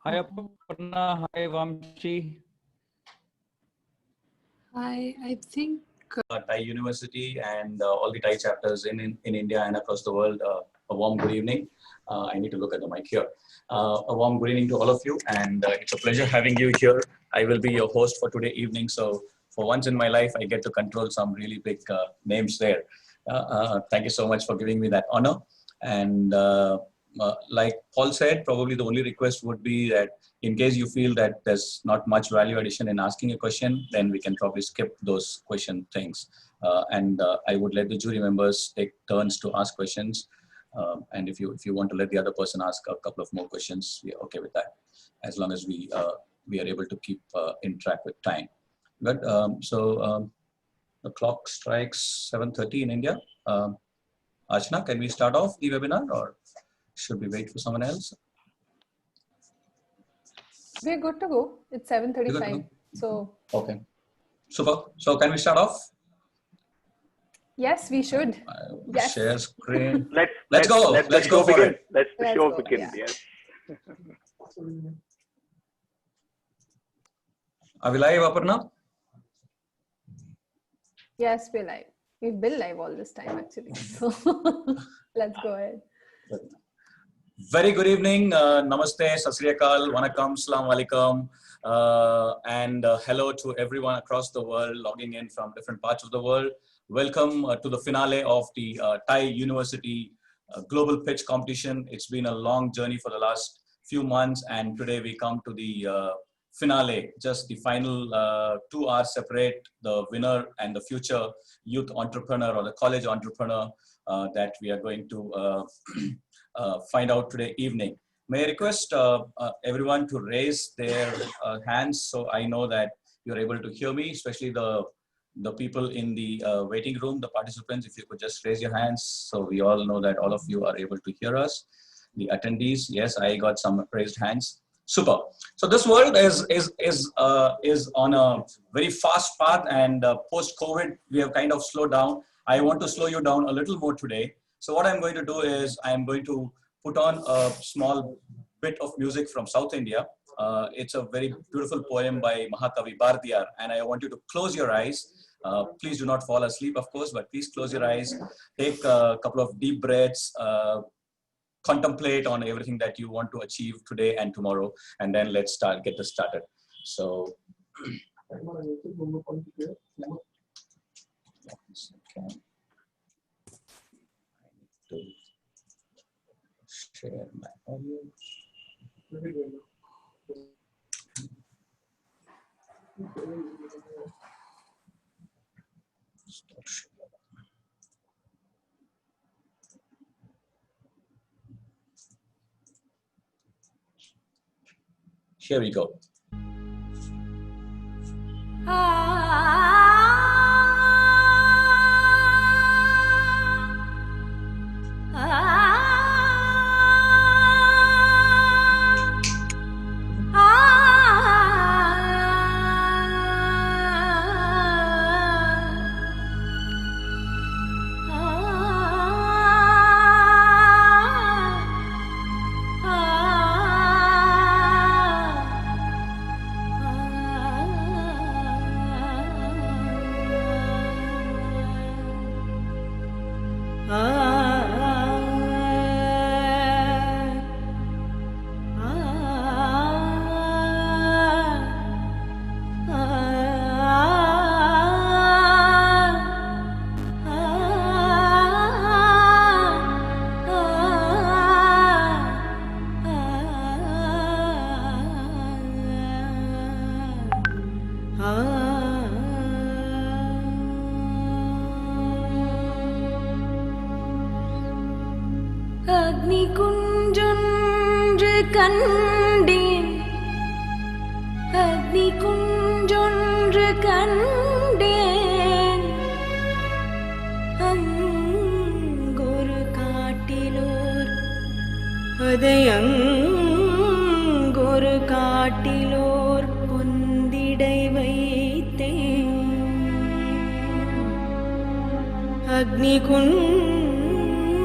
Hi Aparna, hi Vamshi. Hi, I think TiE University and all the TiE chapters in India and across the world. A warm good evening. I need to look at the mic here. A warm good evening to all of you, and it's a pleasure having you here. I will be your host for today evening. So for once in my life, I get to control some really big names there. Thank you so much for giving me that honor. And like Paul said, probably the only request would be that in case you feel that there's not much value addition in asking a question, then we can probably skip those question things. And I would let the jury members take turns to ask questions. And if you want to let the other person ask a couple of more questions, we are okay with that, as long as we are able to keep in track with time. But the clock strikes 7:30 in India. Archana, can we start off the webinar, or should we wait for someone else? we're good to go. It's 7:35. So okay, super. So can we start off? Yes, we should. Yes. Share screen. Let's go. Let's go for it. Let's the show go, begin. yeah. Yes. Are we live, Aparna? Yes, we're live. We've been live all this time actually. So let's go ahead. Very good evening. Namaste, Sat Sri Akal, Vanakkam, Assalamu Alaikum. And hello to everyone across the world logging in from different parts of the world. Welcome to the finale of the TiE University Global Pitch Competition. It's been a long journey for the last few months, and today we come to the finale. Just the final 2 hours separate the winner and the future youth entrepreneur or the college entrepreneur that we are going to find out today evening. May I request everyone to raise their hands so I know that you're able to hear me, especially the people in the waiting room, the participants. If you could just raise your hands so we all know that all of you are able to hear us. The attendees, yes, I got some raised hands. Super. So this world is on a very fast path, and post-COVID, we have kind of slowed down. I want to slow you down a little more today. So what I'm going to do is I'm going to put on a small bit of music from South India. It's a very beautiful poem by Mahakavi Bharatiyar, and I want you to close your eyes. Please do not fall asleep, of course, but please close your eyes. Take a couple of deep breaths. Contemplate on everything that you want to achieve today and tomorrow, and then let's get this started. So, I need to share my audio. Here we go.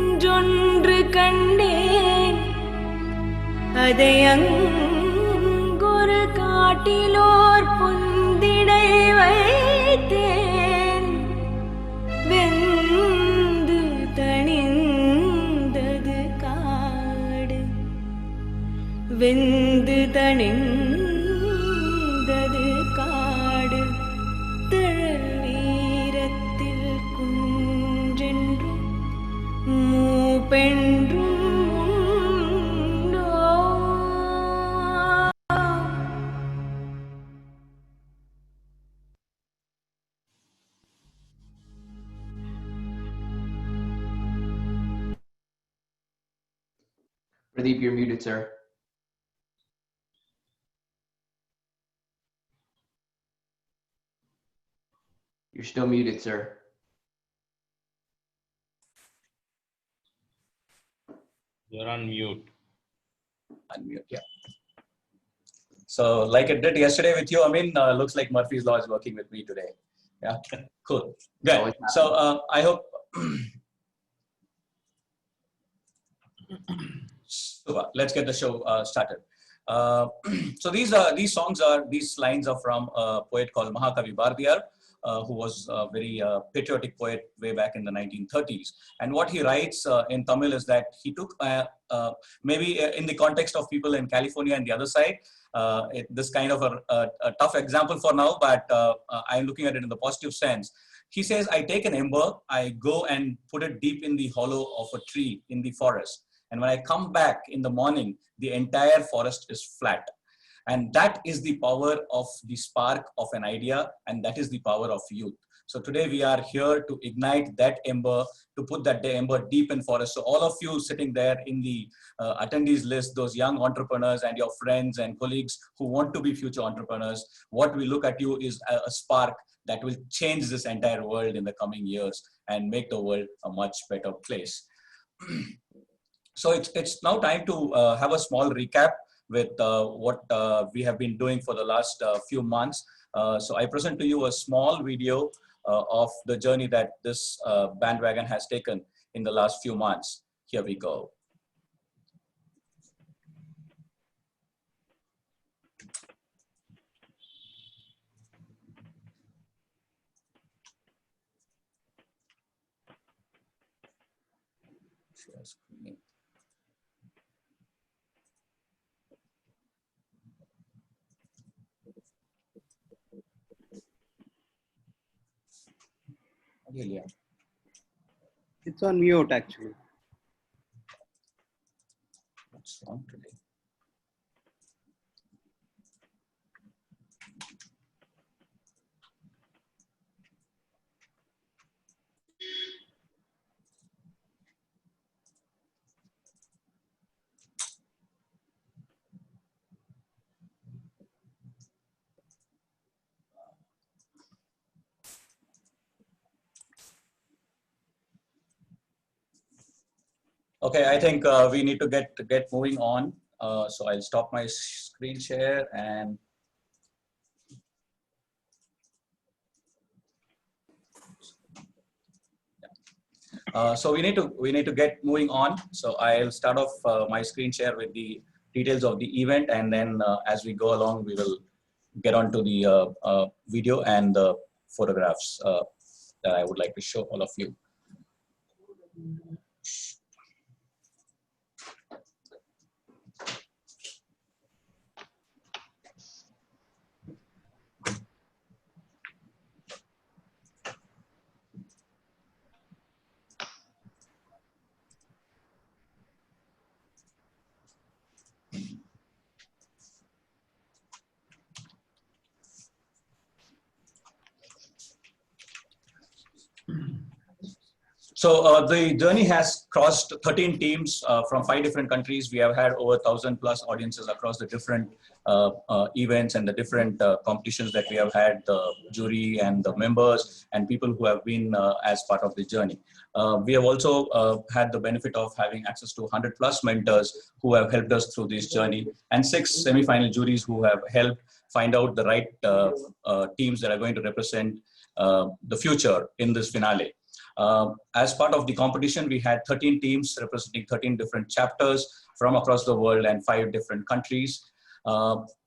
அக்னிகுஞ்சொன்று கண்டேன் அதை அங்கொரு காட்டிலோர் புந்திடை வைத்தேன் வெந்து தணிந்தது காடு வெந்து தணிந்தது காடு தழல் வீரத்தில் குன்றென்றும் மூப்பென்றும் உண்டோ. Pradeep, you're muted, sir. You're still muted, sir. You're on mute. Unmute, yeah. So like it did yesterday with you, Amin, looks like Murphy's Law is working with me today. Yeah, cool. Good. So I hope. Super. Let's get the show started. So these lines are from a poet called Mahakavi Bhardiyar, who was a very patriotic poet way back in the 1930s. And what he writes in Tamil is that he took maybe in the context of people in California and the other side, this kind of a tough example for now, but I'm looking at it in the positive sense. He says, I take an ember, I go and put it deep in the hollow of a tree in the forest. And when I come back in the morning, the entire forest is flat. And that is the power of the spark of an idea, and that is the power of youth. So today we are here to ignite that ember, to put that ember deep in forest. So all of you sitting there in the attendees list, those young entrepreneurs and your friends and colleagues who want to be future entrepreneurs, what we look at you is a spark that will change this entire world in the coming years and make the world a much better place. So it's now time to have a small recap with what we have been doing for the last few months. So I present to you a small video of the journey that this bandwagon has taken in the last few months. Here we go. Share screen. It's on mute actually. What's wrong today? Okay, I think we need to get moving on. So I'll stop my screen share and so we need to get moving on. So I'll start off my screen share with the details of the event, and then as we go along, we will get on to the video and the photographs that I would like to show all of you. So the journey has crossed 13 teams from 5 different countries. We have had over 1,000+ audiences across the different events and the different competitions that we have had, the jury and the members and people who have been as part of the journey. We have also had the benefit of having access to 100+ mentors who have helped us through this journey, and 6 semi-final juries who have helped find out the right teams that are going to represent the future in this finale. As part of the competition, we had 13 teams representing 13 different chapters from across the world and 5 different countries.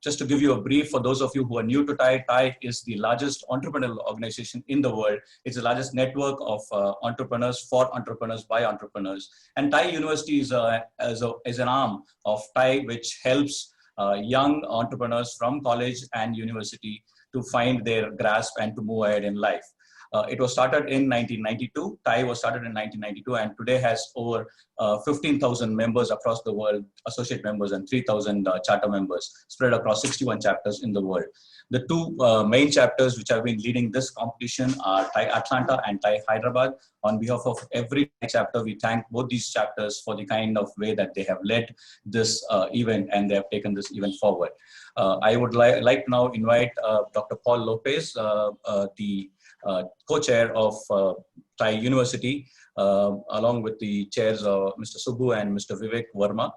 Just to give you a brief for those of you who are new to TiE, TiE is the largest entrepreneurial organization in the world. It's the largest network of entrepreneurs for entrepreneurs by entrepreneurs. And TiE University is an arm of TiE which helps young entrepreneurs from college and university to find their grasp and to move ahead in life. It was started in 1992. TiE was started in 1992 and today has over 15,000 members across the world, associate members, and 3,000 charter members spread across 61 chapters in the world. The two main chapters which have been leading this competition are TiE Atlanta and TiE Hyderabad. On behalf of every chapter, we thank both these chapters for the kind of way that they have led this event and they have taken this event forward. I would like to now invite Dr. Paul Lopez, the co-chair of TiE University, along with the chairs Mr. Subbu and Mr. Vivek Verma.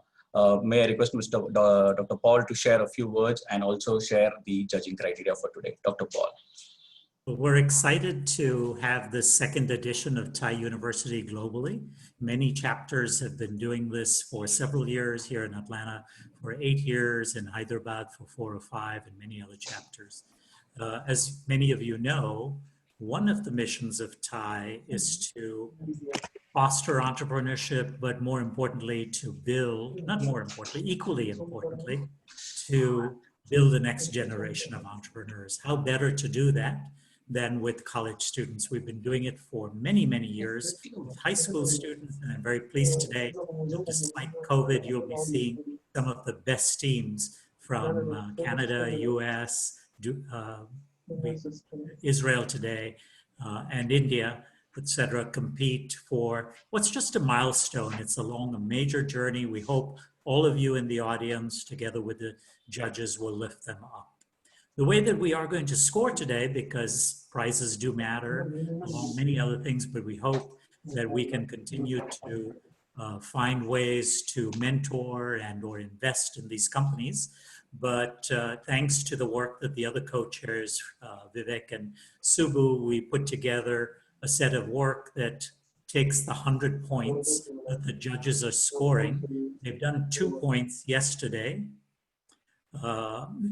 May I request Dr. Paul to share a few words and also share the judging criteria for today. Dr. Paul. We're excited to have this second edition of TiE University globally. Many chapters have been doing this for several years, here in Atlanta for 8 years, in Hyderabad for 4 or 5, and many other chapters. As many of you know, one of the missions of TiE is to foster entrepreneurship, but more importantly, to build, not more importantly, equally importantly, to build the next generation of entrepreneurs. How better to do that than with college students? We've been doing it for many, many years with high school students, and I'm very pleased today that despite COVID, you'll be seeing some of the best teams from Canada, US, Israel today, and India, etc., compete for what's just a milestone. It's along a major journey. We hope all of you in the audience, together with the judges, will lift them up. The way that we are going to score today, because prizes do matter, among many other things, but we hope that we can continue to find ways to mentor and or invest in these companies. But thanks to the work that the other co-chairs, Vivek and Subbu, we put together a set of work that takes the 100 points that the judges are scoring. They've done 2 points yesterday,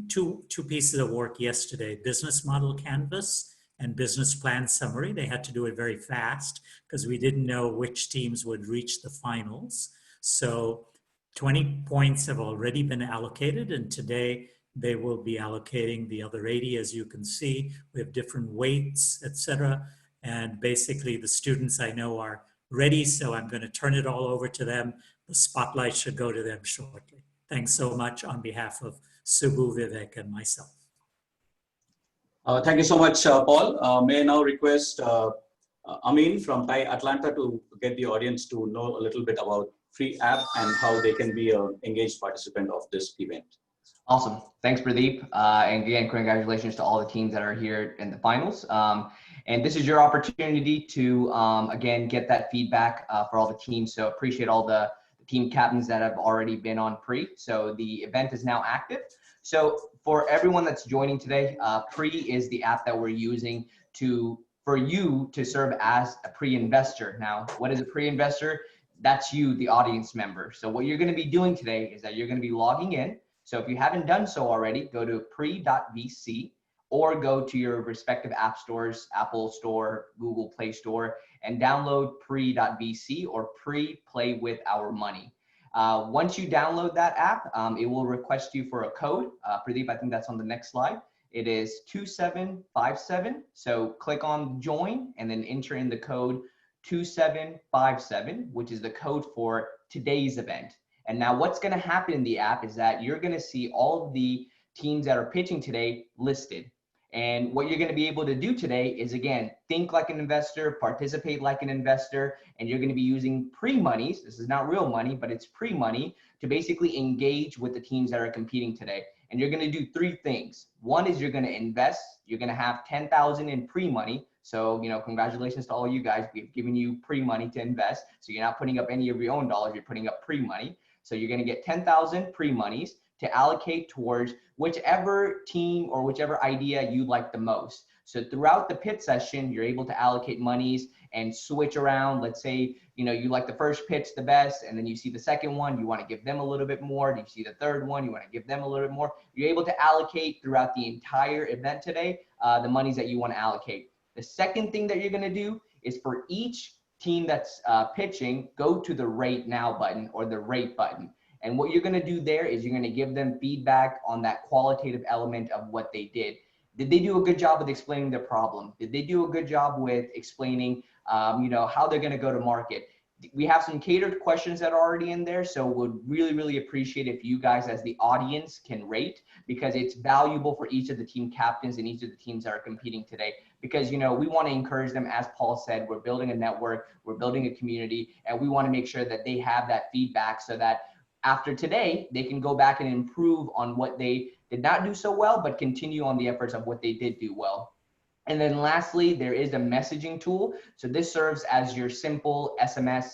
two pieces of work yesterday, business model canvas and business plan summary. They had to do it very fast because we didn't know which teams would reach the finals. So 20 points have already been allocated, and today they will be allocating the other 80. As you can see, we have different weights, etc. And basically the students I know are ready, so I'm going to turn it all over to them. The spotlight should go to them shortly. Thanks so much on behalf of Subbu, Vivek, and myself. Thank you so much, Paul. May I now request Amin from TiE Atlanta to get the audience to know a little bit about free app and how they can be an engaged participant of this event. Awesome. Thanks, Pradeep. And again, congratulations to all the teams that are here in the finals. And this is your opportunity to, again, get that feedback for all the teams. So appreciate all the team captains that have already been on pre. So the event is now active. So for everyone that's joining today, pre is the app that we're using for you to serve as a pre-investor. Now, what is a pre-investor? That's you, the audience member. So what you're going to be doing today is that you're going to be logging in. So if you haven't done so already, go to pre.vc or go to your respective app stores, Apple Store, Google Play Store, and download pre.vc or pre-play with our money. Once you download that app, it will request you for a code. Pradeep, I think that's on the next slide. It is 2757. So click on join and then enter in the code 2757, which is the code for today's event. And now what's going to happen in the app is that you're going to see all of the teams that are pitching today listed. And what you're going to be able to do today is, again, think like an investor, participate like an investor, and you're going to be using pre-monies. This is not real money, but it's pre-money to basically engage with the teams that are competing today. And you're going to do 3 things. One is you're going to invest. You're going to have 10,000 in pre-money. So, congratulations to all you guys. We've given you pre-money to invest. So you're not putting up any of your own dollars. You're putting up pre-money. So you're going to get 10,000 pre-monies to allocate towards whichever team or whichever idea you like the most. So throughout the pitch session, you're able to allocate monies and switch around. Let's say, you know, you like the first pitch the best, and then you see the second one, you want to give them a little bit more. You see the third one, you want to give them a little bit more. You're able to allocate throughout the entire event today, the monies that you want to allocate. The second thing that you're going to do is for each team that's pitching, go to the rate now button or the rate button. And what you're going to do there is you're going to give them feedback on that qualitative element of what they did. Did they do a good job with explaining their problem? Did they do a good job with explaining, you know, how they're going to go to market? We have some catered questions that are already in there. So would really, really appreciate if you guys as the audience can rate, because it's valuable for each of the team captains and each of the teams that are competing today. Because, you know, we want to encourage them, as Paul said, we're building a network, we're building a community, and we want to make sure that they have that feedback so that after today, they can go back and improve on what they did not do so well, but continue on the efforts of what they did do well. And then lastly, there is a messaging tool. So this serves as your simple SMS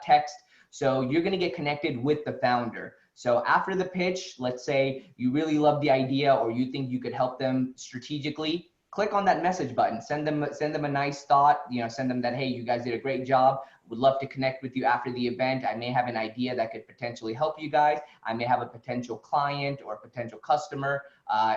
text. So you're going to get connected with the founder. So after the pitch, let's say you really love the idea or you think you could help them strategically, click on that message button, send them a nice thought, you know, send them that, hey, you guys did a great job. Would love to connect with you after the event. I may have an idea that could potentially help you guys. I may have a potential client or a potential customer,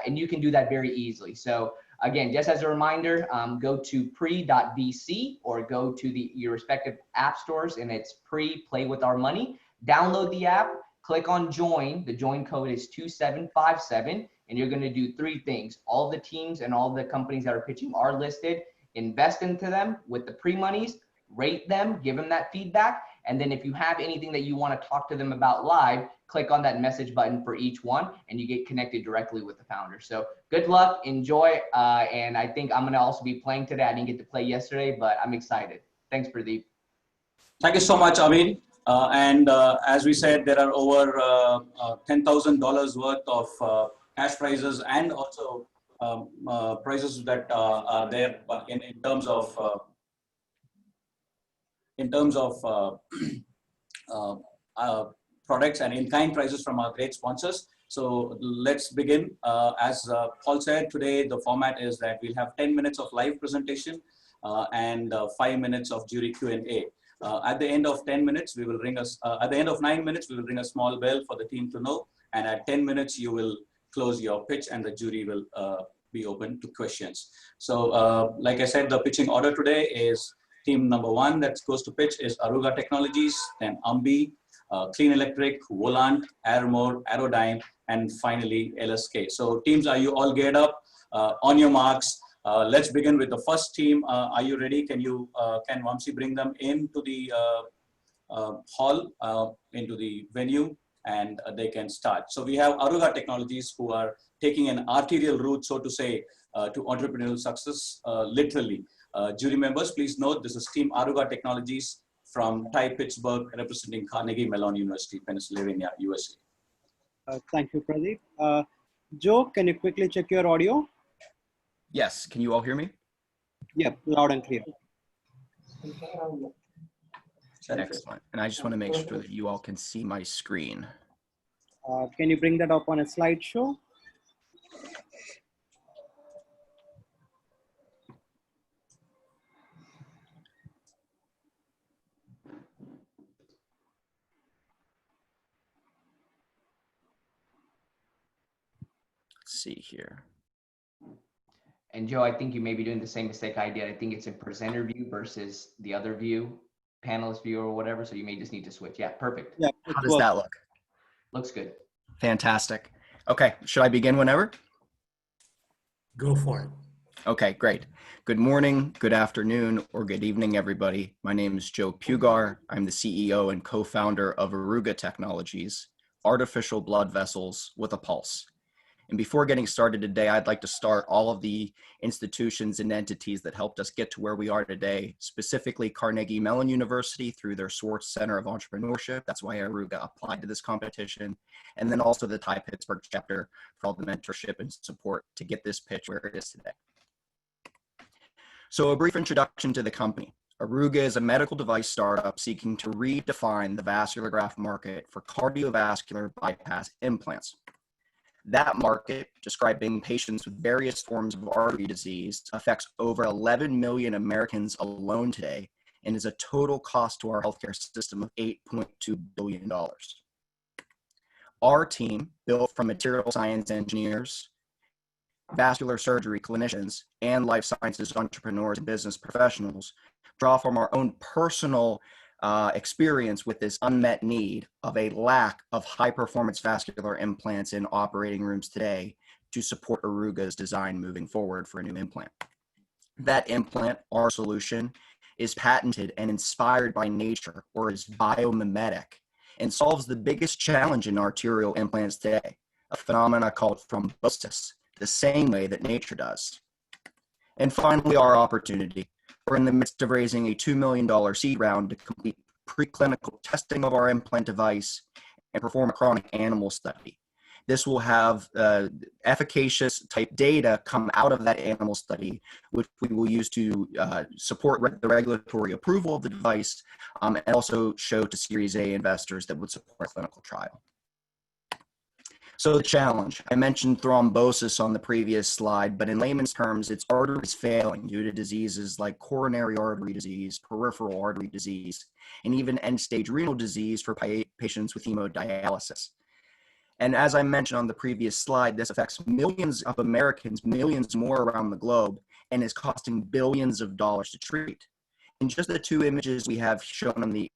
and you can do that very easily. So again, just as a reminder, go to pre.vc or go to your respective app stores, and it's Play with Our Money. Download the app, click on join. The join code is 2757, and you're going to do three things. All the teams and all the companies that are pitching are listed. Invest into them with the pre-monies, rate them, give them that feedback. And then if you have anything that you want to talk to them about live, click on that message button for each one, and you get connected directly with the founder. So good luck, enjoy. And I think I'm going to also be playing today. I didn't get to play yesterday, but I'm excited. Thanks, Pradeep. Thank you so much, Amin. As we said, there are over $10,000 worth of cash prizes and also prizes that are there in terms of products and in-kind prizes from our great sponsors. So let's begin. As Paul said, today the format is that we'll have 10 minutes of live presentation and 5 minutes of jury Q&A. At the end of 10 minutes, we will ring us. At the end of 9 minutes, we will ring a small bell for the team to know. And at 10 minutes, you will close your pitch, and the jury will be open to questions. So, like I said, the pitching order today is team number 1 that goes to pitch is Aruga Technologies, then Ambi, Clean Electric, Volant, Airmore, Aerodyne, and finally LSK. So, teams, are you all geared up? On your marks. Let's begin with the first team. Are you ready? Can Vamsi bring them into the hall, into the venue, and they can start. So we have Aruga Technologies, who are taking an arterial route, so to say, to entrepreneurial success, literally. Jury members, please note this is Team Aruga Technologies from TiE Pittsburgh, representing Carnegie Mellon University, Pennsylvania, USA. Thank you, Pradeep. Joe, can you quickly check your audio? Yes, can you all hear me? Yep, loud and clear. Excellent. And I just want to make sure that you all can see my screen. Can you bring that up on a slideshow? Let's see here. And Joe, I think you may be doing the same mistake I did. I think it's in presenter view versus the other view, panelist view or whatever. So you may just need to switch. Yeah, perfect. Yeah. How does that look? Looks good. Fantastic. Okay, should I begin whenever? Go for it. Okay, great. Good morning, good afternoon, or good evening, everybody. My name is Joe Pugar. I'm the CEO and co-founder of Aruga Technologies, artificial blood vessels with a pulse. And before getting started today, I'd like to start all of the institutions and entities that helped us get to where we are today, specifically Carnegie Mellon University through their Swartz Center of Entrepreneurship. That's why Aruga applied to this competition. And then also the TiE Pittsburgh chapter for all the mentorship and support to get this pitch where it is today. So a brief introduction to the company. Aruga is a medical device startup seeking to redefine the vascular graft market for cardiovascular bypass implants. That market, describing patients with various forms of artery disease, affects over 11 million Americans alone today and is a total cost to our healthcare system of $8.2 billion. Our team, built from material science engineers, vascular surgery clinicians, and life sciences entrepreneurs and business professionals, draw from our own personal experience with this unmet need of a lack of high-performance vascular implants in operating rooms today to support Aruga's design moving forward for a new implant. That implant, our solution, is patented and inspired by nature, or is biomimetic, and solves the biggest challenge in arterial implants today, a phenomena called thrombosis, the same way that nature does. And finally, our opportunity. We're in the midst of raising a $2 million seed round to complete preclinical testing of our implant device and perform a chronic animal study. This will have efficacious type data come out of that animal study, which we will use to support the regulatory approval of the device and also show to Series A investors that would support a clinical trial. So the challenge, I mentioned thrombosis on the previous slide, but in layman's terms, it's arteries failing due to diseases like coronary artery disease, peripheral artery disease, and even end-stage renal disease for patients with hemodialysis. And as I mentioned on the previous slide, this affects millions of Americans, millions more around the globe, and is costing billions of dollars to treat. In just the two images we have shown on the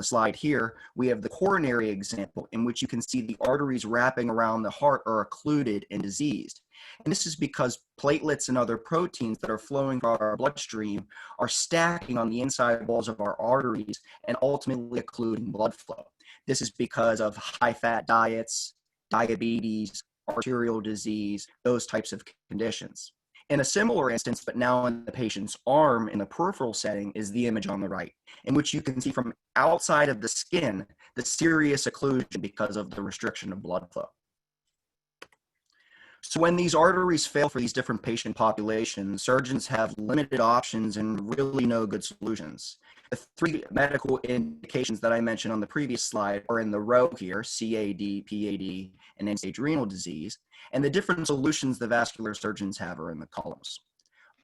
slide here, we have the coronary example in which you can see the arteries wrapping around the heart are occluded and diseased. And this is because platelets and other proteins that are flowing throughout our bloodstream are stacking on the inside walls of our arteries and ultimately occluding blood flow. This is because of high-fat diets, diabetes, arterial disease, those types of conditions. In a similar instance, but now in the patient's arm in the peripheral setting, is the image on the right, in which you can see from outside of the skin the serious occlusion because of the restriction of blood flow. So when these arteries fail for these different patient populations, surgeons have limited options and really no good solutions. The three medical indications that I mentioned on the previous slide are in the row here: CAD, PAD, and end-stage renal disease. And the different solutions the vascular surgeons have are in the columns.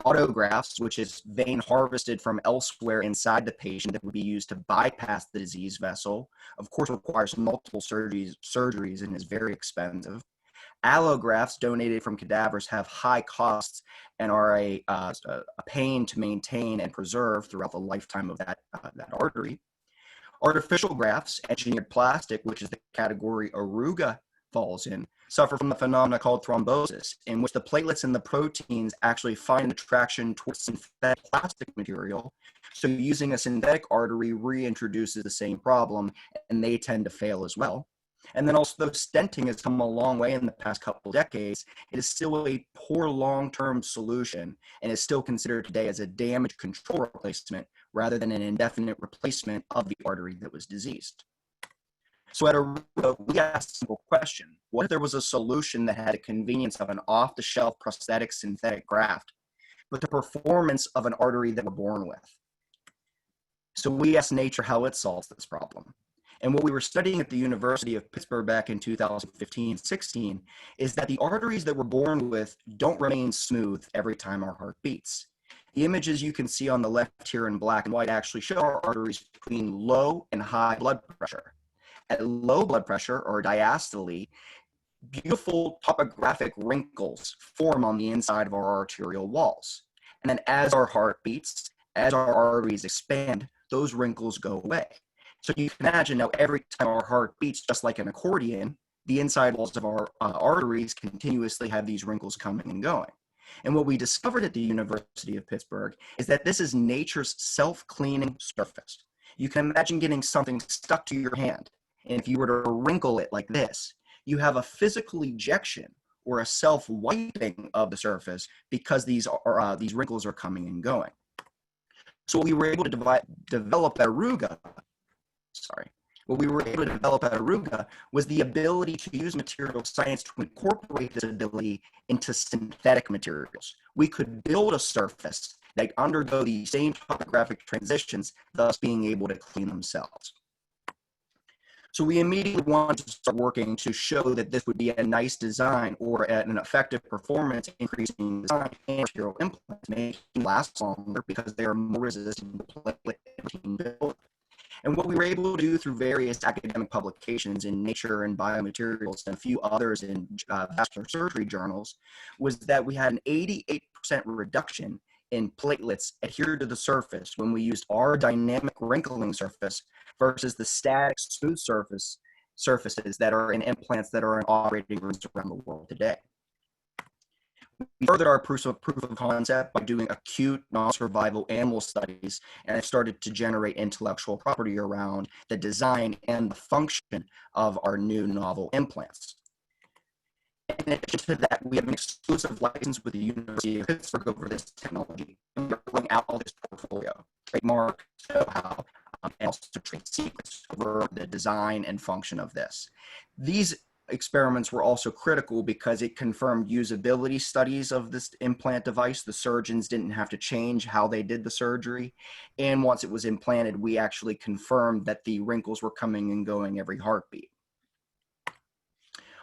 Autografts, which is vein harvested from elsewhere inside the patient that would be used to bypass the disease vessel, of course requires multiple surgeries and is very expensive. Allografts donated from cadavers have high costs and are a pain to maintain and preserve throughout the lifetime of that artery. Artificial grafts, engineered plastic, which is the category Aruga falls in, suffer from a phenomena called thrombosis, in which the platelets and the proteins actually find an attraction towards synthetic plastic material. So using a synthetic artery reintroduces the same problem, and they tend to fail as well. And then also, though stenting has come a long way in the past couple decades, it is still a poor long-term solution and is still considered today as a damage control replacement rather than an indefinite replacement of the artery that was diseased. So at Aruga, we asked a simple question: what if there was a solution that had the convenience of an off-the-shelf prosthetic synthetic graft, but the performance of an artery that we're born with? So we asked nature how it solves this problem. And what we were studying at the University of Pittsburgh back in 2015-16 is that the arteries that we're born with don't remain smooth every time our heart beats. The images you can see on the left here in black and white actually show our arteries between low and high blood pressure. At low blood pressure, or diastole, beautiful topographic wrinkles form on the inside of our arterial walls. And then as our heart beats, as our arteries expand, those wrinkles go away. So you can imagine now every time our heart beats, just like an accordion, the inside walls of our arteries continuously have these wrinkles coming and going. And what we discovered at the University of Pittsburgh is that this is nature's self-cleaning surface. You can imagine getting something stuck to your hand, and if you were to wrinkle it like this, you have a physical ejection or a self-wiping of the surface because these wrinkles are coming and going. So we were able to develop at Aruga. What we were able to develop at Aruga was the ability to use material science to incorporate this ability into synthetic materials. We could build a surface that undergo the same topographic transitions, thus being able to clean themselves. So we immediately wanted to start working to show that this would be a nice design or an effective performance increasing design and material implants, making them last longer because they are more resistant to platelet protein buildup. And what we were able to do through various academic publications in Nature and Biomaterials and a few others in vascular surgery journals was that we had an 88% reduction in platelets adhered to the surface when we used our dynamic wrinkling surface versus the static smooth surfaces that are in implants that are in operating rooms around the world today. We furthered our proof of concept by doing acute non-survival animal studies, and it started to generate intellectual property around the design and the function of our new novel implants. In addition to that, we have an exclusive license with the University of Pittsburgh over this technology, and we're rolling out all this portfolio, trademark, know-how, and also trade secrets over the design and function of this. These experiments were also critical because it confirmed usability studies of this implant device. The surgeons didn't have to change how they did the surgery. And once it was implanted, we actually confirmed that the wrinkles were coming and going every heartbeat.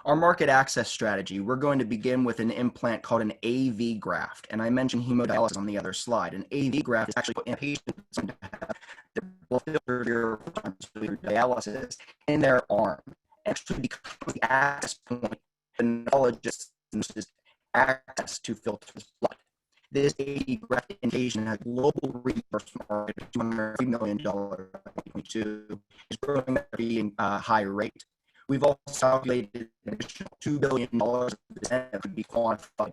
Our market access strategy, we're going to begin with an implant called an AV graft. And I mentioned hemodialysis on the other slide. An AV graft is actually put in a patient to have their blood filter dialysis in their arm. Actually becomes the access point the neurologist uses access to filter blood. This AV graft indication has global reimbursement market of $203 million in 2022, is growing at a high rate. We've also calculated an additional $2 billion that could be quantified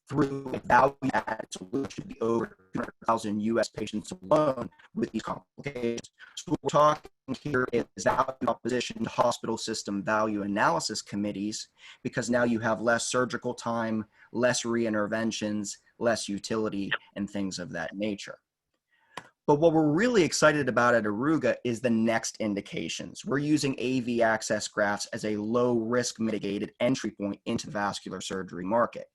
through a value-added solution to be over 200,000 U.S. patients alone with these complications. So what we're talking here is value opposition to hospital system value analysis committees, because now you have less surgical time, less reinterventions, less utility, and things of that nature. But what we're really excited about at Aruga is the next indications. We're using AV access grafts as a low-risk mitigated entry point into the vascular surgery market.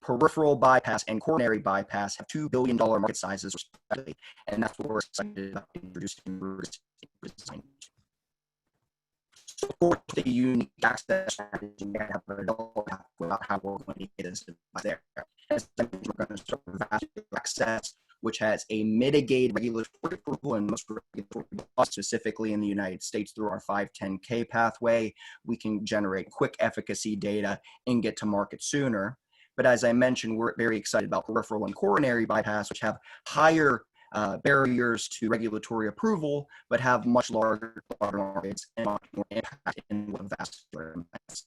Peripheral bypass and coronary bypass have $2 billion market sizes respectively, and that's what we're excited about introducing. So for the unique access strategy, we have about how we're going to get this there. As I mentioned, we're going to start with vascular access, which has a mitigated regulatory approval and most regulatory laws, specifically in the United States through our 510K pathway. We can generate quick efficacy data and get to market sooner. But as I mentioned, we're very excited about peripheral and coronary bypass, which have higher barriers to regulatory approval, but have much larger markets and much more impact in the vascular implants.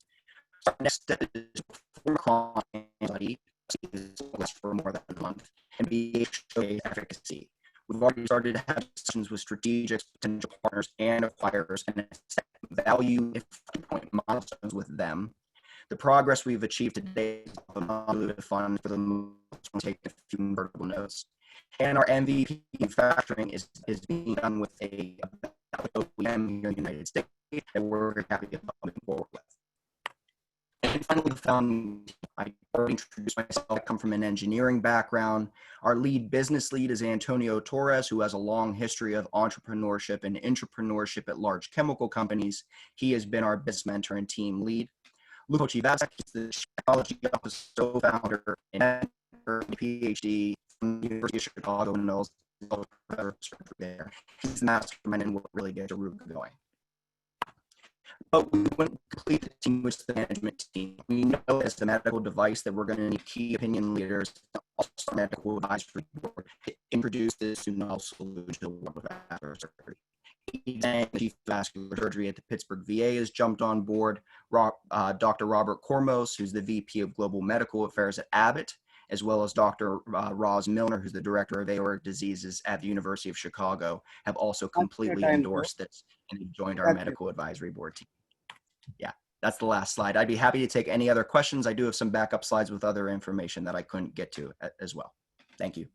Our next step is to perform a chronic study for more than a month and be able to show efficacy. We've already started to have discussions with strategic potential partners and acquirers and set value point milestones with them. The progress we've achieved today is a non-dilutive fund for the to take a few convertible notes. And our MVP manufacturing is being done with a OEM here in the United States that we're very happy to move forward with. And finally, the founding team. I already introduced myself. I come from an engineering background. Our lead business lead is Antonio Torres, who has a long history of entrepreneurship and intrapreneurship at large chemical companies. He has been our business mentor and team lead. Lupo Chivasek is the technology officer, founder, and PhD from the University of Chicago and knows there. He's the mastermind and what really gets Aruga going. But we wouldn't complete the team with the management team. We know as a medical device that we're going to need key opinion leaders, also medical advisory board, to introduce this novel solution to the world of vascular surgery. The chief of vascular surgery at the Pittsburgh VA has jumped on board. Dr. Robert Kormos, who's the VP of Global Medical Affairs at Abbott, as well as Dr. Roz Milner, who's the Director of Aortic Diseases at the University of Chicago, have also completely endorsed this and joined our medical advisory board team. Yeah, that's the last slide. I'd be happy to take any other questions. I do have some backup slides with other information that I couldn't get to as well. Thank you.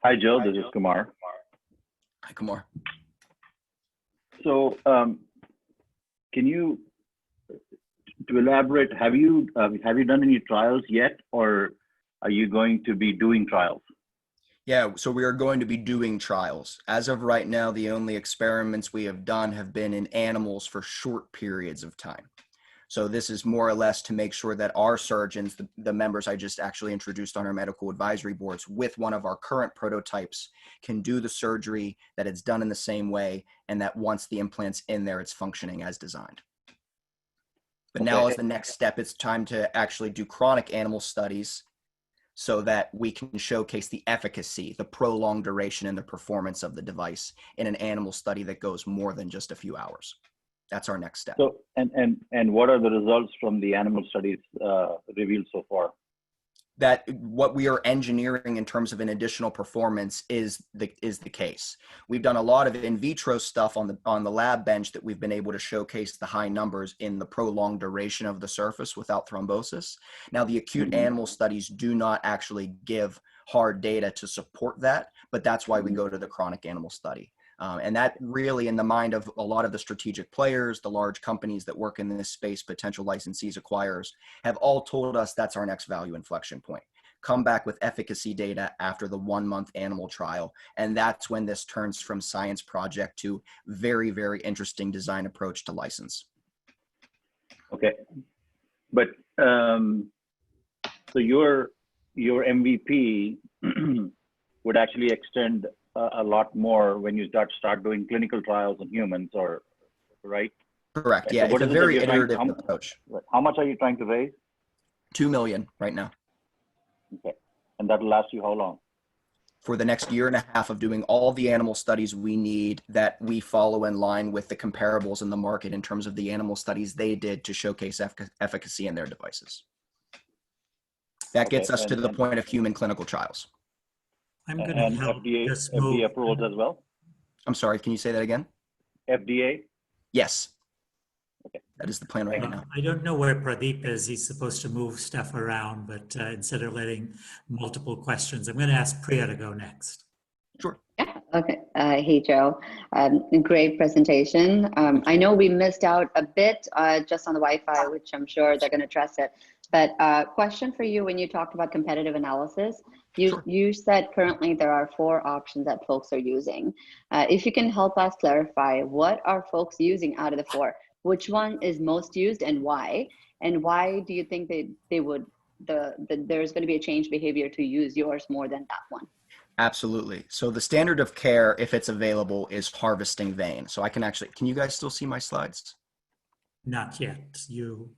Hi, Joe. This is Kumar. Hi, Kumar. So, can you to elaborate, have you done any trials yet, or are you going to be doing trials? Yeah, so we are going to be doing trials. As of right now, the only experiments we have done have been in animals for short periods of time. So this is more or less to make sure that our surgeons, the members I just actually introduced on our medical advisory boards with one of our current prototypes, can do the surgery, that it's done in the same way, and that once the implant's in there, it's functioning as designed. But now as the next step, it's time to actually do chronic animal studies so that we can showcase the efficacy, the prolonged duration, and the performance of the device in an animal study that goes more than just a few hours. That's our next step. So, and what are the results from the animal studies revealed so far? That what we are engineering in terms of an additional performance is the case. We've done a lot of in vitro stuff on the lab bench that we've been able to showcase the high numbers in the prolonged duration of the surface without thrombosis. Now, the acute animal studies do not actually give hard data to support that, but that's why we go to the chronic animal study. And that really, in the mind of a lot of the strategic players, the large companies that work in this space, potential licensees, acquirers, have all told us that's our next value inflection point. Come back with efficacy data after the 1-month animal trial. And that's when this turns from science project to very, very interesting design approach to license. Okay. But so your MVP would actually extend a lot more when you start doing clinical trials on humans, or right? Correct. Yeah, So it's a very iterative approach. How much are you trying to raise? $2 million right now. Okay, and that'll last you how long? For the next 1.5 years of doing all the animal studies we need that we follow in line with the comparables in the market in terms of the animal studies they did to showcase efficacy in their devices. That gets us to the point of human clinical trials. I'm going to help just move. FDA approvals as well? I'm sorry, can you say that again? FDA? Yes. Okay. That is the plan right now. I don't know where Pradeep is. He's supposed to move stuff around, but instead of letting multiple questions, I'm going to ask Priya to go next. Sure. Yeah, okay. Hey, Joe. Great presentation. I know we missed out a bit just on the Wi-Fi, which I'm sure they're going to address it. But question for you, when you talked about competitive analysis, you said currently there are 4 options that folks are using. If you can help us clarify, what are folks using out of the 4? Which one is most used and why? And why do you think they would, there's going to be a change behavior to use yours more than that one? Absolutely. So the standard of care, if it's available, is harvesting vein. So I can actually, can you guys still see my slides? Not yet. You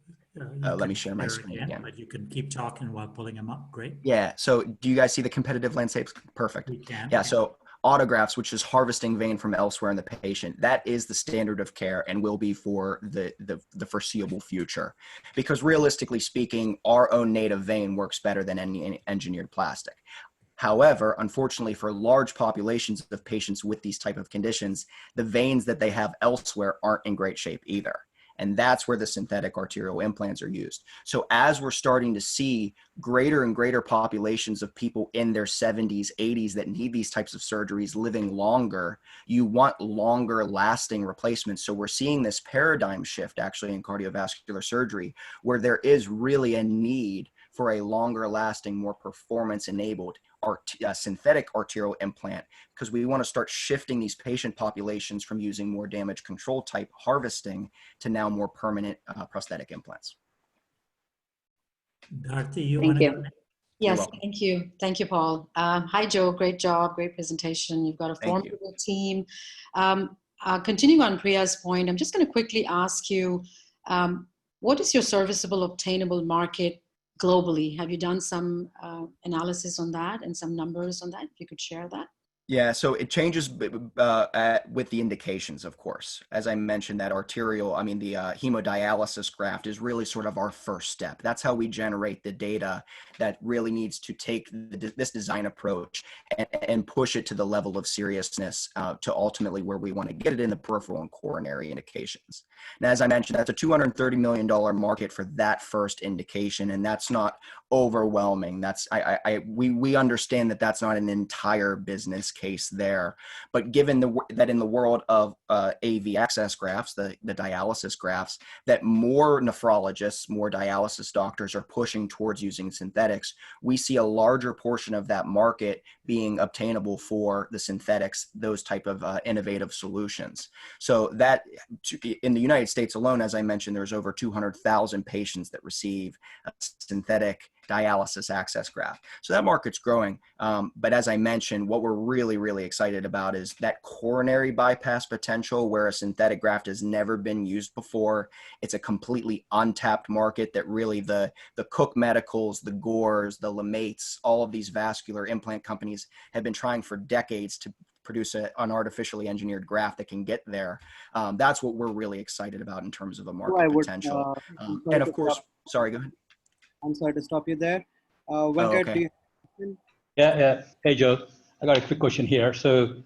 let me share my screen again. But you can keep talking while pulling them up. Great. Yeah. So do you guys see the competitive landscapes? Perfect. We can. Yeah. So autografts, which is harvesting vein from elsewhere in the patient, that is the standard of care and will be for the foreseeable future. Because realistically speaking, our own native vein works better than any engineered plastic. However, unfortunately, for large populations of patients with these type of conditions, the veins that they have elsewhere aren't in great shape either. And that's where the synthetic arterial implants are used. So as we're starting to see greater and greater populations of people in their 70s, 80s that need these types of surgeries living longer, you want longer lasting replacements. So we're seeing this paradigm shift actually in cardiovascular surgery, where there is really a need for a longer lasting, more performance enabled synthetic arterial implant, because we want to start shifting these patient populations from using more damage control type harvesting to now more permanent prosthetic implants. Dharti, you Thank want to you. go next? Yes, thank you. Thank you, Paul. Hi, Joe. Great job. Great presentation. You've got a formidable team. Continuing on Priya's point, I'm just going to quickly ask you, what is your serviceable obtainable market globally? Have you done some analysis on that and some numbers on that? If you could share that. Yeah, so it changes with the indications, of course. As I mentioned, that arterial, the hemodialysis graft is really sort of our first step. That's how we generate the data that really needs to take this design approach and push it to the level of seriousness to ultimately where we want to get it in the peripheral and coronary indications. Now, as I mentioned, that's a $230 million market for that first indication, and that's not overwhelming. That's we understand that that's not an entire business case there. But given that in the world of AV access grafts, the dialysis grafts, that more nephrologists, more dialysis doctors are pushing towards using synthetics, we see a larger portion of that market being obtainable for the synthetics, those type of innovative solutions. So that in the United States alone, as I mentioned, there's over 200,000 patients that receive a synthetic dialysis access graft. So that market's growing. But as I mentioned, what we're really, really excited about is that coronary bypass potential where a synthetic graft has never been used before. It's a completely untapped market that really the Cook Medicals, the Gores, the Lemates, all of these vascular implant companies have been trying for decades to produce an artificially engineered graft that can get there. That's what we're really excited about in terms of a market potential. And of course, sorry, go ahead. I'm sorry to stop you there. Venkat, okay. do you have Yeah. Hey, Joe. I got a quick question here. So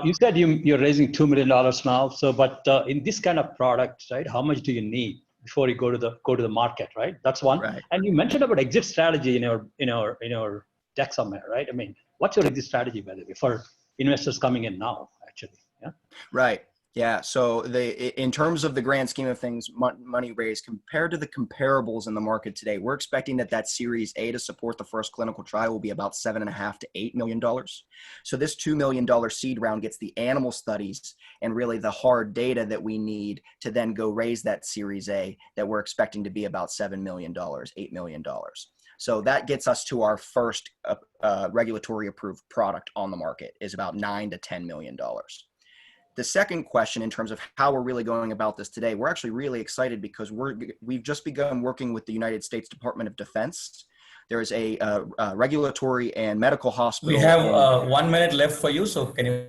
you said you're raising $2 million now. So, but in this kind of product, right, how much do you need before you go to the market, right? That's one. Right. And you mentioned about exit strategy in your deck somewhere, right? I mean, what's your exit strategy, by the way, for investors coming in now, actually? Yeah. Right. Yeah. So in terms of the grand scheme of things, money raised compared to the comparables in the market today, we're expecting that Series A to support the first clinical trial will be about $7.5 to $8 million. So this $2 million seed round gets the animal studies and really the hard data that we need to then go raise that Series A that we're expecting to be about $7 million, $8 million. So that gets us to our first regulatory approved product on the market is about $9 to $10 million. The second question in terms of how we're really going about this today, we're actually really excited because we've just begun working with the United States Department of Defense. There is a regulatory and medical hospital. We have 1 minute left for you, so can you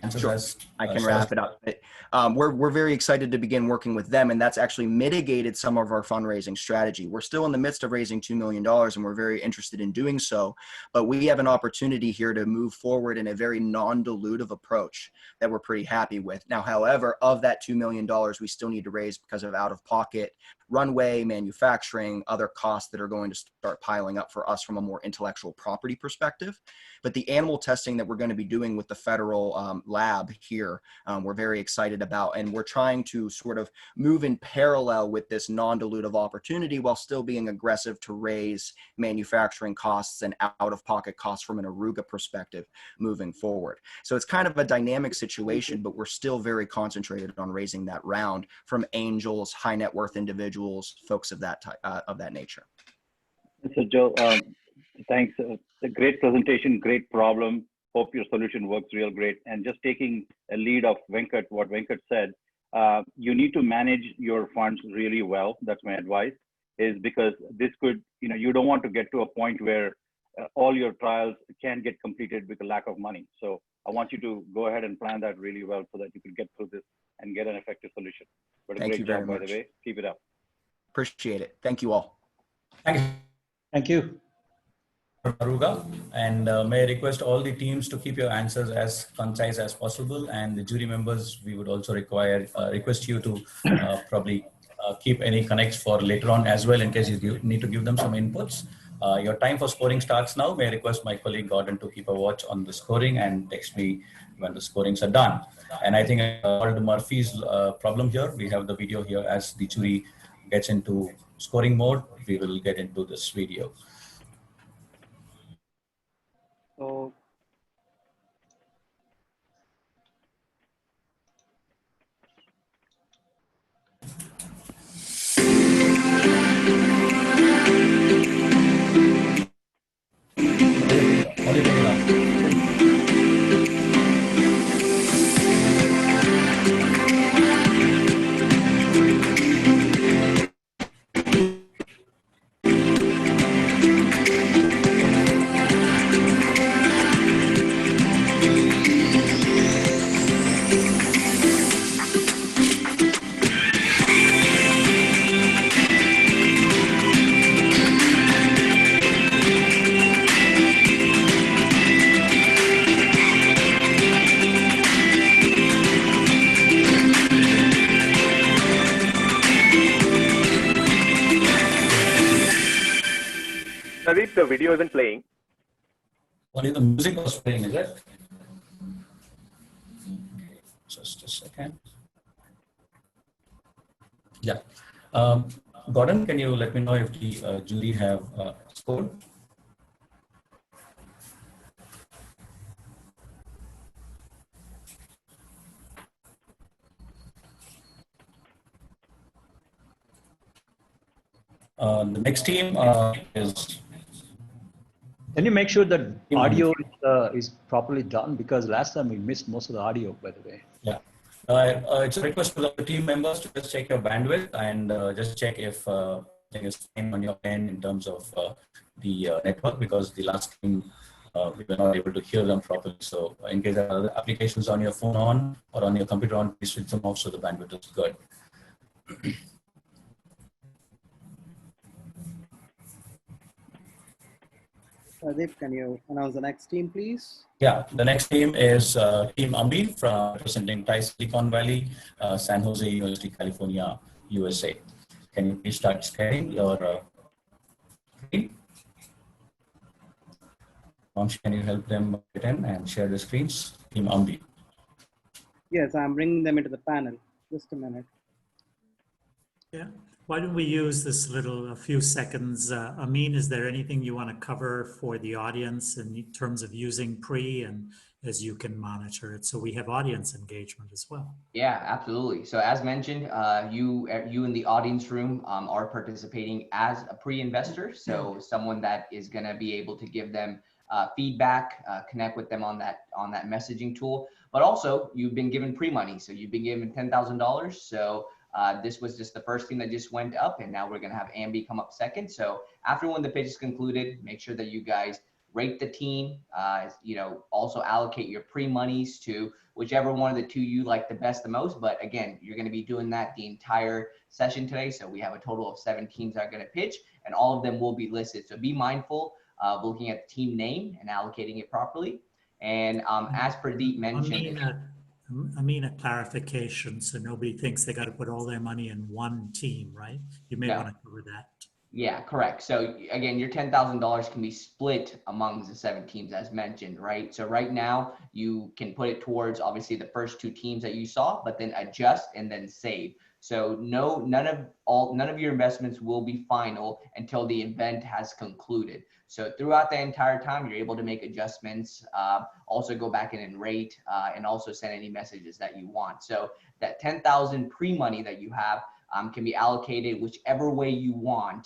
answer Sure. this? I can wrap it up. We're very excited to begin working with them, and that's actually mitigated some of our fundraising strategy. We're still in the midst of raising $2 million, and we're very interested in doing so, but we have an opportunity here to move forward in a very non-dilutive approach that we're pretty happy with. Now, however, of that $2 million, we still need to raise because of out-of-pocket runway, manufacturing, other costs that are going to start piling up for us from a more intellectual property perspective. But the animal testing that we're going to be doing with the federal lab here, we're very excited about, and we're trying to sort of move in parallel with this non-dilutive opportunity while still being aggressive to raise manufacturing costs and out-of-pocket costs from an Aruga perspective moving forward. So it's kind of a dynamic situation, but we're still very concentrated on raising that round from angels, high net worth individuals, folks of that nature. So Joe, thanks. A great presentation, great problem. Hope your solution works real great. And just taking a lead of Venkat, what Venkat said, you need to manage your funds really well. That's my advice, is because this could, you don't want to get to a point where all your trials can't get completed with a lack of money. So I want you to go ahead and plan that really well so that you can get through this and get an effective solution. But a great job, by the way. Keep it up. Appreciate it. Thank you all. Thank you. Aruga, and may I request all the teams to keep your answers as concise as possible, and the jury members, we would also request you to probably keep any connects for later on as well in case you need to give them some inputs. Your time for scoring starts now. May I request my colleague Gordon to keep a watch on the scoring and text me when the scorings are done. And I think solved Murphy's problem here. We have the video here. As the jury gets into scoring mode, we will get into this video. So Pradeep, the video isn't playing. Only the music was playing, is it? Just a second. Yeah. Gordon, can you let me know if the jury have scored? The next team is. Can you make sure that audio is properly done? Because last time we missed most of the audio, by the way. Yeah. It's a request to the team members to just check your bandwidth and just check if everything is fine on your end in terms of the network, because the last team we were not able to hear them properly. So in case there are other applications on your phone on or on your computer on, please switch them off so the bandwidth is good. Pradeep, can you announce the next team, please? Yeah, the next team is Team Ambi from representing TiE Silicon Valley, San Jose University, California, USA. Can you please start sharing your screen? Can you help them get in and share the screens? Team Ambi. Yes, I'm bringing them into the panel. Just a minute. Yeah. Why don't we use this a few seconds? Amin, is there anything you want to cover for the audience in terms of using pre, and as you can monitor it, so we have audience engagement as well? Yeah, absolutely. So as mentioned, you in the audience room are participating as a pre-investor. So someone that is going to be able to give them feedback, connect with them on that messaging tool. But also, you've been given pre-money. So you've been given $10,000. So this was just the first team that just went up, and now we're going to have Ambi come up second. So after when the pitch is concluded, make sure that you guys rate the team, also allocate your pre-monies to whichever one of the two you like the best the most. But again, you're going to be doing that the entire session today. So we have a total of 7 teams that are going to pitch, and all of them will be listed. So be mindful of looking at the team name and allocating it properly. And as Pradeep mentioned, I mean a clarification, so nobody thinks they got to put all their money in one team, right? You may want to cover that. Yeah, correct. So again, your $10,000 can be split among the 7 teams as mentioned, right? So right now you can put it towards obviously the first 2 teams that you saw, but then adjust and then save. So none of your investments will be final until the event has concluded. So throughout the entire time, you're able to make adjustments, also go back in and rate, and also send any messages that you want. So that 10,000 pre-money that you have can be allocated whichever way you want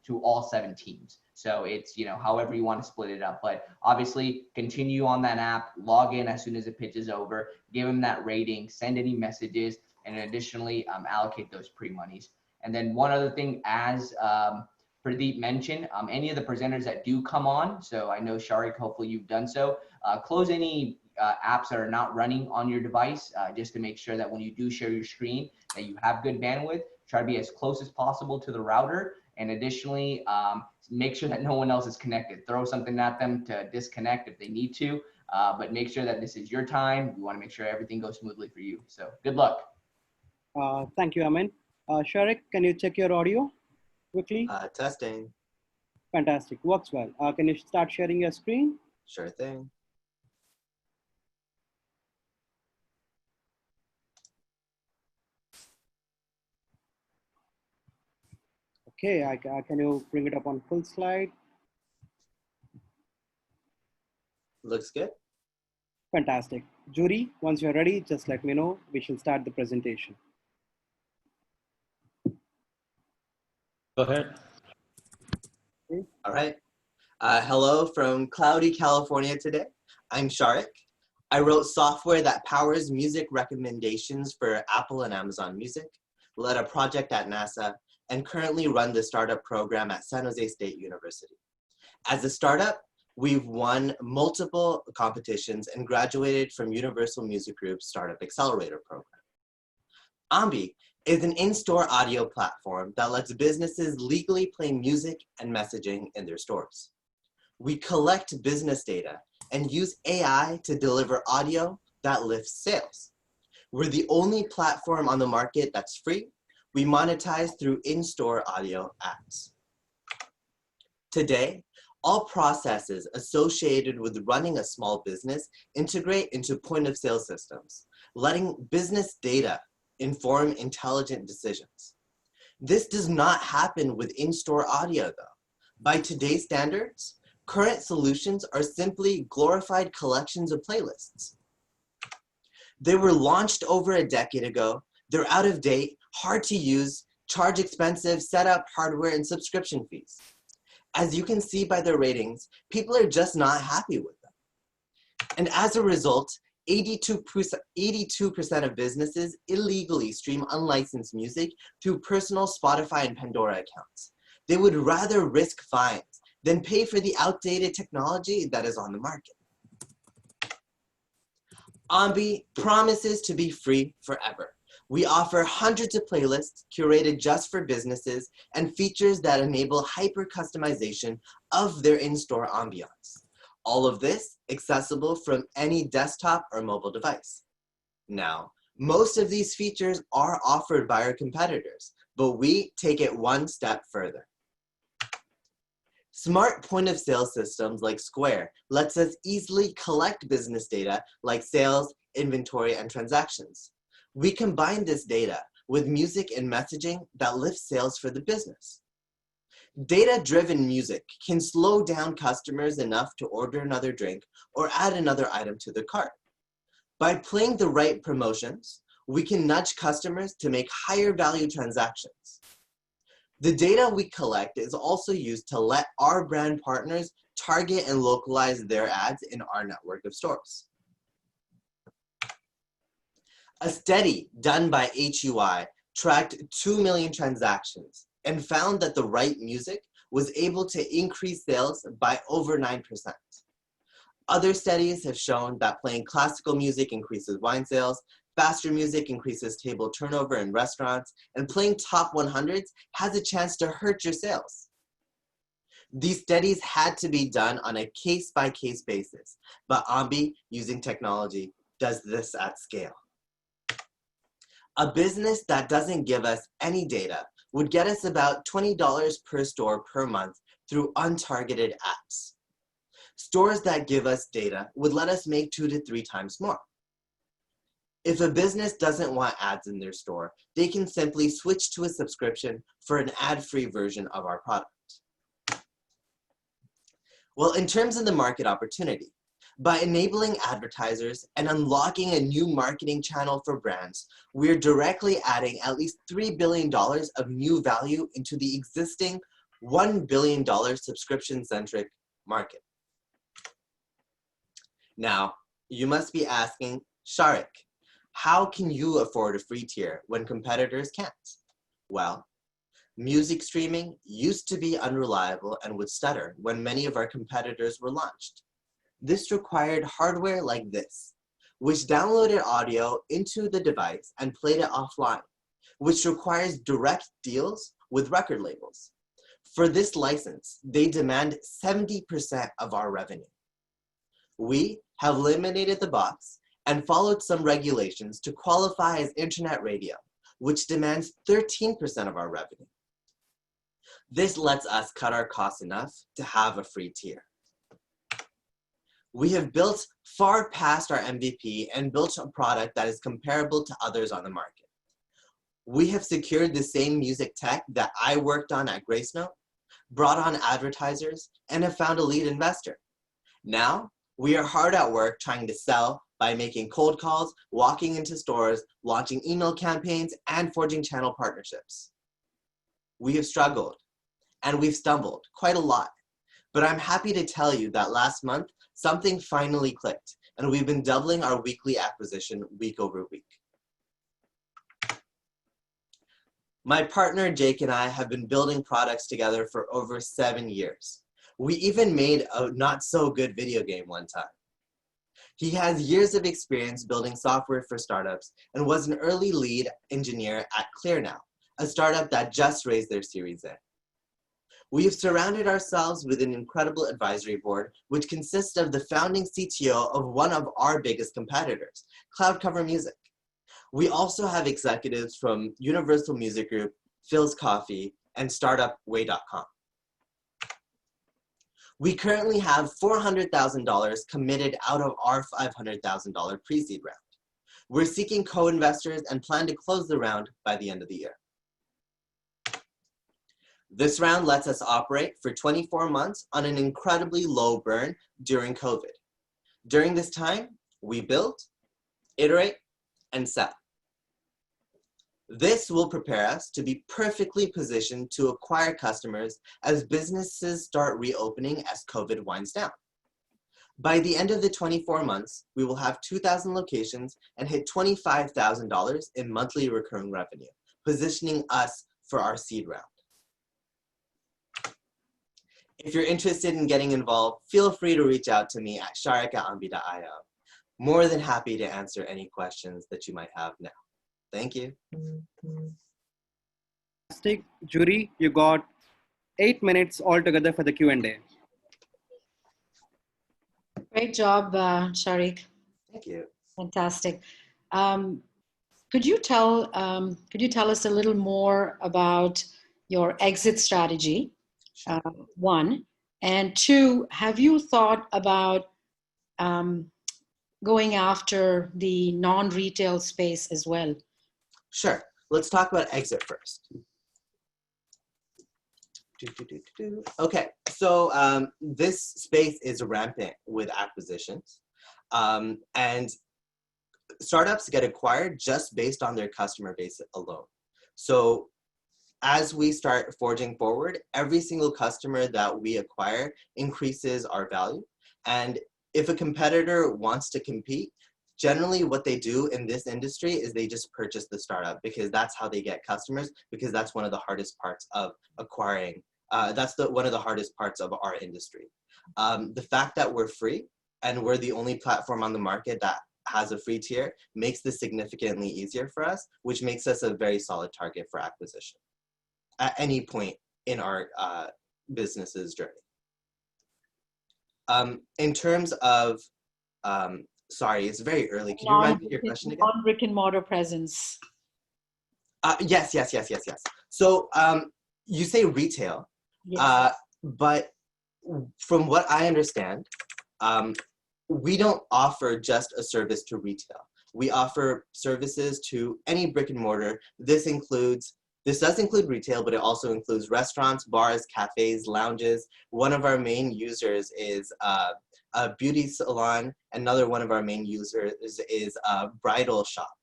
to all 7 teams. So it's, however you want to split it up. But obviously, continue on that app, log in as soon as the pitch is over, give them that rating, send any messages, and additionally allocate those pre-monies. And then one other thing, as Pradeep mentioned, any of the presenters that do come on, so I know Sharik, hopefully you've done so, close any apps that are not running on your device, just to make sure that when you do share your screen, that you have good bandwidth. Try to be as close as possible to the router, and additionally, make sure that no one else is connected. Throw something at them to disconnect if they need to, but make sure that this is your time. We want to make sure everything goes smoothly for you. So good luck. Thank you, Amin. Sharik, can you check your audio quickly? Testing. Fantastic, works well. Can you start sharing your screen? Sure thing. Okay, can you bring it up on full slide? Looks good. Fantastic. Jury, once you're ready, just let me know. We shall start the presentation. Go ahead. Okay. All right. Hello from cloudy California today. I'm Sharik. I wrote software that powers music recommendations for Apple and Amazon Music, led a project at NASA, and currently run the startup program at San Jose State University. As a startup, we've won multiple competitions and graduated from Universal Music Group's Startup Accelerator program. Ambi is an in-store audio platform that lets businesses legally play music and messaging in their stores. We collect business data and use AI to deliver audio that lifts sales. We're the only platform on the market that's free. We monetize through in-store audio apps. Today, All processes associated with running a small business integrate into point-of-sale systems, letting business data inform intelligent decisions. This does not happen with in-store audio, though. By today's standards, current solutions are simply glorified collections of playlists. They were launched over a decade ago. They're out of date, hard to use, charge expensive setup, hardware, and subscription fees. As you can see by their ratings, people are just not happy with them. And as a result, 82% of businesses illegally stream unlicensed music through personal Spotify and Pandora accounts. They would rather risk fines than pay for the outdated technology that is on the market. Ambi promises to be free forever. We offer hundreds of playlists curated just for businesses and features that enable hyper-customization of their in-store ambiance. All of this accessible from any desktop or mobile device. Now, most of these features are offered by our competitors, but we take it one step further. Smart point-of-sale systems like Square lets us easily collect business data like sales, inventory, and transactions. We combine this data with music and messaging that lifts sales for the business. Data-driven music can slow down customers enough to order another drink or add another item to their cart. By playing the right promotions, we can nudge customers to make higher value transactions. The data we collect is also used to let our brand partners target and localize their ads in our network of stores. A study done by HUI tracked 2 million transactions and found that the right music was able to increase sales by over 9%. Other studies have shown that playing classical music increases wine sales, faster music increases table turnover in restaurants, and playing top 100s has a chance to hurt your sales. These studies had to be done on a case-by-case basis, but Ambi, using technology, does this at scale. A business that doesn't give us any data would get us about $20 per store per month through untargeted apps. Stores that give us data would let us make 2 to 3 times more. If a business doesn't want ads in their store, they can simply switch to a subscription for an ad-free version of our product. Well, in terms of the market opportunity, by enabling advertisers and unlocking a new marketing channel for brands, we're directly adding at least $3 billion of new value into the existing $1 billion subscription-centric market. Now, you must be asking, Sharik, how can you afford a free tier when competitors can't? Well, music streaming used to be unreliable and would stutter when many of our competitors were launched. This required hardware like this, which downloaded audio into the device and played it offline, which requires direct deals with record labels. For this license, they demand 70% of our revenue. We have eliminated the box and followed some regulations to qualify as internet radio, which demands 13% of our revenue. This lets us cut our costs enough to have a free tier. We have built far past our MVP and built a product that is comparable to others on the market. We have secured the same music tech that I worked on at Gracenote, brought on advertisers, and have found a lead investor. Now, we are hard at work trying to sell by making cold calls, walking into stores, launching email campaigns, and forging channel partnerships. We have struggled, and we've stumbled quite a lot, but I'm happy to tell you that last month, something finally clicked, and we've been doubling our weekly acquisition week over week. My partner Jake and I have been building products together for over 7 years. We even made a not so good video game one time. He has years of experience building software for startups and was an early lead engineer at ClearNow, a startup that just raised their Series A. We have surrounded ourselves with an incredible advisory board, which consists of the founding CTO of one of our biggest competitors, Cloud Cover Music. We also have executives from Universal Music Group, Phil's Coffee, and StartupWay.com. We currently have $400,000 committed out of our $500,000 pre-seed round. We're seeking co-investors and plan to close the round by the end of the year. This round lets us operate for 24 months on an incredibly low burn during COVID. During this time, we build, iterate, and sell. This will prepare us to be perfectly positioned to acquire customers as businesses start reopening as COVID winds down. By the end of the 24 months, we will have 2,000 locations and hit $25,000 in monthly recurring revenue, positioning us for our seed round. If you're interested in getting involved, feel free to reach out to me at sharik@ambi.io. More than happy to answer any questions that you might have now. Thank you. Fantastic. Jury, you got 8 minutes altogether for the Q&A. Great job, Sharik. Thank you. Fantastic. Could you tell us a little more about your exit strategy? One, and two, have you thought about going after the non-retail space as well? Sure. Let's talk about exit first. Okay, so this space is rampant with acquisitions, and startups get acquired just based on their customer base alone. So as we start forging forward, every single customer that we acquire increases our value. And if a competitor wants to compete, generally what they do in this industry is they just purchase the startup, because that's how they get customers, because that's one of the hardest parts of acquiring. That's one of the hardest parts of our industry. The fact that we're free and we're the only platform on the market that has a free tier makes this significantly easier for us, which makes us a very solid target for acquisition at any point in our business's journey. In terms of, sorry, it's very early. Can you remind me your question again? On brick and mortar presence. Yes. So you say retail, yes. But from what I understand, we don't offer just a service to retail. We offer services to any brick and mortar. This does include retail, but it also includes restaurants, bars, cafes, lounges. One of our main users is a beauty salon. Another one of our main users is a bridal shop.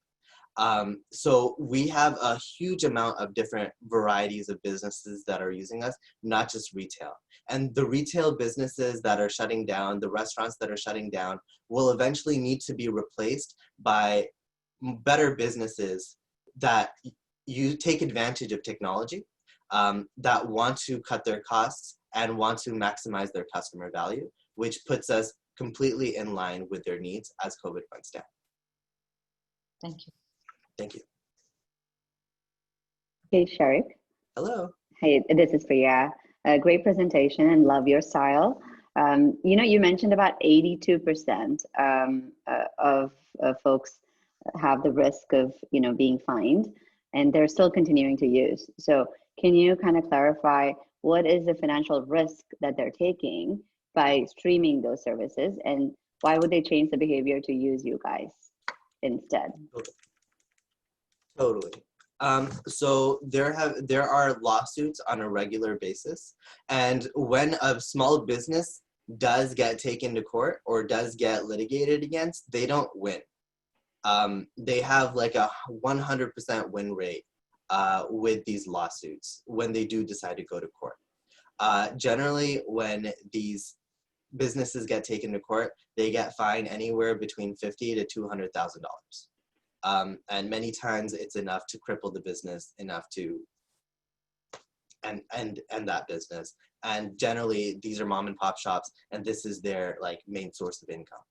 So we have a huge amount of different varieties of businesses that are using us, not just retail. And the retail businesses that are shutting down, the restaurants that are shutting down, will eventually need to be replaced by better businesses that you take advantage of technology, that want to cut their costs and want to maximize their customer value, which puts us completely in line with their needs as COVID winds down. Thank you. Thank you. Hey, Sharik. Hello. Hey, this is Priya. Great presentation and love your style. You mentioned about 82% of folks have the risk of, being fined, and they're still continuing to use. So can you kind of clarify what is the financial risk that they're taking by streaming those services, and why would they change the behavior to use you guys instead? Totally. So there are lawsuits on a regular basis, and when a small business does get taken to court or does get litigated against, they don't win. They have like a 100% win rate with these lawsuits when they do decide to go to court. Generally, when these businesses get taken to court, they get fined anywhere between $50,000 to $200,000. And many times it's enough to cripple the business, enough to end that business. And generally, these are mom and pop shops, and this is their main source of income.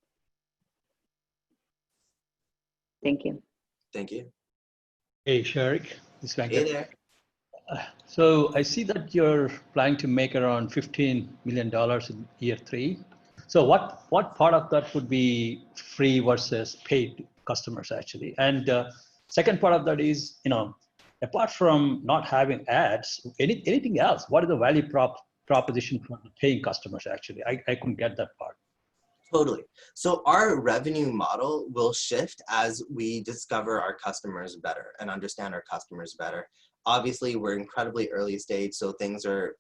Thank you. Thank you. Hey, Sharik. This is Venkat. Hey there. So I see that you're planning to make around $15 million in year 3. So what part of that would be free versus paid customers actually? And second part of that is, apart from not having ads, anything else? What is the value prop proposition for the paying customers, actually. I couldn't get that part. Totally. So our revenue model will shift as we discover our customers better and understand our customers better. Obviously, we're incredibly early stage, so things are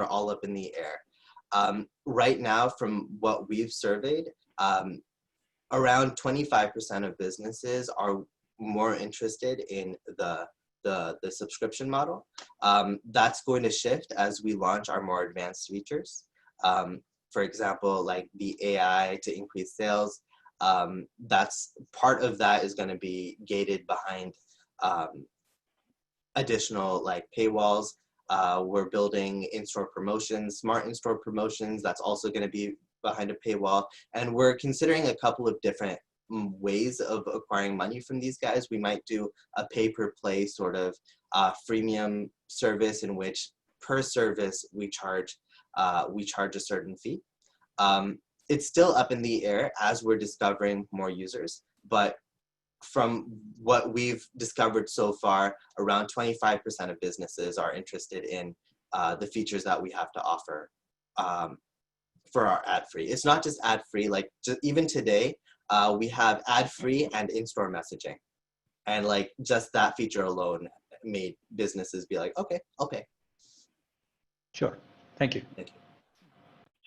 all up in the air. Right now, from what we've surveyed, around 25% of businesses are more interested in the subscription model. That's going to shift as we launch our more advanced features. For example, like the AI to increase sales. That's part of that is going to be gated behind additional like paywalls. We're building in-store promotions, smart in-store promotions. That's also going to be behind a paywall. And we're considering a couple of different ways of acquiring money from these guys. We might do a pay-per-play sort of freemium service in which per service we charge a certain fee. It's still up in the air as we're discovering more users, but from what we've discovered so far, around 25% of businesses are interested in the features that we have to offer for our ad-free. It's not just ad-free, like even today, we have ad-free and in-store messaging. And like just that feature alone made businesses be like, okay, I'll pay. Sure, thank you. Thank you.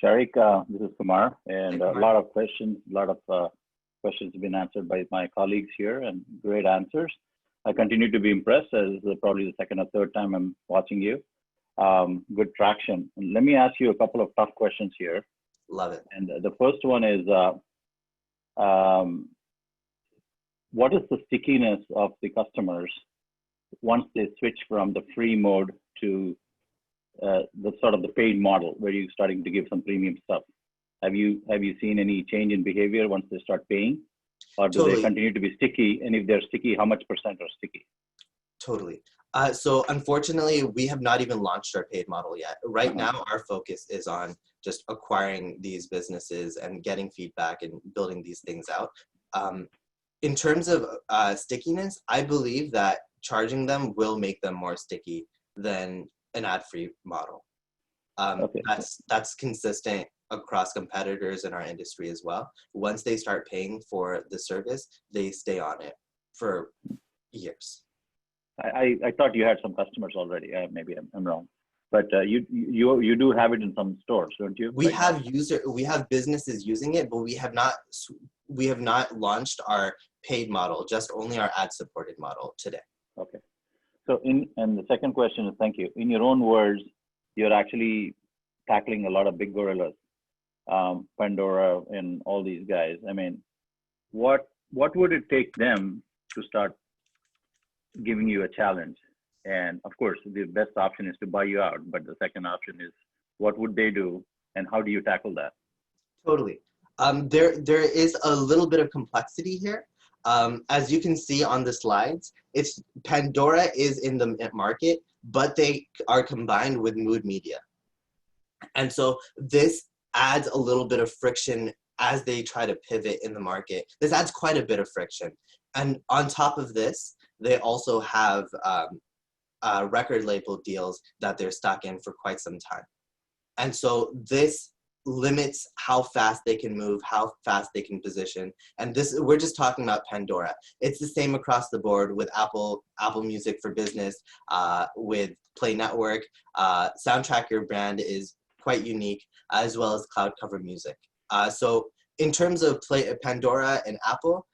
Sharik, this is Kumar, and a lot of questions have been answered by my colleagues here, and great answers. I continue to be impressed as probably the second or third time I'm watching you. Good traction. And let me ask you a couple of tough questions here. Love it. And the first one is, what is the stickiness of the customers once they switch from the free mode to the sort of the paid model where you're starting to give some premium stuff? Have you seen any change in behavior once they start paying, or do they continue to be sticky? And if they're sticky, how much percent are sticky? Totally. So unfortunately, we have not even launched our paid model yet. Right now, our focus is on just acquiring these businesses and getting feedback and building these things out. In terms of stickiness, I believe that charging them will make them more sticky than an ad-free model. That's consistent across competitors in our industry as well. Once they start paying for the service, they stay on it for years. I thought you had some customers already. Maybe I'm wrong, but you do have it in some stores, don't you? We have businesses using it, but we have not launched our paid model, just only our ad-supported model today. Okay. So and the second question is, thank you. In your own words, you're actually tackling a lot of big gorillas, Pandora and all these guys. I mean, what would it take them to start giving you a challenge? And of course, the best option is to buy you out, but the second option is, what would they do, and how do you tackle that? Totally. There is a little bit of complexity here. As you can see on the slides, Pandora is in the market, but they are combined with Mood Media. And so this adds a little bit of friction as they try to pivot in the market. This adds quite a bit of friction. And on top of this, they also have record label deals that they're stuck in for quite some time. And so this limits how fast they can move, how fast they can position. And this, we're just talking about Pandora. It's the same across the board with Apple Music for Business, with Play Network. Soundtrack Your Brand is quite unique, as well as Cloud Cover Music. So in terms of Pandora and Apple,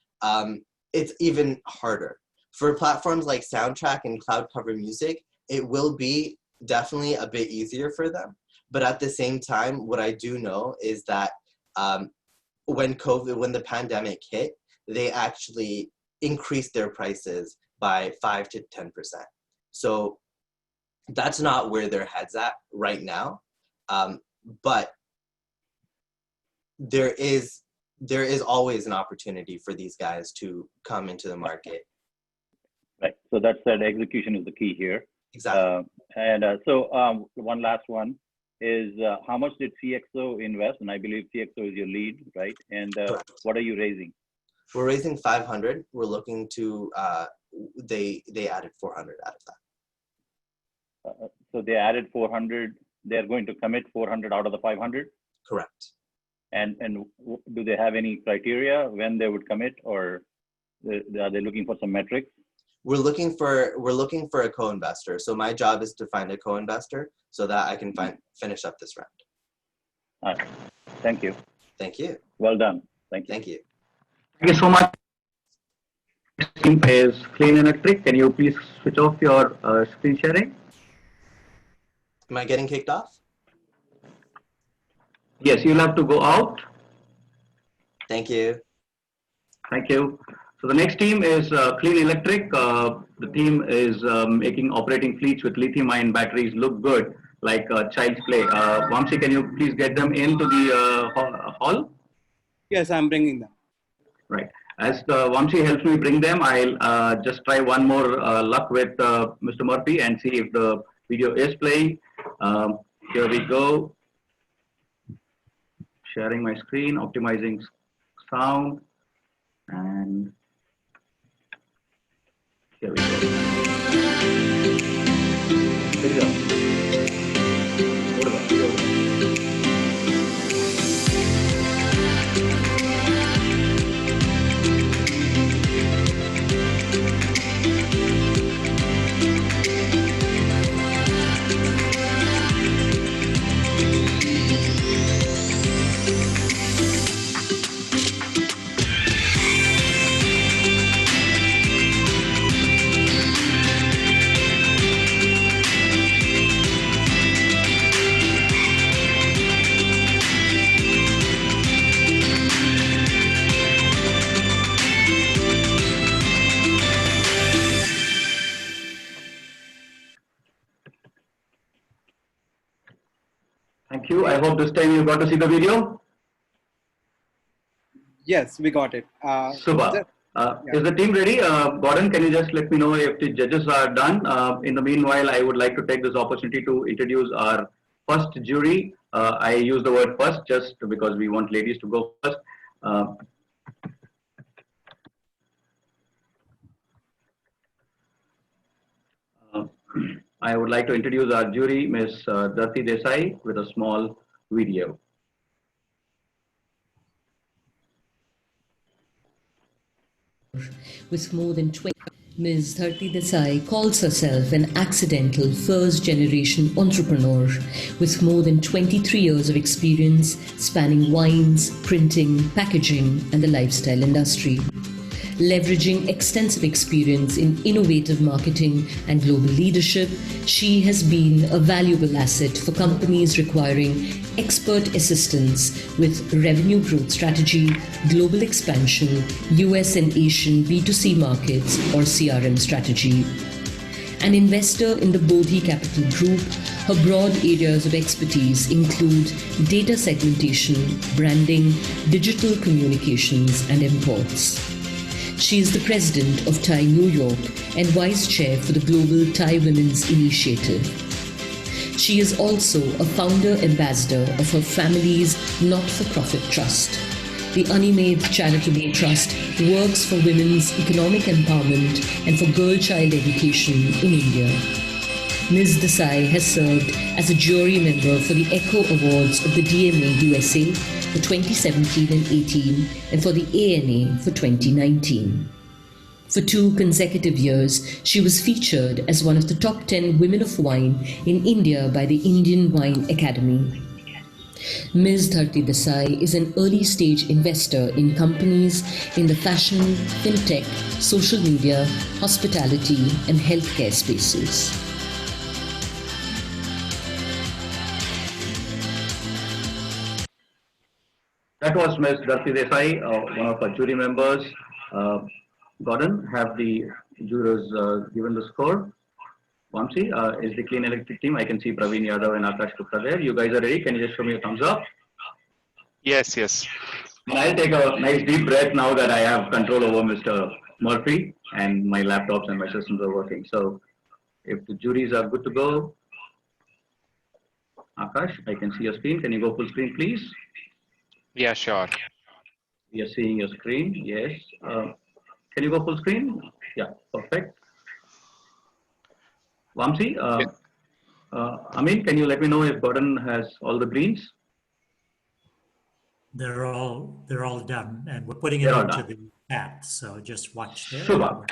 it's even harder. For platforms like Soundtrack and Cloud Cover Music, it will be definitely a bit easier for them. But at the same time, what I do know is that when the pandemic hit, they actually increased their prices by 5 to 10%. So that's not where their head's at right now. But there is always an opportunity for these guys to come into the market. Right. So that's that execution is the key here. Exactly. So one last one is, how much did CXO invest? And I believe CXO is your lead, right? And what are you raising? We're raising 500. We're looking to, they added 400 out of that. So they added 400 they're going to commit 400 out of the 500? Correct. And do they have any criteria when they would commit, or are they looking for some metrics? We're looking for a co-investor. So my job is to find a co-investor so that I can finish up this round. All right. Thank you. Thank you. Well done. Thank you. Thank you. Thank you so much. Team is Clean Electric. Can you please switch off your screen sharing? Am I getting kicked off? Yes, you'll have to go out. Thank you. Thank you. So the next team is Clean Electric. The team is making operating fleets with lithium-ion batteries look good, like child's play. Vamsi, can you please get them into the hall? Yes, I'm bringing them. Right. As Vamsi helps me bring them, I'll just try one more luck with Mr. Murphy and see if the video is playing. Here we go. Sharing my screen, optimizing sound, and here we go. Here we go. Thank you. I hope this time you got to see the video. Yes, we got it. Super. Is the team ready? Gordon, can you just let me know if the judges are done? In the meanwhile, I would like to take this opportunity to introduce our first jury. I use the word first just because we want ladies to go first. I would like to introduce our jury, Ms. Dharti Desai, with a small video. With more than 20, Ms. Dharti Desai calls herself an accidental first-generation entrepreneur with more than 23 years of experience spanning wines, printing, packaging, and the lifestyle industry. Leveraging extensive experience in innovative marketing and global leadership, she has been a valuable asset for companies requiring expert assistance with revenue growth strategy, global expansion, US and Asian B2C markets, or CRM strategy. An investor in the Bodhi Capital Group, her broad areas of expertise include data segmentation, branding, digital communications, and imports. She is the president of TiE New York and vice chair for the Global TiE Women's Initiative. She is also a founder ambassador of her family's not-for-profit trust. The Animed Charitable Trust works for women's economic empowerment and for girl-child education in India. Ms. Desai has served as a jury member for the ECHO Awards of the DMA USA for 2017 and 18 and for the ANA for 2019. For 2 consecutive years, she was featured as one of the top 10 women of wine in India by the Indian Wine Academy. Ms. Dharti Desai is an early-stage investor in companies in the fashion, fintech, social media, hospitality, and healthcare spaces. That was Ms. Dharti Desai, one of our jury members. Gordon, have the jurors given the score? Vamsi, is the Clean Electric team? I can see Praveen Yadav and Akash Gupta there. You guys are ready? Can you just show me a thumbs up? Yes, yes. And I'll take a nice deep breath now that I have control over Mr. Murphy and my laptops and my systems are working. So if the juries are good to go, Akash, I can see your screen. Can you go full screen, please? Yeah, sure. We are seeing your screen. Yes. Can you go full screen? Yeah, perfect. Vamsi, Amin, can you let me know if Gordon has all the greens? They're all done, and we're putting it They're all into done. the chat. So just watch there. Super.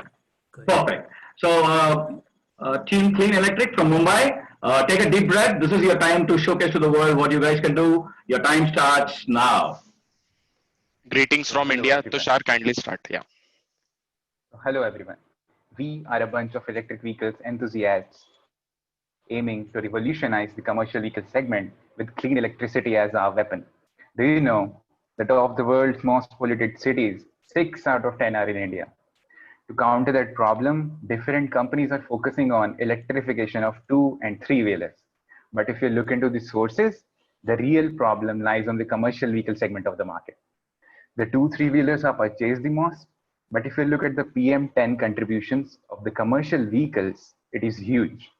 Good. Perfect. So, Team Clean Electric from Mumbai, take a deep breath. This is your time to showcase to the world what you guys can do. Your time starts now. Greetings from Hello, India. everyone. Tushar, kindly start. Yeah. Hello, everyone. We are a bunch of electric vehicles enthusiasts aiming to revolutionize the commercial vehicle segment with clean electricity as our weapon. Do you know that of the world's most polluted cities, 6 out of 10 are in India? To counter that problem, different companies are focusing on electrification of 2 and 3 wheelers. But if you look into the sources, the real problem lies on the commercial vehicle segment of the market. The 2 3-wheelers are purchased the most, but if you look at the PM10 contributions of the commercial vehicles, it is huge.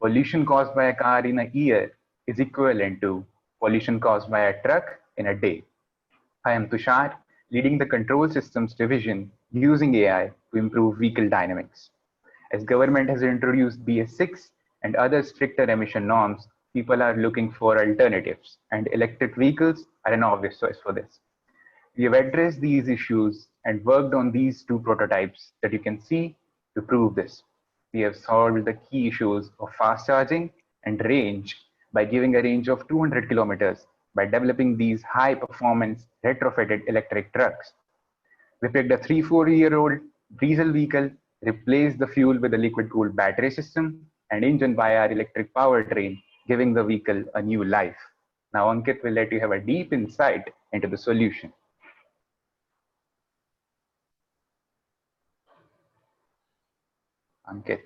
Pollution caused by a car in a year is equivalent to pollution caused by a truck in a day. I am Tushar, leading the control systems division using AI to improve vehicle dynamics. As government has introduced BS6 and other stricter emission norms, people are looking for alternatives, and electric vehicles are an obvious choice for this. We have addressed these issues and worked on these 2 prototypes that you can see to prove this. We have solved the key issues of fast charging and range by giving a range of 200 kilometers by developing these high performance retrofitted electric trucks. We picked a 3-4-year-old diesel vehicle, replaced the fuel with a liquid cooled battery system and engine by our electric powertrain, giving the vehicle a new life. Now Ankit will let you have a deep insight into the solution. Ankit.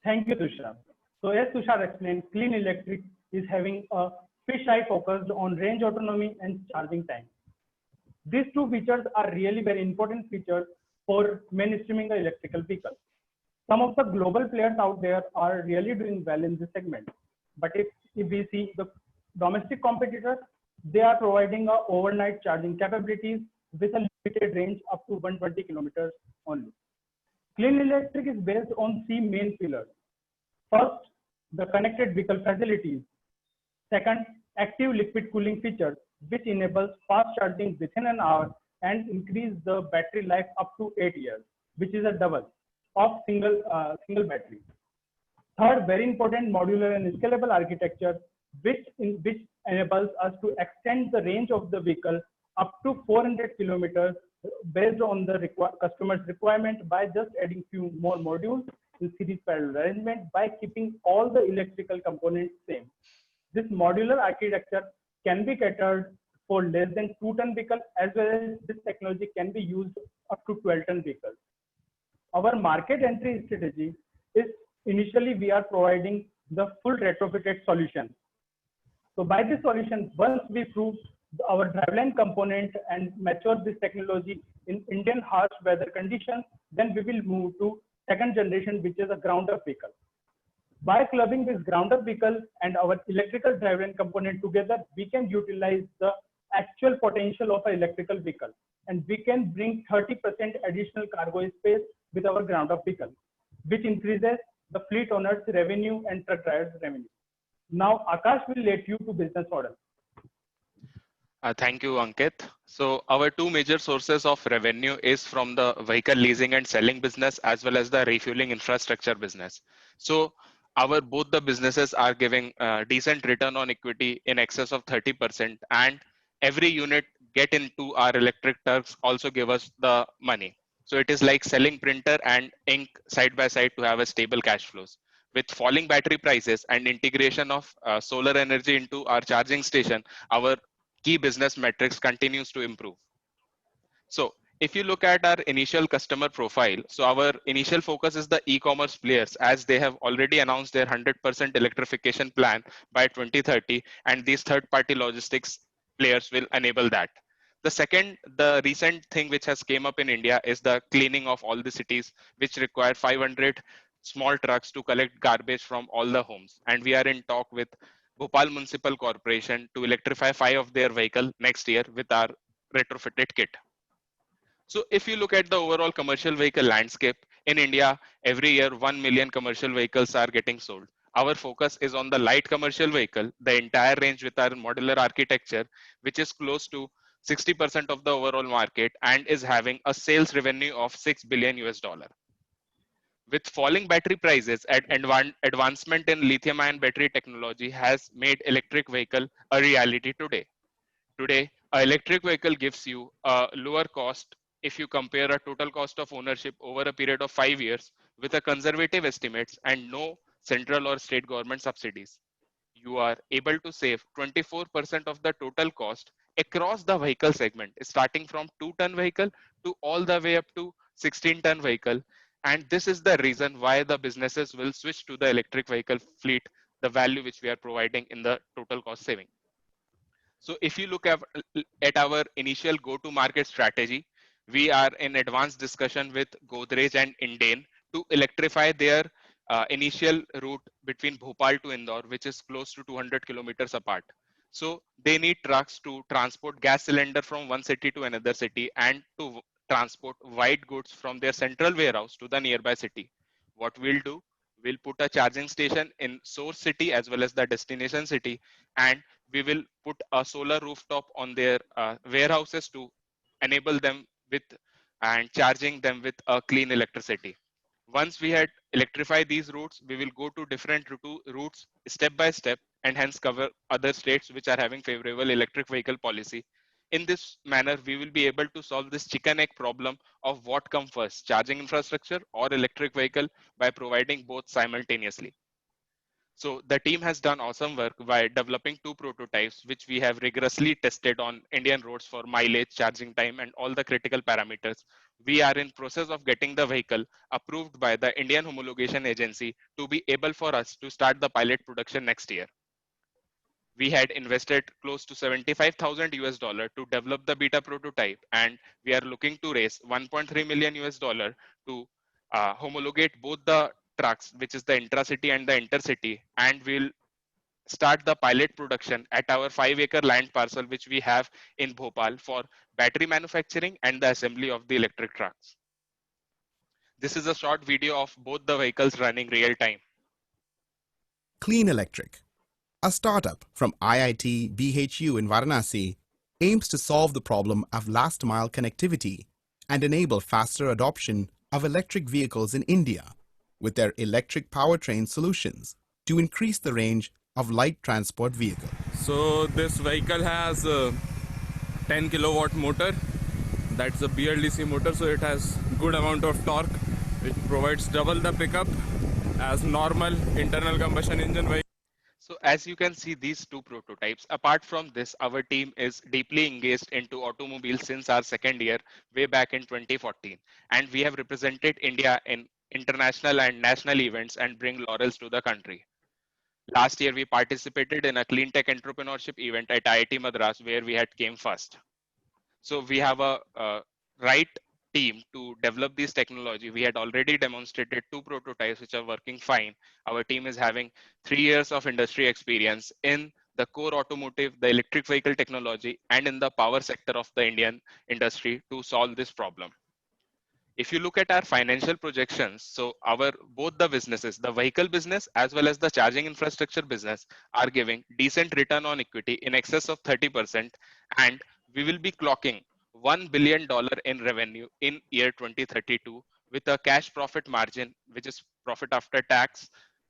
Thank you, Tushar. So as Tushar explained, Clean Electric is having a fisheye focused on range autonomy and charging time. These 2 features are really very important features for mainstreaming the electrical vehicle. Some of the global players out there are really doing well in this segment. But if we see the domestic competitors, they are providing a overnight charging capabilities with a limited range up to 120 kilometers only. Clean Electric is based on 3 main pillars. First, the connected vehicle facilities. Second, active liquid cooling features, which enables fast charging within an hour and increase the battery life up to 8 years, which is a double of single battery. Third, very important, modular and scalable architecture, which enables us to extend the range of the vehicle up to 400 kilometers based on the customer's requirement by just adding few more modules in series parallel arrangement by keeping all the electrical components same. This modular architecture can be catered for less than 2-ton vehicles, as well as this technology can be used up to 12-ton vehicles. Our market entry strategy is initially we are providing the full retrofitted solution. So by this solution, once we prove our driveline component and mature this technology in Indian harsh weather conditions, then we will move to second generation, which is a ground-up vehicle. By clubbing this ground-up vehicle and our electrical driveline component together, we can utilize the actual potential of an electrical vehicle, and we can bring 30% additional cargo space with our ground-up vehicle, which increases the fleet owners' revenue and truck drivers' revenue. Now, Akash will let you to business model. Thank you, Ankit. So our 2 major sources of revenue is from the vehicle leasing and selling business, as well as the refueling infrastructure business. So both the businesses are giving decent return on equity in excess of 30%, and every unit get into our electric trucks also give us the money. So it is like selling printer and ink side by side to have a stable cash flows. With falling battery prices and integration of solar energy into our charging station, our key business metrics continues to improve. So if you look at our initial customer profile, so our initial focus is the e-commerce players, as they have already announced their 100% electrification plan by 2030, and these third-party logistics players will enable that. The recent thing which has came up in India is the cleaning of all the cities, which require 500 small trucks to collect garbage from all the homes. And we are in talk with Bhopal Municipal Corporation to electrify 5 of their vehicles next year with our retrofitted kit. So if you look at the overall commercial vehicle landscape in India, every year 1 million commercial vehicles are getting sold. Our focus is on the light commercial vehicle, the entire range with our modular architecture, which is close to 60% of the overall market and is having a sales revenue of $6 billion US. With falling battery prices and advancement in lithium-ion battery technology has made electric vehicle a reality today. Today, an electric vehicle gives you a lower cost if you compare a total cost of ownership over a period of 5 years with a conservative estimates and no central or state government subsidies. You are able to save 24% of the total cost across the vehicle segment, starting from 2-ton vehicle to all the way up to 16-ton vehicle. And this is the reason why the businesses will switch to the electric vehicle fleet, the value which we are providing in the total cost saving. So if you look at our initial go-to-market strategy, we are in advanced discussion with Godrej and Indane to electrify their initial route between Bhopal to Indore, which is close to 200 kilometers apart. So they need trucks to transport gas cylinder from one city to another city and to transport white goods from their central warehouse to the nearby city. What we'll do, we'll put a charging station in source city as well as the destination city, and we will put a solar rooftop on their warehouses to enable them with and charging them with a clean electricity. Once we had electrified these routes, we will go to different routes step by step and hence cover other states which are having favorable electric vehicle policy. In this manner, we will be able to solve this chicken egg problem of what comes first, charging infrastructure or electric vehicle, by providing both simultaneously. So the team has done awesome work by developing 2 prototypes, which we have rigorously tested on Indian roads for mileage, charging time, and all the critical parameters. We are in process of getting the vehicle approved by the Indian Homologation Agency to be able for us to start the pilot production next year. We had invested close to 75,000 US dollar to develop the beta prototype, and we are looking to raise 1.3 million US dollar to homologate both the trucks, which is the intracity and the intercity, and we'll start the pilot production at our 5-acre land parcel, which we have in Bhopal for battery manufacturing and the assembly of the electric trucks. This is a short video of both the vehicles running real time. Clean Electric, a startup from IIT BHU in Varanasi, aims to solve the problem of last-mile connectivity and enable faster adoption of electric vehicles in India with their electric powertrain solutions to increase the range of light transport vehicles. So this vehicle has a 10 kilowatt motor. That's a BLDC motor, so it has good amount of torque. It provides double the pickup as normal internal combustion engine vehicle. So as you can see these 2 prototypes, apart from this, our team is deeply engaged into automobiles since our second year, way back in 2014. And we have represented India in international and national events and bring laurels to the country. Last year, we participated in a clean tech entrepreneurship event at IIT Madras, where we had came first. So we have a right team to develop this technology. We had already demonstrated 2 prototypes which are working fine. Our team is having 3 years of industry experience in the core automotive, the electric vehicle technology, and in the power sector of the Indian industry to solve this problem. If you look at our financial projections, so our both the businesses, the vehicle business as well as the charging infrastructure business, are giving decent return on equity in excess of 30%, and we will be clocking $1 billion in revenue in year 2032 with a cash profit margin, which is profit after tax,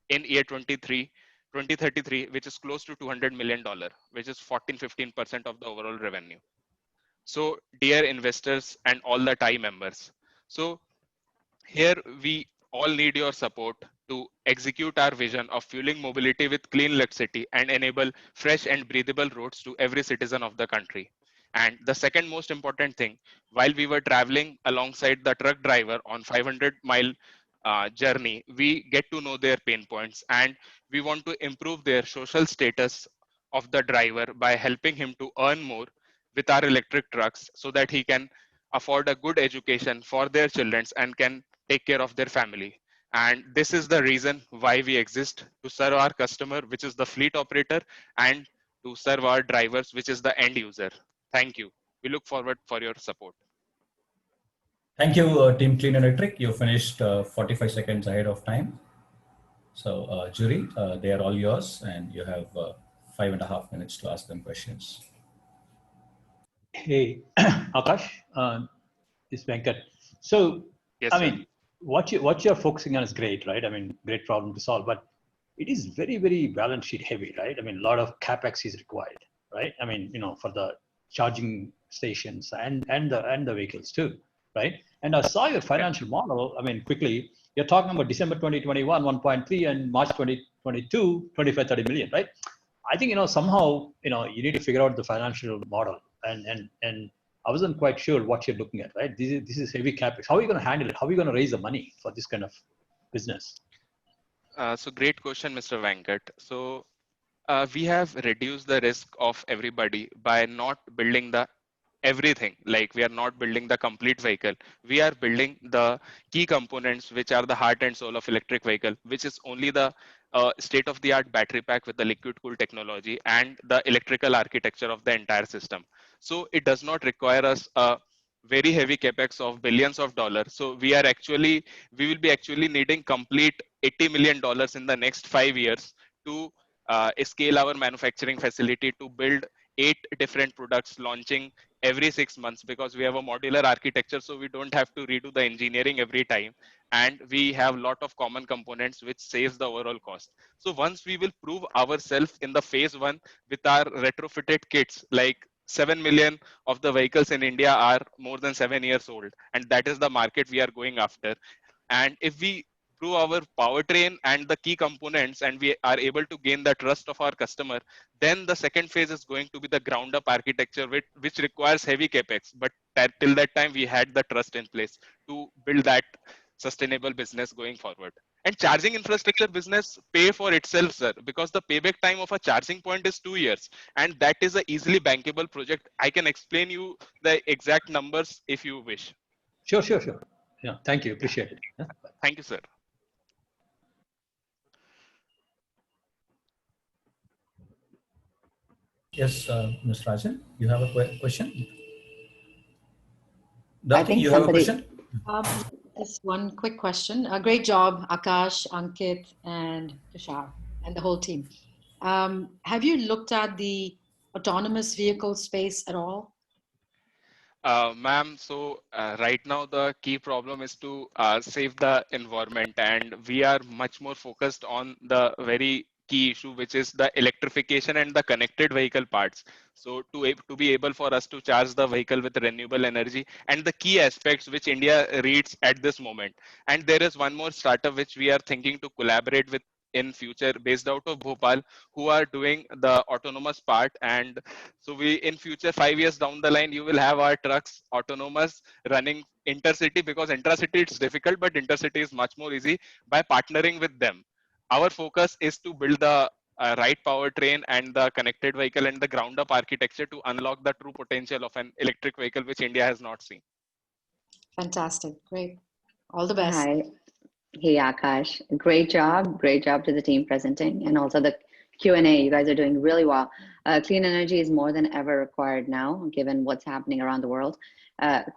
in year 2033, which is close to $200 million, which is 14-15% of the overall revenue. So dear investors and all the TiE members, so here we all need your support to execute our vision of fueling mobility with clean electricity and enable fresh and breathable roads to every citizen of the country. And the second most important thing, while we were traveling alongside the truck driver on 500-mile journey, we get to know their pain points, and we want to improve their social status of the driver by helping him to earn more with our electric trucks so that he can afford a good education for their children and can take care of their family. And this is the reason why we exist, to serve our customer, which is the fleet operator, and to serve our drivers, which is the end user. Thank you. We look forward for your support. Thank you, Team Clean Electric. You finished 45 seconds ahead of time. So, jury, they are all yours, and you have 5.5 minutes to ask them questions. Hey, Akash, this is Venkat. So, Yes, I sir. mean, what you're focusing on is great, right? I mean, great problem to solve, but it is very, very balance sheet heavy, right? I mean, a lot of capex is required, right? I mean, for the charging stations and the vehicles too, right? And I saw your financial model. I mean, quickly, you're talking about December 2021, 1.3, and March 2022, 25-30 million, right? I think somehow you need to figure out the financial model, and I wasn't quite sure what you're looking at, right? This is heavy capex. How are you going to handle it? How are you going to raise the money for this kind of business? So great question, Mr. Venkat. So we have reduced the risk of everybody by not building the everything. Like, we are not building the complete vehicle. We are building the key components, which are the heart and soul of electric vehicle, which is only the state of the art battery pack with the liquid cool technology and the electrical architecture of the entire system. So it does not require us a very heavy capex of billions of dollars. So we will be actually needing complete $80 million in the next 5 years to scale our manufacturing facility to build 8 different products launching every 6 months, because we have a modular architecture, so we don't have to redo the engineering every time, and we have a lot of common components which saves the overall cost. So once we will prove ourselves in the phase 1 with our retrofitted kits, like 7 million of the vehicles in India are more than 7 years old, and that is the market we are going after. And if we prove our powertrain and the key components and we are able to gain the trust of our customer, then the second phase is going to be the ground up architecture, which requires heavy capex. But till that time, we had the trust in place to build that sustainable business going forward. And charging infrastructure business pay for itself, sir, because the payback time of a charging point is 2 years, and that is a easily bankable project. I can explain you the exact numbers if you wish. Sure. Yeah, thank you. Appreciate it. Yeah. Thank you, sir. Yes, Ms. Rajan, you have a question? I Dati, think you have a somebody. question? Just one quick question. Great job, Akash, Ankit, and Tushar, and the whole team. Have you looked at the autonomous vehicle space at all? Ma'am, so right now the key problem is to save the environment, and we are much more focused on the very key issue, which is the electrification and the connected vehicle parts. So to be able for us to charge the vehicle with renewable energy and the key aspects which India reads at this moment. And there is one more startup which we are thinking to collaborate with in future, based out of Bhopal, who are doing the autonomous part. And so we, in future 5 years down the line, you will have our trucks autonomous running intercity, because intracity it's difficult, but intercity is much more easy by partnering with them. Our focus is to build the right powertrain and the connected vehicle and the ground up architecture to unlock the true potential of an electric vehicle, which India has not seen. Fantastic. Great. All the best. Hi. Hey, Akash. Great job. Great job to the team presenting, and also the Q&A. You guys are doing really well. Clean energy is more than ever required now, given what's happening around the world.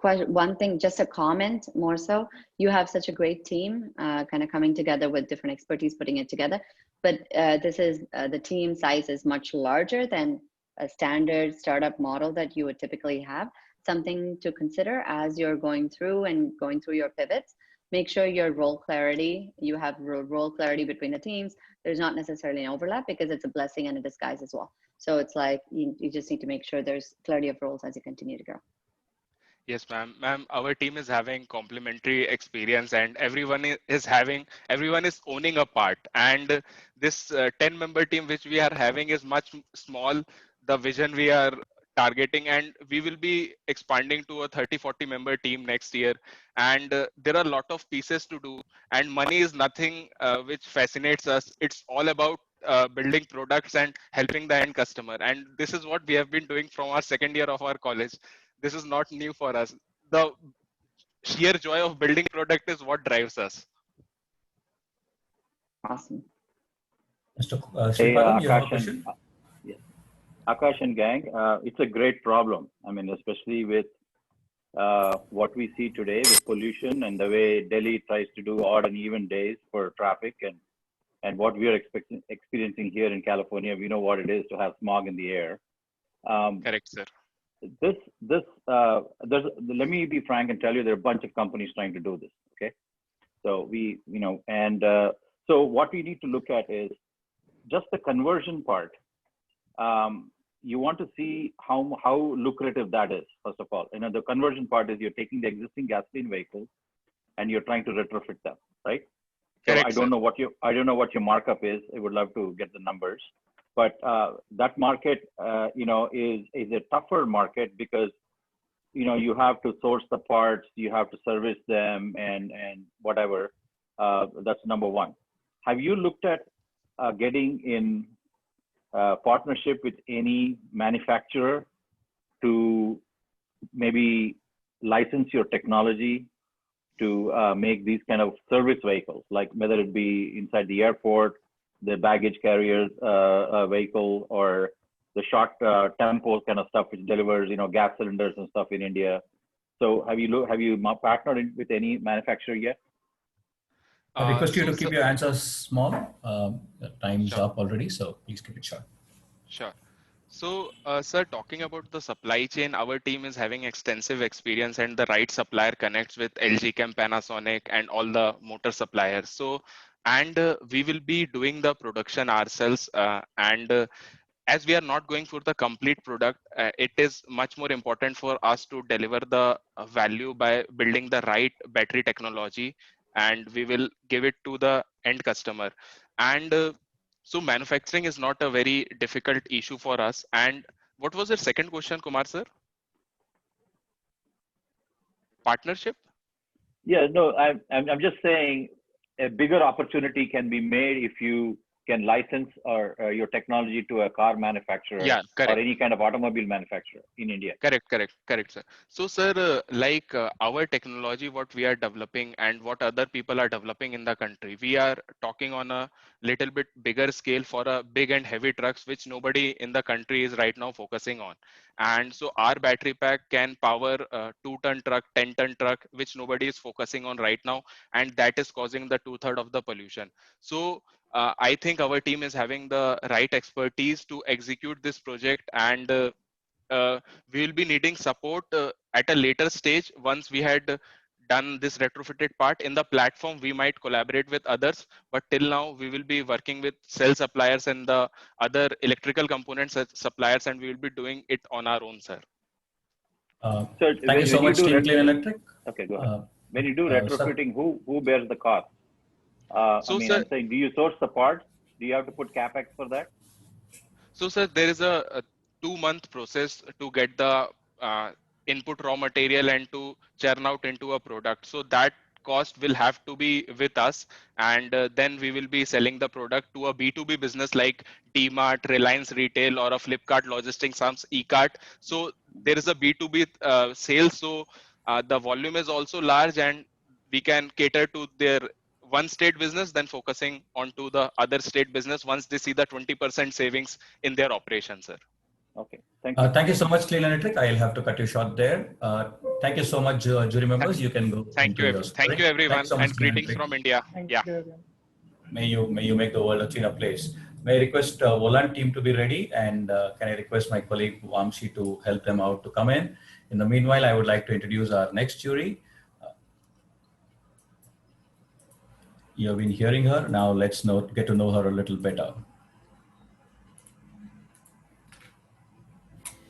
One thing, just a comment more so, you have such a great team kind of coming together with different expertise, putting it together. But the team size is much larger than a standard startup model that you would typically have. Something to consider as you're going through your pivots. Make sure your role clarity, you have role clarity between the teams. There's not necessarily an overlap, because it's a blessing and a disguise as well. So it's like, you just need to make sure there's clarity of roles as you continue to grow. Yes, ma'am. Ma'am, our team is having complementary experience, and everyone is owning a part. And this 10-member team which we are having is much small. The vision we are targeting, and we will be expanding to a 30-40 member team next year. And there are a lot of pieces to do, and money is nothing which fascinates us. It's all about building products and helping the end customer. And this is what we have been doing from our second year of our college. This is not new for us. The sheer joy of building product is what drives us. Awesome. Mr. Hey, Sripadan, you have a Akash question? yes. Akash and gang, it's a great problem. I mean, especially with what we see today with pollution and the way Delhi tries to do odd and even days for traffic, and and what we are experiencing here in California, we know what it is to have smog in the air. Correct, sir. Let me be frank and tell you, there are a bunch of companies trying to do this. Okay, so so what we need to look at is just the conversion part. You want to see how lucrative that is. First of all, the conversion part is you're taking the existing gasoline vehicles and you're trying to retrofit them, right? So Correct, I don't know what your markup is. I would love to get the numbers, but that market, is a tougher market because you have to source the parts, you have to service them, and whatever. That's number one. Have you looked at getting in partnership with any manufacturer to maybe license your technology to make these kind of service vehicles, like whether it be inside the airport, the baggage carrier vehicle, or the short tempo kind of stuff which delivers, gas cylinders and stuff in India. So have you partnered with any manufacturer yet? I request you to keep your answers small. Time's up already, so please keep it short. Sure. So, sir, talking about the supply chain, our team is having extensive experience, and the right supplier connects with LG Chem, Panasonic, and all the motor suppliers. So, we will be doing the production ourselves. As we are not going for the complete product, it is much more important for us to deliver the value by building the right battery technology, and we will give it to the end customer. So manufacturing is not a very difficult issue for us. And what was your second question, Kumar sir? Partnership? Yeah, no, I'm just saying a bigger opportunity can be made if you can license your technology to a car manufacturer, or any kind of automobile manufacturer in India. Correct, sir. So, sir, our technology, what we are developing and what other people are developing in the country, we are talking on a little bit bigger scale for a big and heavy trucks, which nobody in the country is right now focusing on. And so our battery pack can power a 2-ton truck, 10-ton truck, which nobody is focusing on right now. And that is causing the 2/3 of the pollution. So I think our team is having the right expertise to execute this project, and we will be needing support at a later stage. Once we had done this retrofitted part in the platform, we might collaborate with others, but till now we will be working with cell suppliers and the other electrical components suppliers, and we will be doing it on our own, sir. Thank you so much, Team Clean Electric. Okay, go ahead. When you do retrofitting, who bears the cost? So, I'm sir, saying, do you source the parts? Do you have to put CapEx for that? So, sir, there is a 2-month process to get the input raw material and to churn out into a product. So that cost will have to be with us, and then we will be selling the product to a B2B business like DMart, Reliance Retail, or a Flipkart Logistics, some eCart. So there is a B2B sales. So the volume is also large, and we can cater to their one state business, then focusing onto the other state business once they see the 20% savings in their operation, sir. Okay, thank you. Thank you so much, Clean Electric. I'll have to cut you short there. Thank you so much, jury members. You can go. Thank you, everyone, so much, and Clean greetings Electric. from India. Yeah. May you make the world a cleaner place. May I request Volant team to be ready, and can I request my colleague Vamshi to help them out to come in. In the meanwhile, I would like to introduce our next jury. You have been hearing her. Now let's get to know her a little better.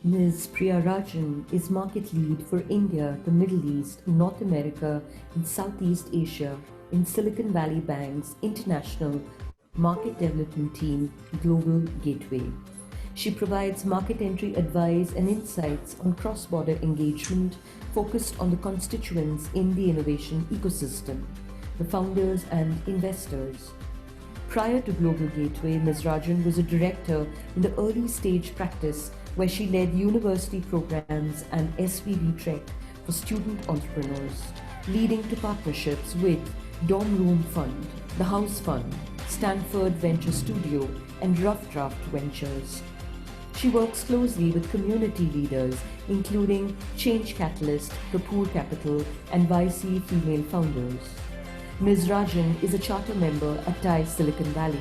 Ms. Priya Rajan is market lead for India, the Middle East, North America, and Southeast Asia in Silicon Valley Bank's International Market Development Team, Global Gateway. She provides market entry advice and insights on cross-border engagement focused on the constituents in the innovation ecosystem, the founders and investors. Prior to Global Gateway, Ms. Rajan was a director in the early stage practice where she led university programs and SVB Trek for student entrepreneurs, leading to partnerships with Dorm Room Fund, The House Fund, Stanford Venture Studio, and Rough Draft Ventures. She works closely with community leaders, including Change Catalyst, Kapoor Capital, and YC Female Founders. Ms. Rajan is a charter member at TiE Silicon Valley,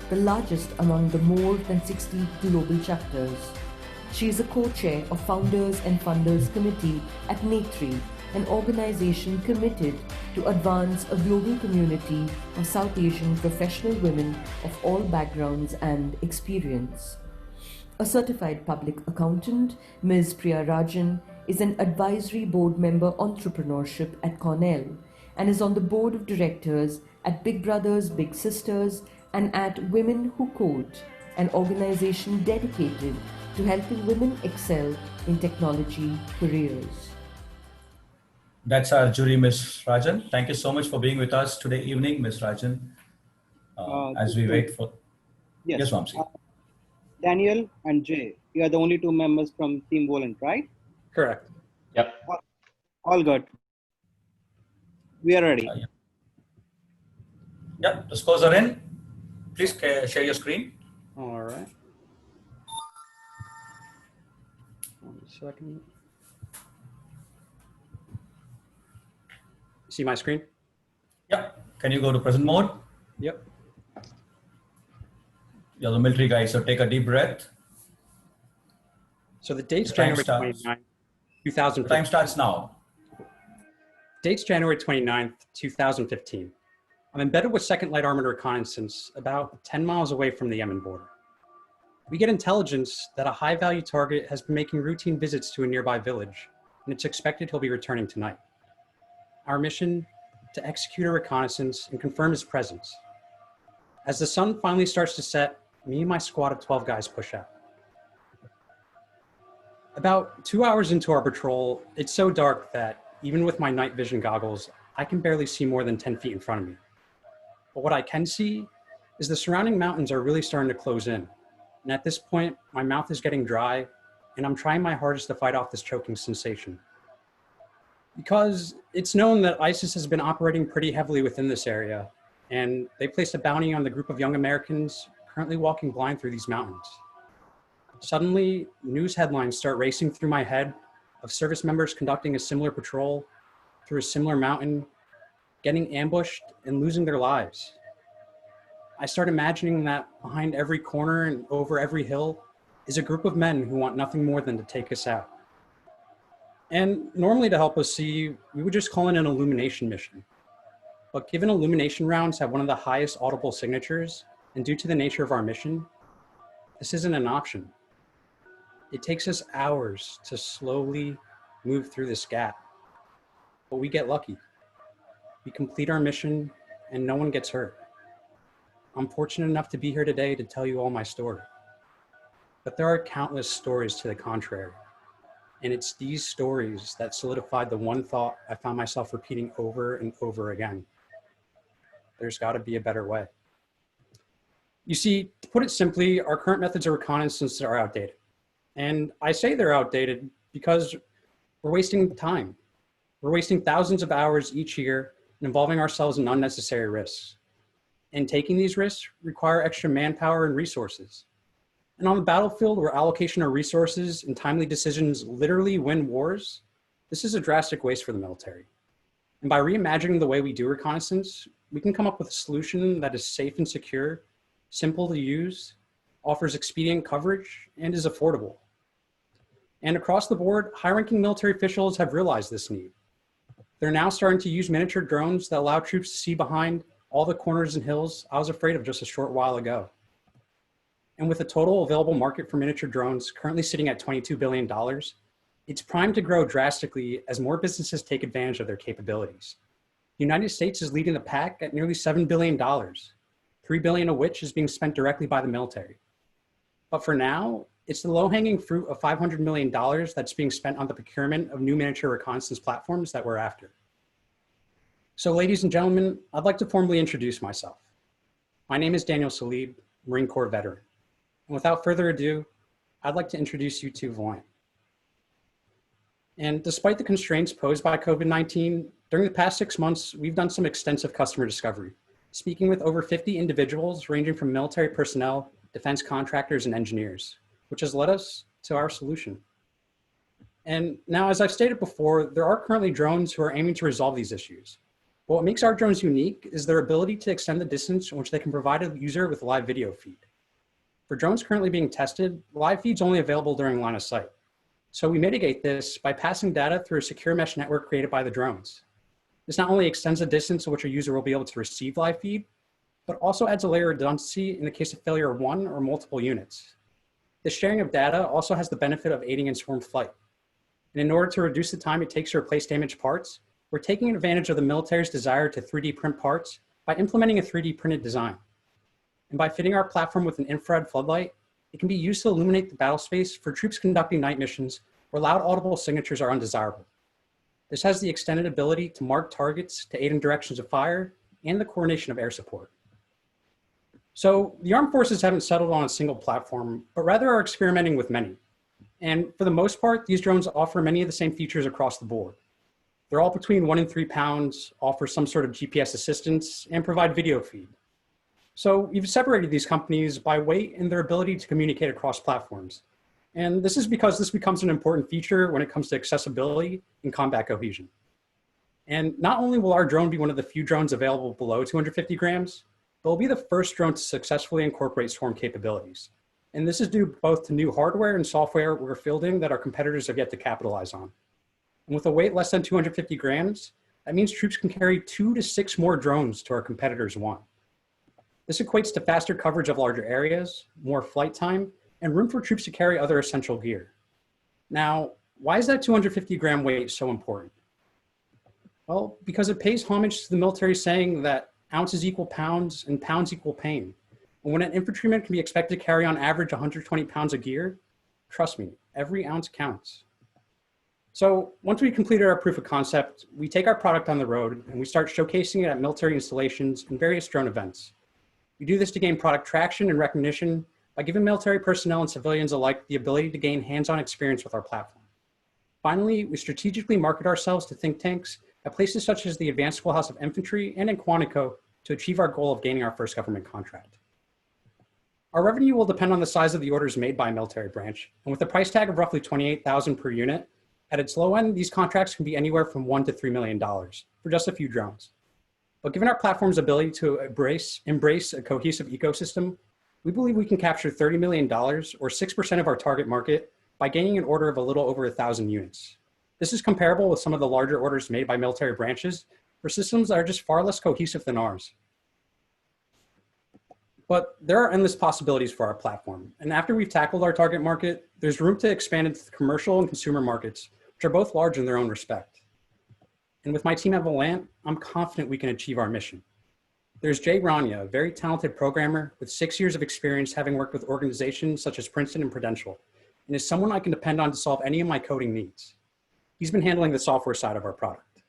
the largest among the more than 60 global chapters. She is a co-chair of Founders and Funders Committee at NATRI, an organization committed to advance a global community of South Asian professional women of all backgrounds and experience. A certified public accountant, Ms. Priya Rajan is an advisory board member entrepreneurship at Cornell and is on the board of directors at Big Brothers Big Sisters and at Women Who Code, an organization dedicated to helping women excel in technology careers. That's our jury, Ms. Rajan. Thank you so much for being with us today evening, Ms. Rajan. As we wait for... Yes, Vamsi. Daniel and Jay, you are the only two members from Team Volant, right? Correct. Yep. All good. We are ready. Yeah, the scores are in. Please share your screen. All right. 1 second. See my screen? Yeah. Can you go to present mode? Yep. You're the military guy, so take a deep breath. So the date's The time January starts. 29th, 2015. The time starts now. Date's January 29th, 2015. I'm embedded with 2nd Light Armored Reconnaissance about 10 miles away from the Yemen border. We get intelligence that a high-value target has been making routine visits to a nearby village, and it's expected he'll be returning tonight. Our mission, to execute a reconnaissance and confirm his presence. As the sun finally starts to set, me and my squad of 12 guys push out. About 2 hours into our patrol, it's so dark that even with my night vision goggles, I can barely see more than 10 feet in front of me. But what I can see is the surrounding mountains are really starting to close in. And at this point, my mouth is getting dry, and I'm trying my hardest to fight off this choking sensation. Because it's known that ISIS has been operating pretty heavily within this area, and they placed a bounty on the group of young Americans currently walking blind through these mountains. Suddenly, news headlines start racing through my head of service members conducting a similar patrol through a similar mountain, getting ambushed and losing their lives. I start imagining that behind every corner and over every hill is a group of men who want nothing more than to take us out. And normally to help us see, we would just call in an illumination mission. But given illumination rounds have one of the highest audible signatures, and due to the nature of our mission, this isn't an option. It takes us hours to slowly move through this gap, but we get lucky. We complete our mission and no one gets hurt. I'm fortunate enough to be here today to tell you all my story. But there are countless stories to the contrary. And it's these stories that solidified the one thought I found myself repeating over and over again. There's got to be a better way. You see, to put it simply, our current methods of reconnaissance are outdated. And I say they're outdated because we're wasting time. We're wasting thousands of hours each year and involving ourselves in unnecessary risks. And taking these risks require extra manpower and resources. And on the battlefield where allocation of resources and timely decisions literally win wars, this is a drastic waste for the military. And by reimagining the way we do reconnaissance, we can come up with a solution that is safe and secure, simple to use, offers expedient coverage, and is affordable. And across the board, high-ranking military officials have realized this need. They're now starting to use miniature drones that allow troops to see behind all the corners and hills I was afraid of just a short while ago. And with the total available market for miniature drones currently sitting at $22 billion, it's primed to grow drastically as more businesses take advantage of their capabilities. The United States is leading the pack at nearly $7 billion, $3 billion of which is being spent directly by the military. But for now, it's the low-hanging fruit of $500 million that's being spent on the procurement of new miniature reconnaissance platforms that we're after. So ladies and gentlemen, I'd like to formally introduce myself. My name is Daniel Salib, Marine Corps veteran. And without further ado, I'd like to introduce you to Volant. And despite the constraints posed by COVID-19, during the past 6 months, we've done some extensive customer discovery, speaking with over 50 individuals ranging from military personnel, defense contractors, and engineers, which has led us to our solution. And now, as I've stated before, there are currently drones who are aiming to resolve these issues. But what makes our drones unique is their ability to extend the distance in which they can provide a user with a live video feed. For drones currently being tested, live feed's only available during line of sight. So we mitigate this by passing data through a secure mesh network created by the drones. This not only extends the distance to which a user will be able to receive live feed, but also adds a layer of redundancy in the case of failure of one or multiple units. The sharing of data also has the benefit of aiding in swarm flight. And in order to reduce the time it takes to replace damaged parts, we're taking advantage of the military's desire to 3D print parts by implementing a 3D printed design. And by fitting our platform with an infrared floodlight, it can be used to illuminate the battle space for troops conducting night missions where loud audible signatures are undesirable. This has the extended ability to mark targets to aid in directions of fire and the coordination of air support. So the armed forces haven't settled on a single platform, but rather are experimenting with many. And for the most part, these drones offer many of the same features across the board. They're all between 1 and 3 pounds, offer some sort of GPS assistance, and provide video feed. So we've separated these companies by weight and their ability to communicate across platforms. And this is because this becomes an important feature when it comes to accessibility and combat cohesion. And not only will our drone be one of the few drones available below 250 grams, but will be the first drone to successfully incorporate swarm capabilities. And this is due both to new hardware and software we're fielding that our competitors have yet to capitalize on. And with a weight less than 250 grams, that means troops can carry 2 to 6 more drones to our competitors' 1. This equates to faster coverage of larger areas, more flight time, and room for troops to carry other essential gear. Now, why is that 250-gram weight so important? Well, because it pays homage to the military saying that ounces equal pounds and pounds equal pain. And when an infantryman can be expected to carry on average 120 pounds of gear, trust me, every ounce counts. So once we completed our proof of concept, we take our product on the road and we start showcasing it at military installations and various drone events. We do this to gain product traction and recognition by giving military personnel and civilians alike the ability to gain hands-on experience with our platform. Finally, we strategically market ourselves to think tanks at places such as the Advanced Schoolhouse of Infantry and in Quantico to achieve our goal of gaining our first government contract. Our revenue will depend on the size of the orders made by a military branch, and with a price tag of roughly $28,000 per unit, at its low end, these contracts can be anywhere from $1 to $3 million for just a few drones. But given our platform's ability to embrace a cohesive ecosystem, we believe we can capture $30 million or 6% of our target market by gaining an order of a little over 1,000 units. This is comparable with some of the larger orders made by military branches for systems that are just far less cohesive than ours. But there are endless possibilities for our platform. And after we've tackled our target market, there's room to expand into the commercial and consumer markets, which are both large in their own respect. And with my team at Volant, I'm confident we can achieve our mission. There's Jay Rania, a very talented programmer with 6 years of experience having worked with organizations such as Princeton and Prudential, and is someone I can depend on to solve any of my coding needs. He's been handling the software side of our product.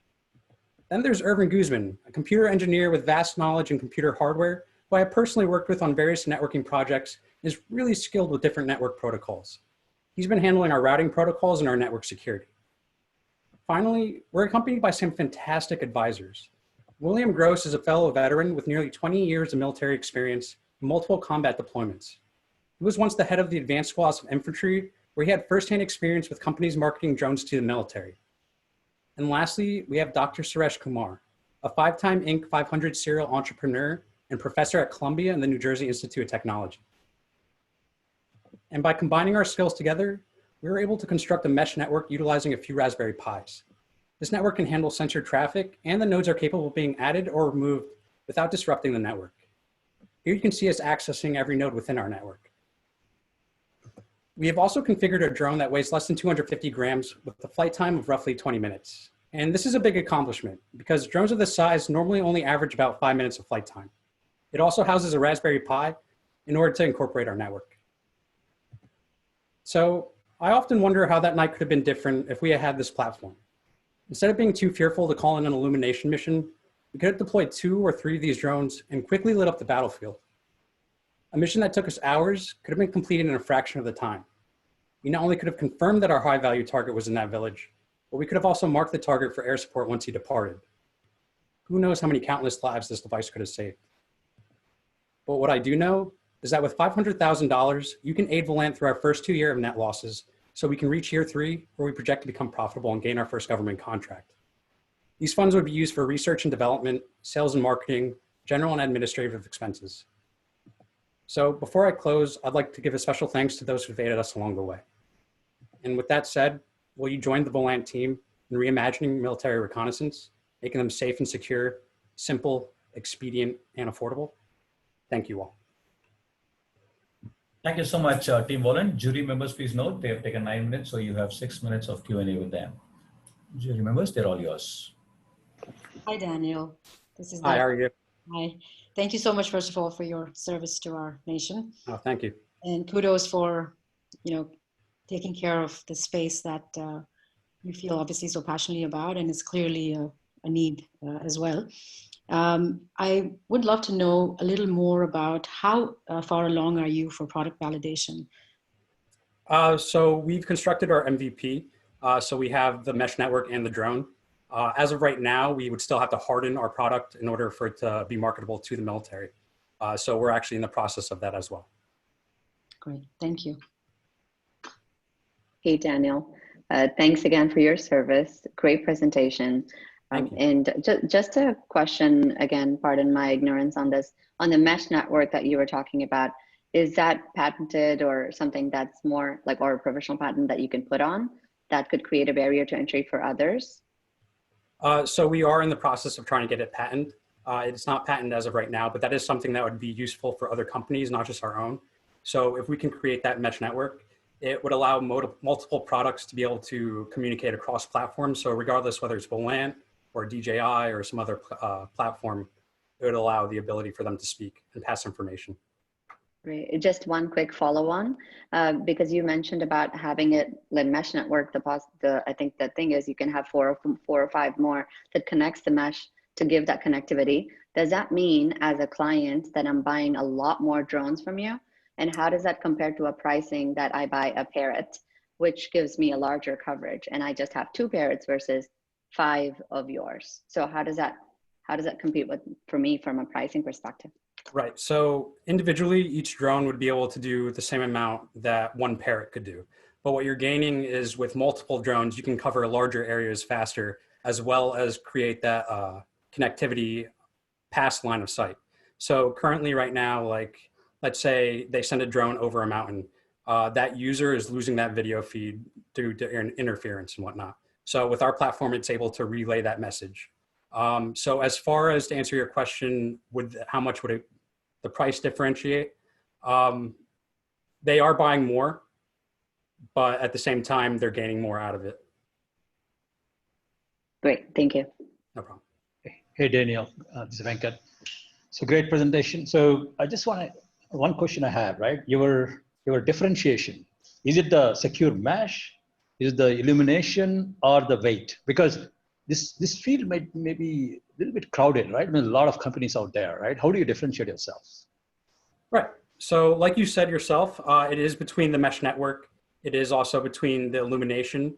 Then there's Irvin Guzman, a computer engineer with vast knowledge in computer hardware, who I have personally worked with on various networking projects and is really skilled with different network protocols. He's been handling our routing protocols and our network security. Finally, we're accompanied by some fantastic advisors. William Gross is a fellow veteran with nearly 20 years of military experience and multiple combat deployments. He was once the head of the Advanced Schoolhouse of Infantry, where he had firsthand experience with companies marketing drones to the military. And lastly, we have Dr. Suresh Kumar, a 5-time Inc. 500 serial entrepreneur and professor at Columbia and the New Jersey Institute of Technology. And by combining our skills together, we were able to construct a mesh network utilizing a few Raspberry Pis. This network can handle sensor traffic, and the nodes are capable of being added or removed without disrupting the network. Here you can see us accessing every node within our network. We have also configured a drone that weighs less than 250 grams with a flight time of roughly 20 minutes. And this is a big accomplishment because drones of this size normally only average about 5 minutes of flight time. It also houses a Raspberry Pi in order to incorporate our network. So I often wonder how that night could have been different if we had this platform. Instead of being too fearful to call in an illumination mission, we could have deployed 2 or 3 of these drones and quickly lit up the battlefield. A mission that took us hours could have been completed in a fraction of the time. We not only could have confirmed that our high-value target was in that village, but we could have also marked the target for air support once he departed. Who knows how many countless lives this device could have saved. But what I do know is that with $500,000, you can aid Volant through our first 2 years of net losses, so we can reach year 3, where we project to become profitable and gain our first government contract. These funds would be used for research and development, sales and marketing, general and administrative expenses. So before I close, I'd like to give a special thanks to those who've aided us along the way. And with that said, will you join the Volant team in reimagining military reconnaissance, making them safe and secure, simple, expedient, and affordable? Thank you all. Thank you so much, Team Volant. Jury members, please note, they have taken 9 minutes, so you have 6 minutes of Q&A with them. Jury members, they're all yours. Hi, Daniel. This is Hi, how are you? Hi. Thank you so much, first of all, for your service to our nation. Oh, thank you. And kudos for, taking care of the space that you feel obviously so passionately about, and it's clearly a need as well. I would love to know a little more about how far along are you for product validation? So we've constructed our MVP. So we have the mesh network and the drone. As of right now, we would still have to harden our product in order for it to be marketable to the military. So we're actually in the process of that as well. Great, thank you. Hey, Daniel. Thanks again for your service. Great presentation. And just a question, again, pardon my ignorance on this, on the mesh network that you were talking about, is that patented or something that's more like, or a provisional patent that you can put on that could create a barrier to entry for others? So we are in the process of trying to get it patented. It's not patented as of right now, but that is something that would be useful for other companies, not just our own. So if we can create that mesh network, it would allow multiple products to be able to communicate across platforms. So regardless whether it's Volant or DJI or some other platform, it would allow the ability for them to speak and pass information. Great. Just one quick follow-on, because you mentioned about having it the mesh network. I think the thing is you can have four or five more that connects the mesh to give that connectivity. Does that mean as a client that I'm buying a lot more drones from you? And how does that compare to a pricing that I buy a parrot, which gives me a larger coverage, and I just have 2 parrots versus 5 of yours? So how does that compete for me from a pricing perspective? Right. So individually, each drone would be able to do the same amount that 1 parrot could do. But what you're gaining is with multiple drones, you can cover larger areas faster, as well as create that connectivity past line of sight. So currently right now, like, let's say they send a drone over a mountain, that user is losing that video feed due to interference and whatnot. So with our platform, it's able to relay that message. So as far as to answer your question, how much would the price differentiate? They are buying more, but at the same time, they're gaining more out of it. Great, thank you. No problem. Hey, Daniel, this is Venkat. So great presentation. So I just one question I have, right? Your differentiation, is it the secure mesh? Is it the illumination or the weight? Because this field may be a little bit crowded, right? I mean, a lot of companies out there, right? How do you differentiate yourselves? Right. So like you said yourself, it is between the mesh network. It is also between the illumination,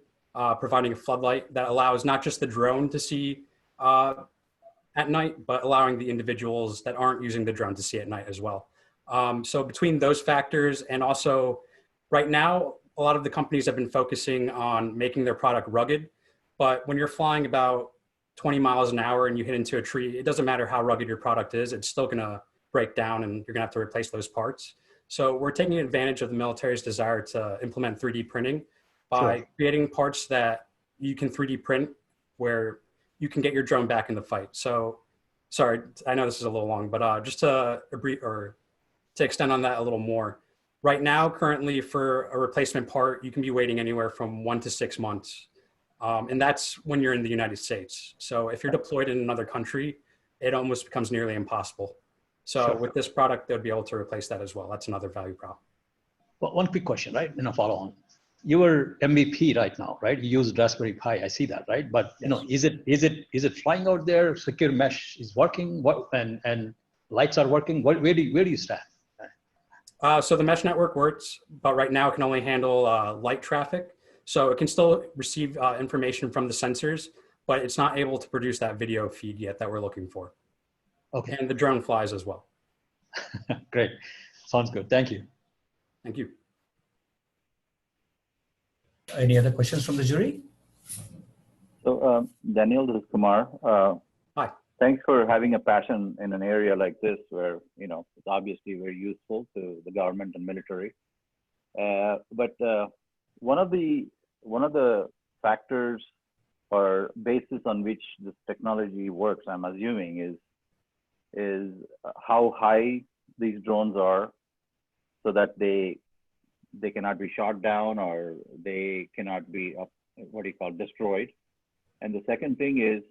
providing a floodlight that allows not just the drone to see at night, but allowing the individuals that aren't using the drone to see at night as well. So between those factors, and also right now, a lot of the companies have been focusing on making their product rugged. But when you're flying about 20 miles an hour and you hit into a tree, it doesn't matter how rugged your product is, it's still gonna break down and you're gonna have to replace those parts. So we're taking advantage of the military's desire to implement 3D printing by creating parts that you can 3D print where you can get your drone back in the fight. So, sorry, I know this is a little long, but just to extend on that a little more. Right now, currently for a replacement part, you can be waiting anywhere from 1 to 6 months. And that's when you're in the United States. So if you're deployed in another country, it almost becomes nearly impossible. So with this product, they'll be able to replace that as well. That's another value prop. Well, one quick question, right? And a follow on. Your MVP right now, right? You use Raspberry Pi. I see that, right? But is it flying out there? Secure mesh is working. And lights are working. Where do you stand? So the mesh network works, but right now it can only handle light traffic. So it can still receive information from the sensors, but it's not able to produce that video feed yet that we're looking for. Okay. And the drone flies as well. Great. Sounds good. Thank you. Thank you. Any other questions from the jury? So, Daniel, this is Kumar. Hi. Thanks for having a passion in an area like this where, you know, it's obviously very useful to the government and military. But one of the factors or basis on which this technology works, I'm assuming, is how high these drones are, so that they cannot be shot down or they cannot be destroyed. And the second thing is,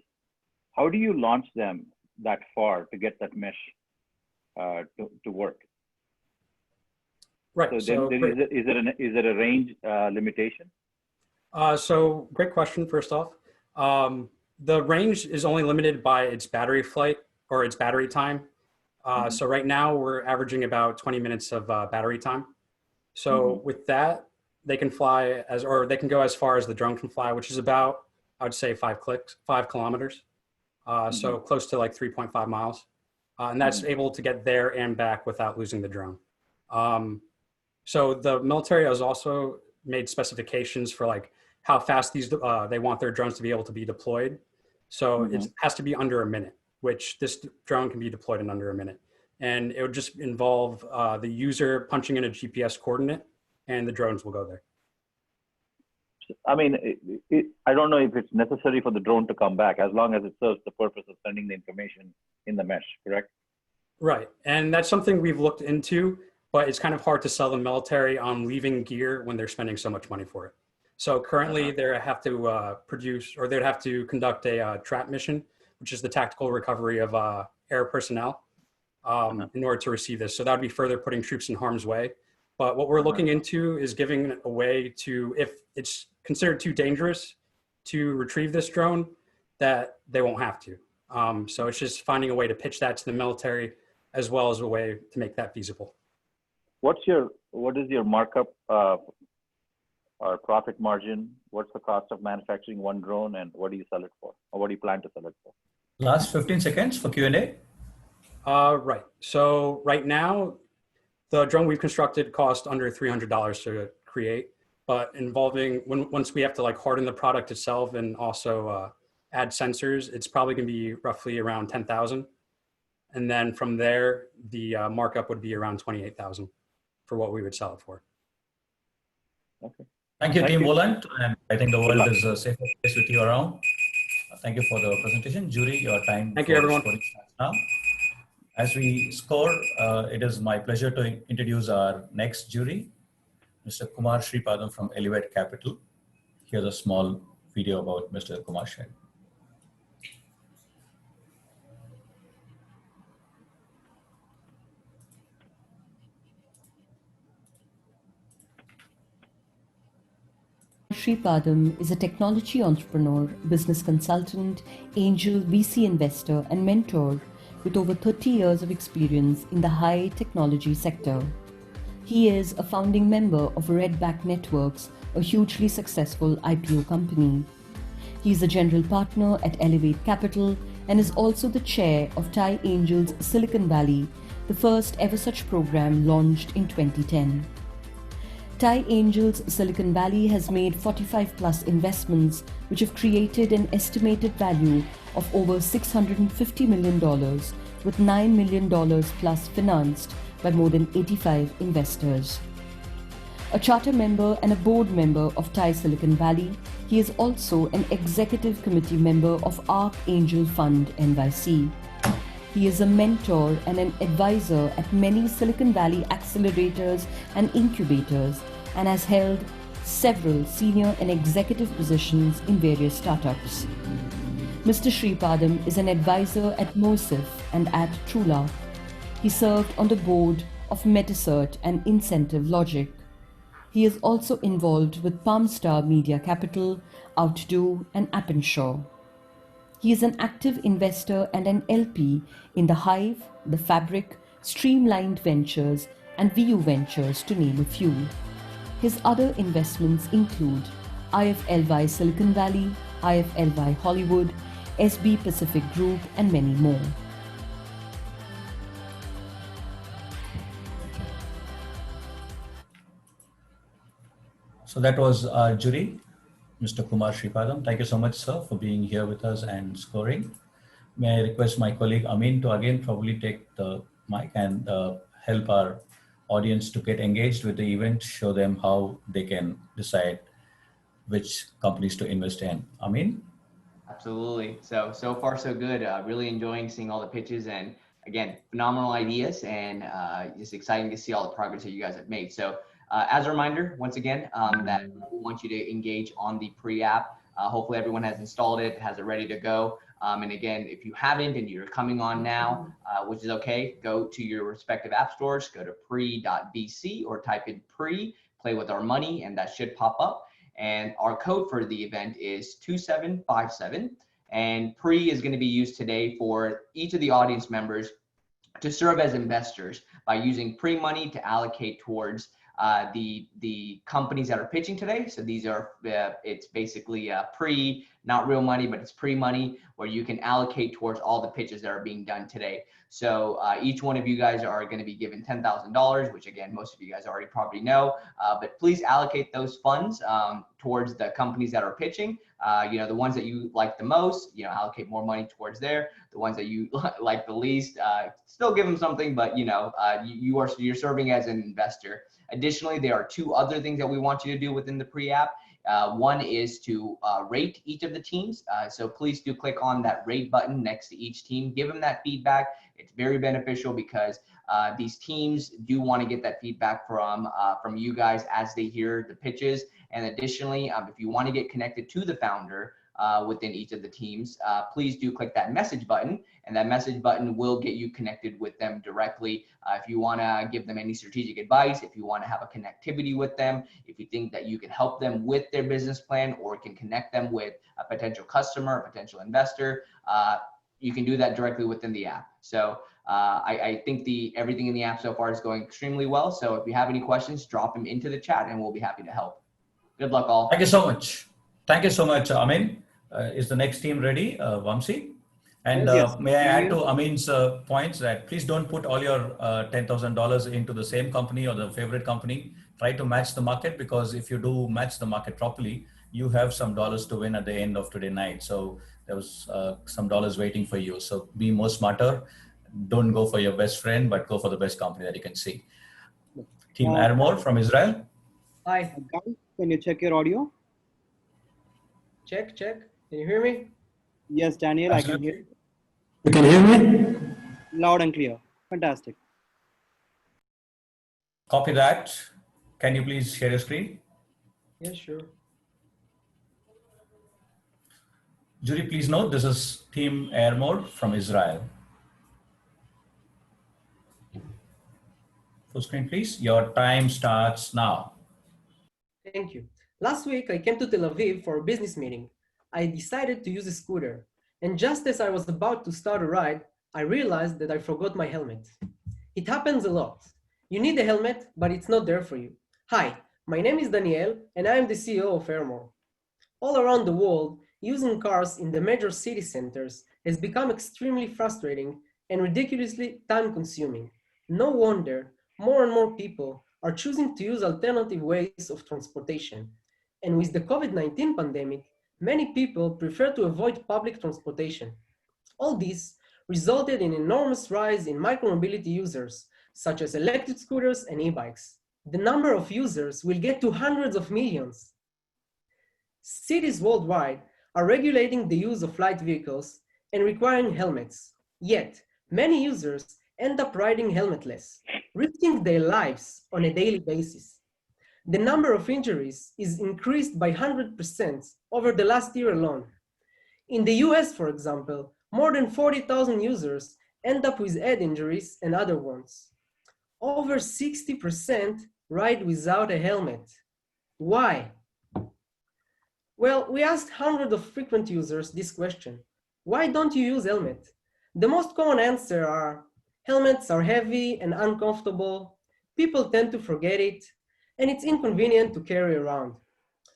how do you launch them that far to get that mesh to work? Right. So, then is it a range limitation? So great question, first off. The range is only limited by its battery flight or its battery time. So right now we're averaging about 20 minutes of battery time. So with that, they can fly they can go as far as the drone can fly, which is about, I would say 5 kilometers. So close to like 3.5 miles. And that's able to get there and back without losing the drone. So the military has also made specifications for like how fast these they want their drones to be able to be deployed. So it has to be under a minute, which this drone can be deployed in under a minute. And it would just involve the user punching in a GPS coordinate and the drones will go there. I mean, I don't know if it's necessary for the drone to come back, as long as it serves the purpose of sending the information in the mesh, correct? Right. And that's something we've looked into, but it's kind of hard to sell the military on leaving gear when they're spending so much money for it. So currently they have to they'd have to conduct a trap mission, which is the tactical recovery of air personnel in order to receive this. So that would be further putting troops in harm's way. But what we're looking into is giving a way to, if it's considered too dangerous to retrieve this drone, that they won't have to. So it's just finding a way to pitch that to the military as well as a way to make that feasible. What is your markup or profit margin? What's the cost of manufacturing one drone, and what do you sell it for, or what do you plan to sell it for? Last 15 seconds for Q&A. Right. So right now, the drone we've constructed cost under $300 to create, but once we have to like harden the product itself and also add sensors, it's probably going to be roughly around 10,000. And then from there, the markup would be around 28,000 for what we would sell it for. Okay. Thank you, Team Volant. And I think the world is a safer place with you around. Thank you for the presentation. Jury, your time. Thank you, everyone. Now. As we score, it is my pleasure to introduce our next jury, Mr. Kumar Sripadam from Elevate Capital. Here's a small video about Mr. Kumar Sri. Sripadam is a technology entrepreneur, business consultant, angel, VC investor, and mentor with over 30 years of experience in the high technology sector. He is a founding member of Redback Networks, a hugely successful IPO company. He is a general partner at Elevate Capital and is also the chair of TiE Angels Silicon Valley, the first ever such program launched in 2010. TiE Angels Silicon Valley has made 45 plus investments which have created an estimated value of over $650 million, with $9 million plus financed by more than 85 investors. A charter member and a board member of TiE Silicon Valley, he is also an executive committee member of ARC Angel Fund NYC. He is a mentor and an advisor at many Silicon Valley accelerators and incubators and has held several senior and executive positions in various startups. Mr. Sripadam is an advisor at Mosif and at Trula. He served on the board of Metasert and Incentive Logic. He is also involved with Palmstar Media Capital, Outdo, and Appenshaw. He is an active investor and an LP in The Hive, The Fabric, Streamlined Ventures, and VU Ventures, to name a few. His other investments include IFLY Silicon Valley, IFLY Hollywood, SB Pacific Group, and many more. So that was our jury. Mr. Kumar Sripadam. Thank you so much, sir, for being here with us and scoring. May I request my colleague Amin to again probably take the mic and help our audience to get engaged with the event, show them how they can decide which companies to invest in. Amin? Absolutely. So far so good. Really enjoying seeing all the pitches and again, phenomenal ideas and just exciting to see all the progress that you guys have made. So as a reminder, once again, that we want you to engage on the pre-app. Hopefully everyone has installed it, has it ready to go. And again, if you haven't and you're coming on now, which is okay, go to your respective app stores, go to pre.vc or type in pre, play with our money, and that should pop up. And our code for the event is 2757. And pre is going to be used today for each of the audience members to serve as investors by using pre-money to allocate towards the companies that are pitching today. So these are, it's basically pre, not real money, but it's pre-money where you can allocate towards all the pitches that are being done today. So each one of you guys are going to be given $10,000, which again, most of you guys already probably know, but please allocate those funds towards the companies that are pitching. You know, the ones that you like the most, you know, allocate more money towards there. The ones that you like the least, still give them something, but you know, you're serving as an investor. Additionally, there are two other things that we want you to do within the pre-app. One is to rate each of the teams. So please do click on that rate button next to each team. Give them that feedback. It's very beneficial because these teams do want to get that feedback from you guys as they hear the pitches. And additionally, if you want to get connected to the founder within each of the teams, please do click that message button, and that message button will get you connected with them directly. If you want to give them any strategic advice, if you want to have a connectivity with them, if you think that you can help them with their business plan or can connect them with a potential customer, a potential investor, you can do that directly within the app. So I think everything in the app so far is going extremely well. So if you have any questions, drop them into the chat and we'll be happy to help. Good luck all. Thank you so much. Thank you so much, Amin. Is the next team ready, Vamsi? And Yes. may I add to Amin's points that please don't put all your $10,000 into the same company or the favorite company. Try to match the market, because if you do match the market properly, you have some dollars to win at the end of today night. So there was some dollars waiting for you. So be more smarter. Don't go for your best friend, but go for the best company that you can see. Team Armor from Israel. Hi. Can you check your audio? Check. Can you hear me? Yes, Daniel, Absolutely. I can hear you. You can hear me? Loud and clear. Fantastic. Copy that. Can you please share your screen? Yeah, sure. Jury, please note this is Team Airmore from Israel. Full screen, please. Your time starts now. Thank you. Last week, I came to Tel Aviv for a business meeting. I decided to use a scooter. And just as I was about to start a ride, I realized that I forgot my helmet. It happens a lot. You need a helmet, but it's not there for you. Hi, my name is Daniel, and I am the CEO of Airmore. All around the world, using cars in the major city centers has become extremely frustrating and ridiculously time-consuming. No wonder more and more people are choosing to use alternative ways of transportation. And with the COVID-19 pandemic, many people prefer to avoid public transportation. All this resulted in an enormous rise in micromobility users, such as electric scooters and e-bikes. The number of users will get to hundreds of millions. Cities worldwide are regulating the use of light vehicles and requiring helmets. Yet, many users end up riding helmetless, risking their lives on a daily basis. The number of injuries is increased by 100% over the last year alone. In the US, for example, more than 40,000 users end up with head injuries and other wounds. Over 60% ride without a helmet. Why? Well, we asked hundreds of frequent users this question. Why don't you use helmet? The most common answer are, helmets are heavy and uncomfortable, people tend to forget it, and it's inconvenient to carry around.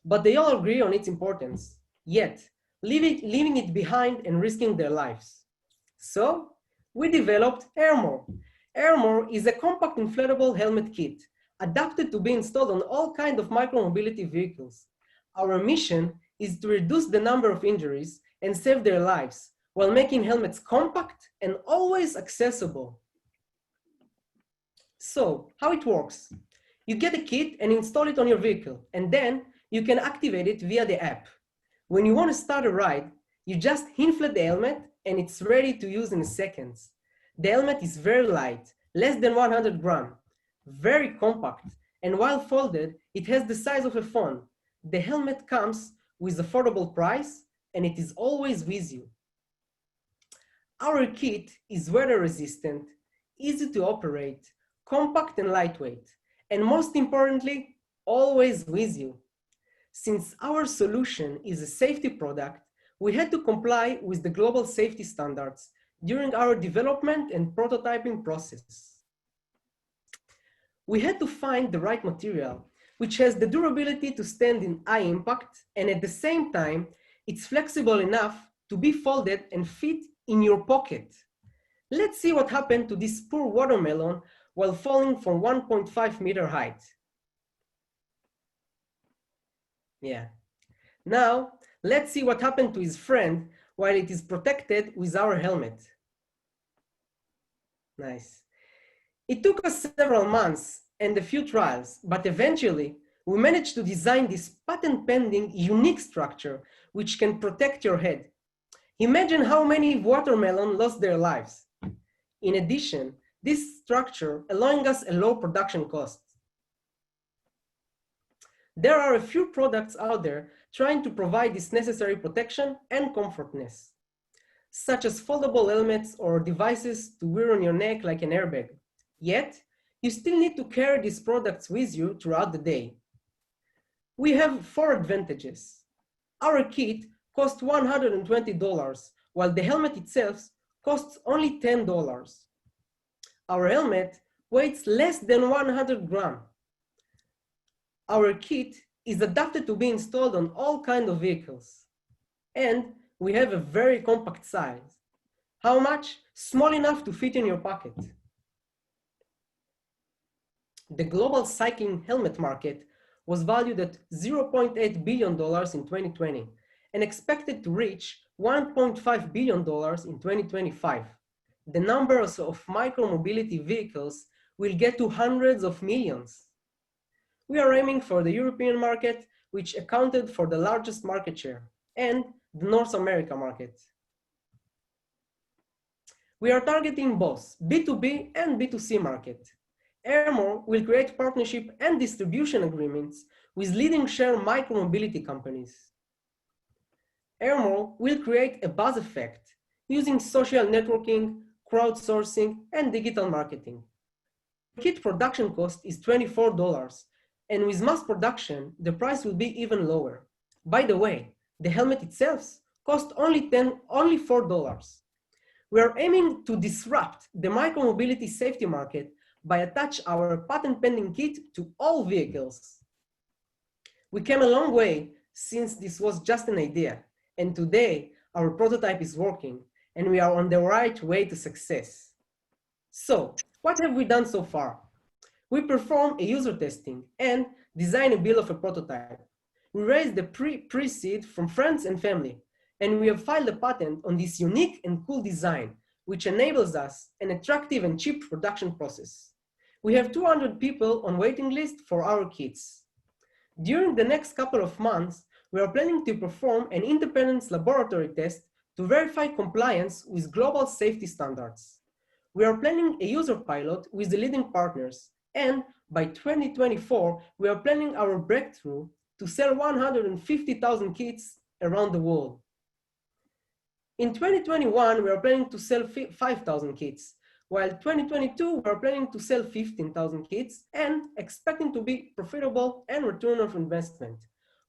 But they all agree on its importance, yet leaving it behind and risking their lives. So we developed Airmore. Airmore is a compact inflatable helmet kit adapted to be installed on all kinds of micromobility vehicles. Our mission is to reduce the number of injuries and save their lives while making helmets compact and always accessible. So, how it works? You get a kit and install it on your vehicle, and then you can activate it via the app. When you want to start a ride, you just inflate the helmet and it's ready to use in seconds. The helmet is very light, less than 100 grams, very compact, and while folded, it has the size of a phone. The helmet comes with affordable price and it is always with you. Our kit is weather resistant, easy to operate, compact and lightweight, and most importantly, always with you. Since our solution is a safety product, we had to comply with the global safety standards during our development and prototyping process. We had to find the right material, which has the durability to stand in high impact, and at the same time, it's flexible enough to be folded and fit in your pocket. Let's see what happened to this poor watermelon while falling from 1.5 meter height. Yeah. Now, let's see what happened to his friend while it is protected with our helmet. Nice. It took us several months and a few trials, but eventually we managed to design this patent-pending unique structure which can protect your head. Imagine how many watermelons lost their lives. In addition, this structure allowing us a low production cost. There are a few products out there trying to provide this necessary protection and comfortness, such as foldable helmets or devices to wear on your neck like an airbag. Yet, you still need to carry these products with you throughout the day. We have 4 advantages. Our kit costs $120, while the helmet itself costs only $10. Our helmet weighs less than 100 grams. Our kit is adapted to be installed on all kinds of vehicles. And we have a very compact size. How much? Small enough to fit in your pocket. The global cycling helmet market was valued at $0.8 billion in 2020 and expected to reach $1.5 billion in 2025. The numbers of micromobility vehicles will get to hundreds of millions. We are aiming for the European market, which accounted for the largest market share, and the North America market. We are targeting both B2B and B2C market. Airmore will create partnership and distribution agreements with leading share micromobility companies. Airmore will create a buzz effect using social networking, crowdsourcing, and digital marketing. Kit production cost is $24, and with mass production, the price will be even lower. By the way, the helmet itself costs only $4. We are aiming to disrupt the micromobility safety market by attach our patent-pending kit to all vehicles. We came a long way since this was just an idea, and today our prototype is working, and we are on the right way to success. So, what have we done so far? We performed a user testing and designed a build of a prototype. We raised the pre-seed from friends and family, and we have filed a patent on this unique and cool design, which enables us an attractive and cheap production process. We have 200 people on waiting list for our kits. During the next couple of months, we are planning to perform an independent laboratory test to verify compliance with global safety standards. We are planning a user pilot with the leading partners, and by 2024, we are planning our breakthrough to sell 150,000 kits around the world. In 2021, we are planning to sell 5,000 kits, while 2022, we are planning to sell 15,000 kits and expecting to be profitable and return of investment,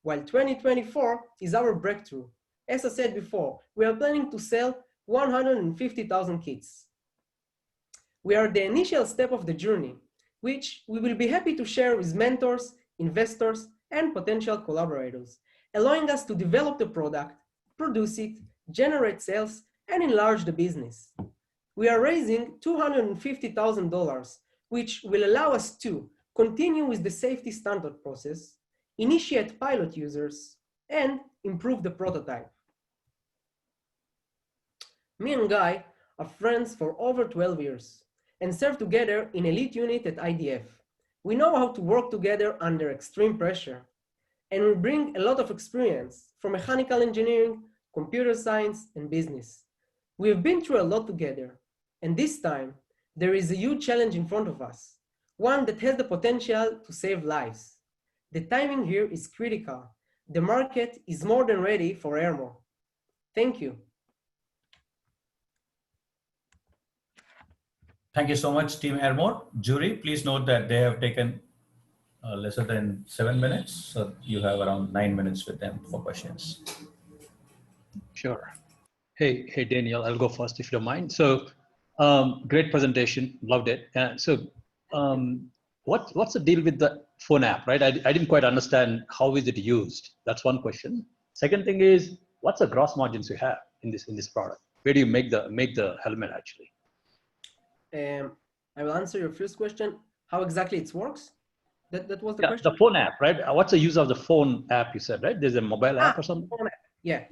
while 2024 is our breakthrough. As I said before, we are planning to sell 150,000 kits. We are the initial step of the journey, which we will be happy to share with mentors, investors, and potential collaborators, allowing us to develop the product, produce it, generate sales, and enlarge the business. We are raising $250,000, which will allow us to continue with the safety standard process, initiate pilot users, and improve the prototype. Me and Guy are friends for over 12 years and serve together in elite unit at IDF. We know how to work together under extreme pressure, and we bring a lot of experience from mechanical engineering, computer science, and business. We have been through a lot together, and this time there is a huge challenge in front of us, one that has the potential to save lives. The timing here is critical. The market is more than ready for Airmore. Thank you. Thank you so much, Team Airmore. Jury, please note that they have taken lesser than 7 minutes, so you have around 9 minutes with them for questions. Sure. Hey, Daniel, I'll go first if you don't mind. So, great presentation, loved it. What's the deal with the phone app, right? I didn't quite understand how is it used. That's one question. Second thing is, what's the gross margins you have in this product? Where do you make the helmet actually? I will answer your first question. How exactly it works? That was the Yeah, question? the phone app, right? What's the use of the phone app you said, right? There's a mobile app or something? Phone app. Yeah.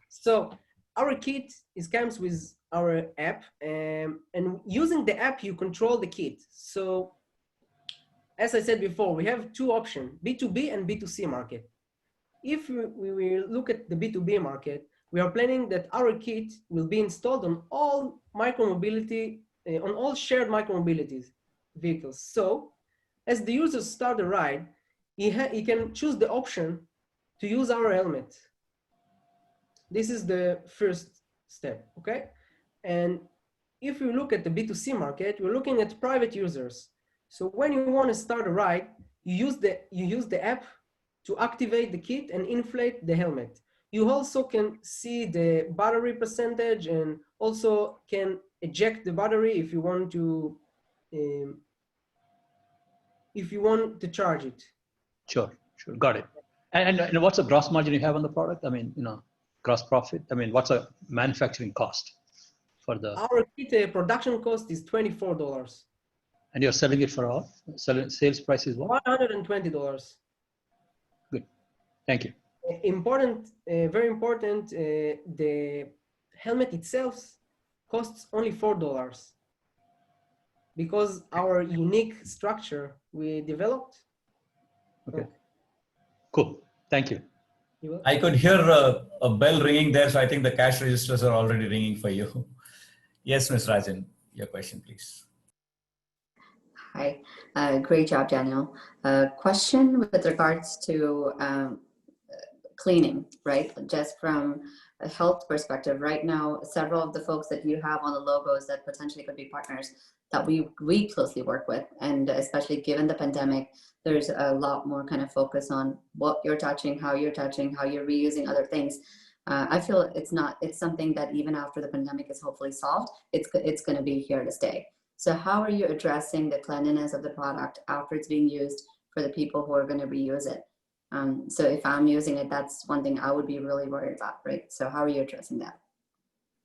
So our kit comes with our app, and using the app, you control the kit. So as I said before, we have two options, B2B and B2C market. If we will look at the B2B market, we are planning that our kit will be installed on all micromobility, on all shared micromobilities vehicles. So as the user start a ride, he can choose the option to use our helmet. This is the first step, okay? And if you look at the B2C market, we're looking at private users. So when you want to start a ride, you use the app to activate the kit and inflate the helmet. You also can see the battery percentage and also can eject the battery if you want to charge it. Sure, got it. And what's the gross margin you have on the product? I mean, gross profit. I mean, what's a manufacturing cost for the? Our kit production cost is $24. And you're selling it for all? Sales price is what? $120. Good, thank you. Important, very important. The helmet itself costs only $4 because our unique structure we developed. Okay. Cool. Thank you. I could hear a bell ringing there, so I think the cash registers are already ringing for you. Yes, Ms. Rajan, your question, please. Hi, great job, Daniel. Question with regards to cleaning, right? Just from a health perspective, right now, several of the folks that you have on the logos that potentially could be partners that we closely work with, and especially given the pandemic, there's a lot more kind of focus on what you're touching, how you're reusing other things. I feel it's something that even after the pandemic is hopefully solved, it's going to be here to stay. So how are you addressing the cleanliness of the product after it's being used for the people who are going to reuse it? So if I'm using it, that's one thing I would be really worried about, right? So how are you addressing that?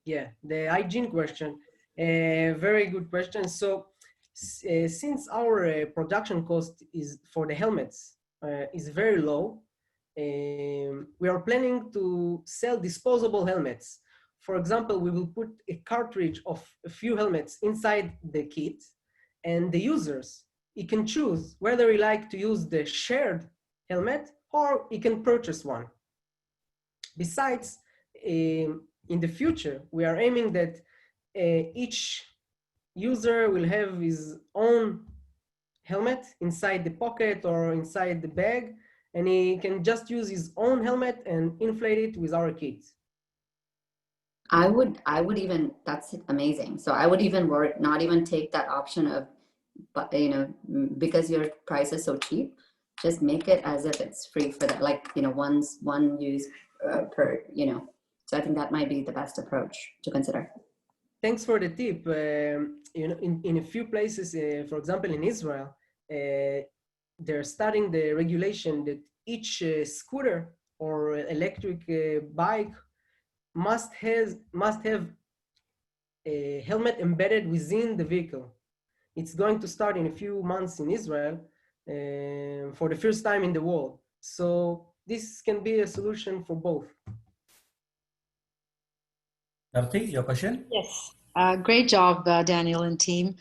Yeah, the hygiene question, very good question. So since our production cost is for the helmets is very low, we are planning to sell disposable helmets. For example, we will put a cartridge of a few helmets inside the kit, and the users, he can choose whether he like to use the shared helmet or he can purchase one. Besides, in the future, we are aiming that each user will have his own helmet inside the pocket or inside the bag, and he can just use his own helmet and inflate it with our kit. I would even, that's amazing. So I would even not even take that option of, because your price is so cheap, just make it as if it's free for that, like, one use per, so I think that might be the best approach to consider. Thanks for the tip. In a few places, for example, in Israel, they're studying the regulation that each scooter or electric bike must have a helmet embedded within the vehicle. It's going to start in a few months in Israel for the first time in the world. So this can be a solution for both. Narthi, your question? Yes. Great job, Daniel and team,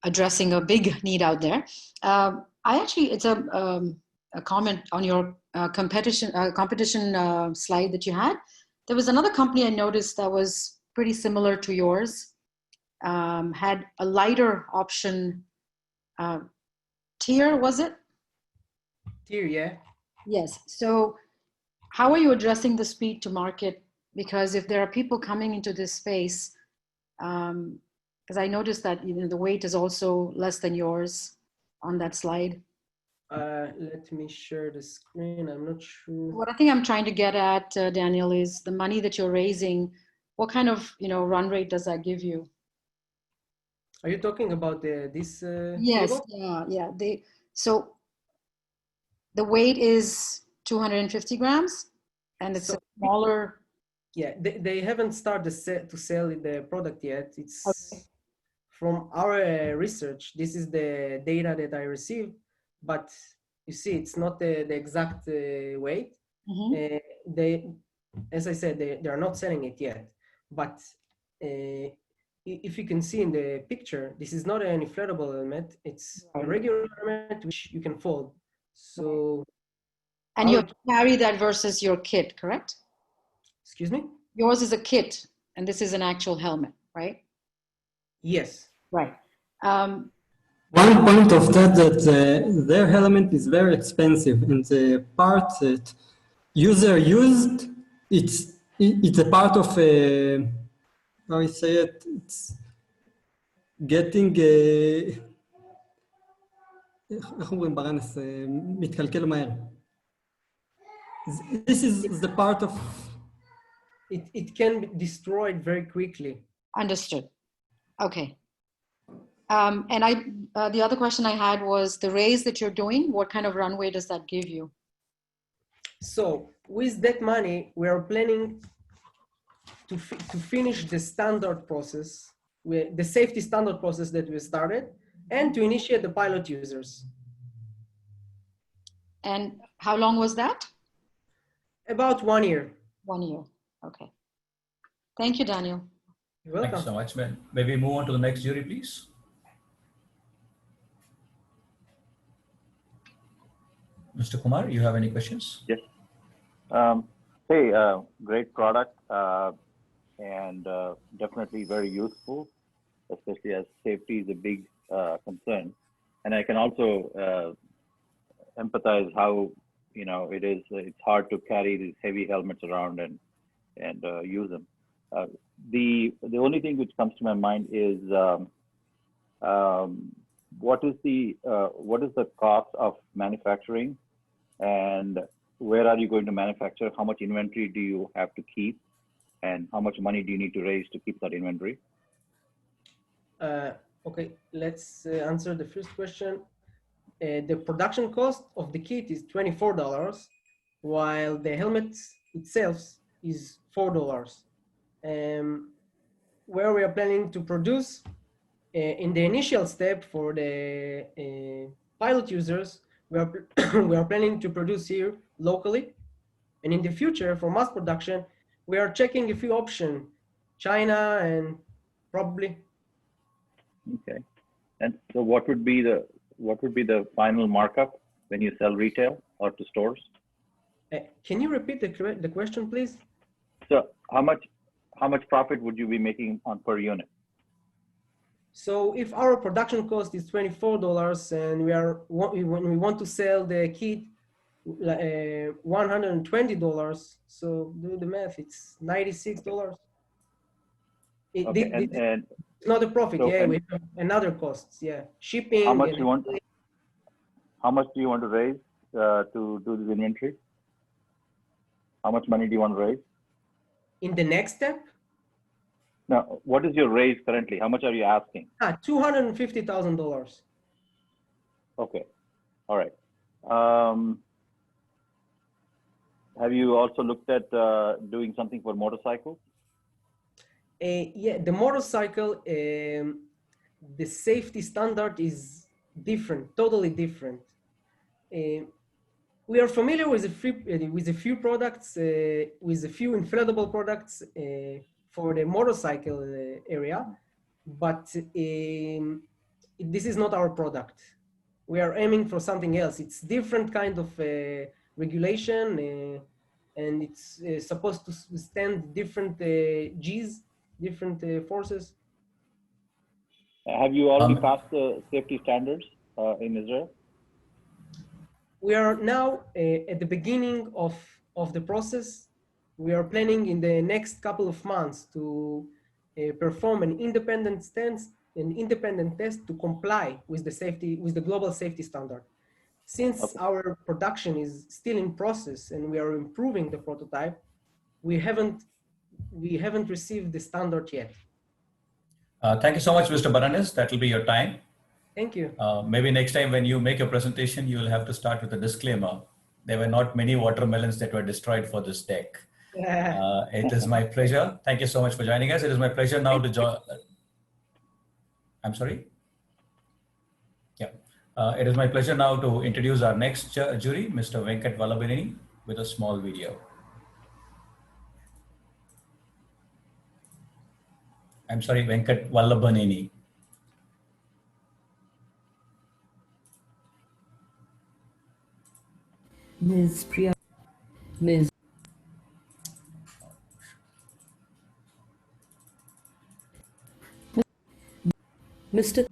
addressing a big need out there. It's a comment on your competition slide that you had. There was another company I noticed that was pretty similar to yours, had a lighter option. TiE, was it? TiE, yeah. Yes. So how are you addressing the speed to market? Because if there are people coming into this space, because I noticed that the weight is also less than yours on that slide. Let me share the screen. I'm not sure. What I think I'm trying to get at, Daniel, is the money that you're raising. What kind of run rate does that give you? Are you talking about this Yes. table? Yeah. So the weight is 250 grams, and it's a smaller. Yeah, they haven't started to sell the product yet. It's okay. From our research. This is the data that I received, but you see, it's not the exact weight. Mm-hmm. As I said, they are not selling it yet. But if you can see in the picture, this is not an inflatable helmet. It's a regular helmet which you can fold. So. And you carry that versus your kit, correct? Excuse me? Yours is a kit, and this is an actual helmet, right? Yes. Right. One point of that their helmet is very expensive, and the part that user used, it's a part of a, how I say it, it's getting איך אומרים ברנס, מתקלקל מהר. This is the part of... It can be destroyed very quickly. Understood. Okay. And the other question I had was the raise that you're doing, what kind of runway does that give you? So with that money, we are planning to finish the standard process, the safety standard process that we started, and to initiate the pilot users. And how long was that? About 1 year. 1 year. Okay. Thank you, Daniel. You're welcome. Thanks so much, man. May we move on to the next jury, please? Mr. Kumar, you have any questions? Yes. Hey, great product and definitely very useful, especially as safety is a big concern. And I can also empathize how it's hard to carry these heavy helmets around and use them. The only thing which comes to my mind is what is the cost of manufacturing, and where are you going to manufacture? How much inventory do you have to keep, and how much money do you need to raise to keep that inventory? Okay, let's answer the first question. The production cost of the kit is $24, while the helmet itself is $4. Where we are planning to produce in the initial step for the pilot users, we are planning to produce here locally, and in the future for mass production, we are checking a few options, China and probably. Okay, and so what would be the final markup when you sell retail or to stores? Can you repeat the question, please? So how much profit would you be making on per unit? So if our production cost is $24 and when we want to sell the kit $120, so do the math, it's $96. Okay, and it's not a profit, so, yeah, we have another costs, yeah, shipping. How much do you want to raise to do this inventory? How much money do you want to raise? In the next step? Now, what is your raise currently? How much are you asking? $250,000. Okay, all right. Have you also looked at doing something for motorcycles? Yeah, the motorcycle, the safety standard is different, totally different. We are familiar with a few products, with a few inflatable products for the motorcycle area, but this is not our product. We are aiming for something else. It's different kind of regulation, and it's supposed to withstand different G's, different forces. Have you already passed the safety standards in Israel? We are now at the beginning of the process. We are planning in the next couple of months to perform an independent test to comply with the global safety standard. Since our production is still in process and we are improving the prototype, we haven't received the standard yet. Thank you so much, Mr. Baranes. That will be your time. Thank you. Maybe next time when you make your presentation, you will have to start with a disclaimer. There were not many watermelons that were destroyed for this deck. It is my pleasure. Thank you so much for joining us. It is my pleasure now to join. I'm sorry? Yeah. It is my pleasure now to introduce our next jury, Mr. Venkat Vallabhaneni, with a small video. I'm sorry, Venkat Vallabhaneni. Ms. Priya, Ms. Mr.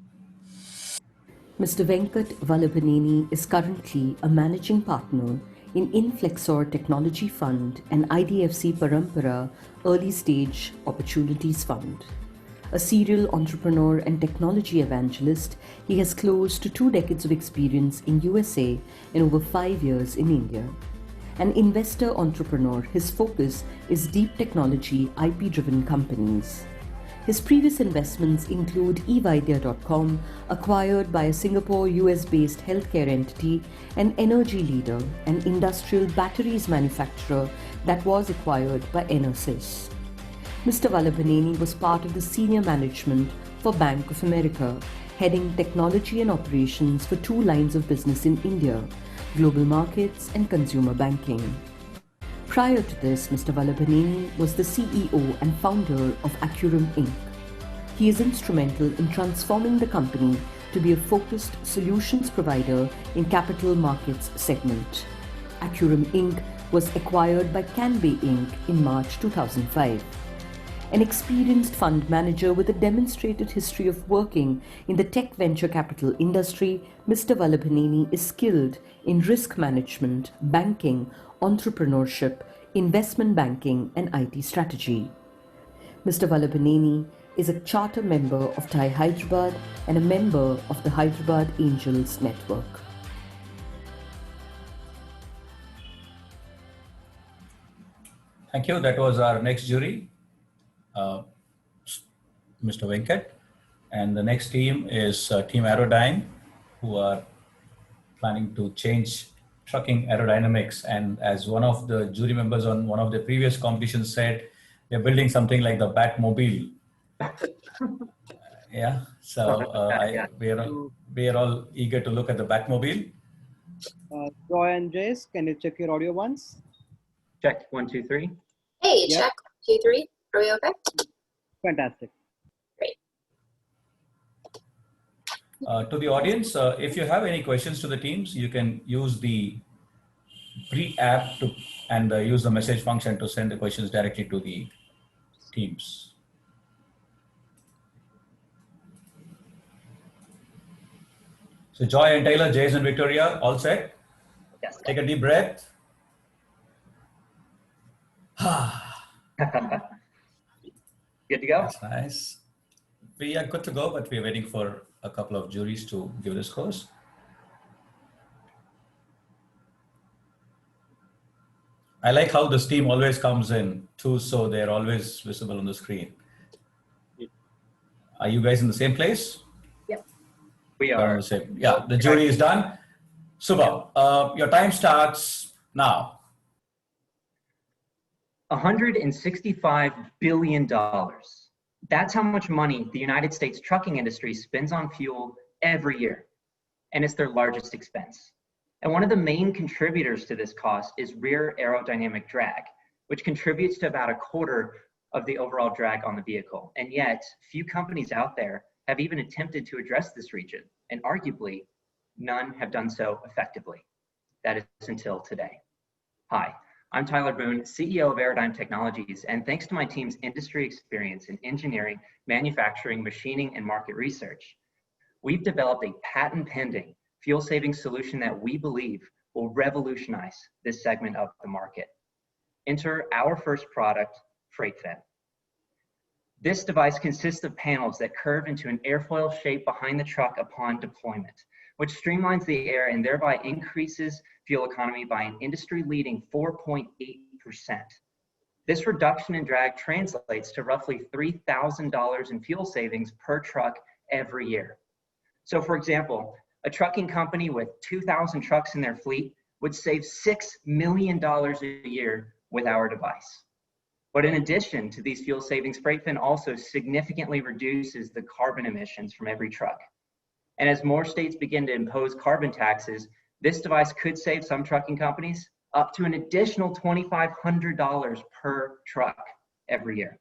Venkat Vallabhaneni is currently a managing partner in Inflexor Technology Fund and IDFC Parampara Early Stage Opportunities Fund. A serial entrepreneur and technology evangelist, he has close to 2 decades of experience in USA and over 5 years in India. An investor entrepreneur, his focus is deep technology, IP-driven companies. His previous investments include evidya.com, acquired by a Singapore US-based healthcare entity, an energy leader, an industrial batteries manufacturer that was acquired by Enersys. Mr. Vallabhaneni was part of the senior management for Bank of America, heading technology and operations for 2 lines of business in India, global markets and consumer banking. Prior to this, Mr. Vallabhaneni was the CEO and founder of Accurum Inc. He is instrumental in transforming the company to be a focused solutions provider in capital markets segment. Accurum Inc. was acquired by Canbay Inc. in March 2005. An experienced fund manager with a demonstrated history of working in the tech venture capital industry, Mr. Vallabhaneni is skilled in risk management, banking, entrepreneurship, investment banking, and IT strategy. Mr. Vallabhaneni is a charter member of TiE Hyderabad and a member of the Hyderabad Angels Network. Thank you. That was our next jury, Mr. Venkat. And the next team is Team Aerodyne, who are planning to change trucking aerodynamics. And as one of the jury members on one of the previous competitions said, they're building something like the Batmobile. Yeah, so we are all eager to look at the Batmobile. Joy and Jace, can you check your audio once? Check 1, 2, 3. Hey, Yep. check 2, 3. Are we okay? Fantastic. Great. To the audience, if you have any questions to the teams, you can use the pre-app and use the message function to send the questions directly to the teams. So Joy and Taylor, Jason and Victoria, all set? Yes. Take a deep breath. Good to go? That's nice. We are good to go, but we're waiting for a couple of juries to give the scores. I like how this team always comes in too, so they're always visible on the screen. Are you guys in the same place? Yep. We are. Yeah, the jury is done. Super. Your time starts now. $165 billion. That's how much money the United States trucking industry spends on fuel every year. And it's their largest expense. And one of the main contributors to this cost is rear aerodynamic drag, which contributes to about 1/4 of the overall drag on the vehicle. And yet, few companies out there have even attempted to address this region, and arguably, none have done so effectively. That is until today. Hi, I'm Tyler Boone, CEO of Aerodyne Technologies, and thanks to my team's industry experience in engineering, manufacturing, machining, and market research, we've developed a patent-pending fuel-saving solution that we believe will revolutionize this segment of the market. Enter our first product, FreightFin. This device consists of panels that curve into an airfoil shape behind the truck upon deployment, which streamlines the air and thereby increases fuel economy by an industry-leading 4.8%. This reduction in drag translates to roughly $3,000 in fuel savings per truck every year. So for example, a trucking company with 2,000 trucks in their fleet would save $6 million a year with our device. But in addition to these fuel savings, FreightFin also significantly reduces the carbon emissions from every truck. And as more states begin to impose carbon taxes, this device could save some trucking companies up to an additional $2,500 per truck every year,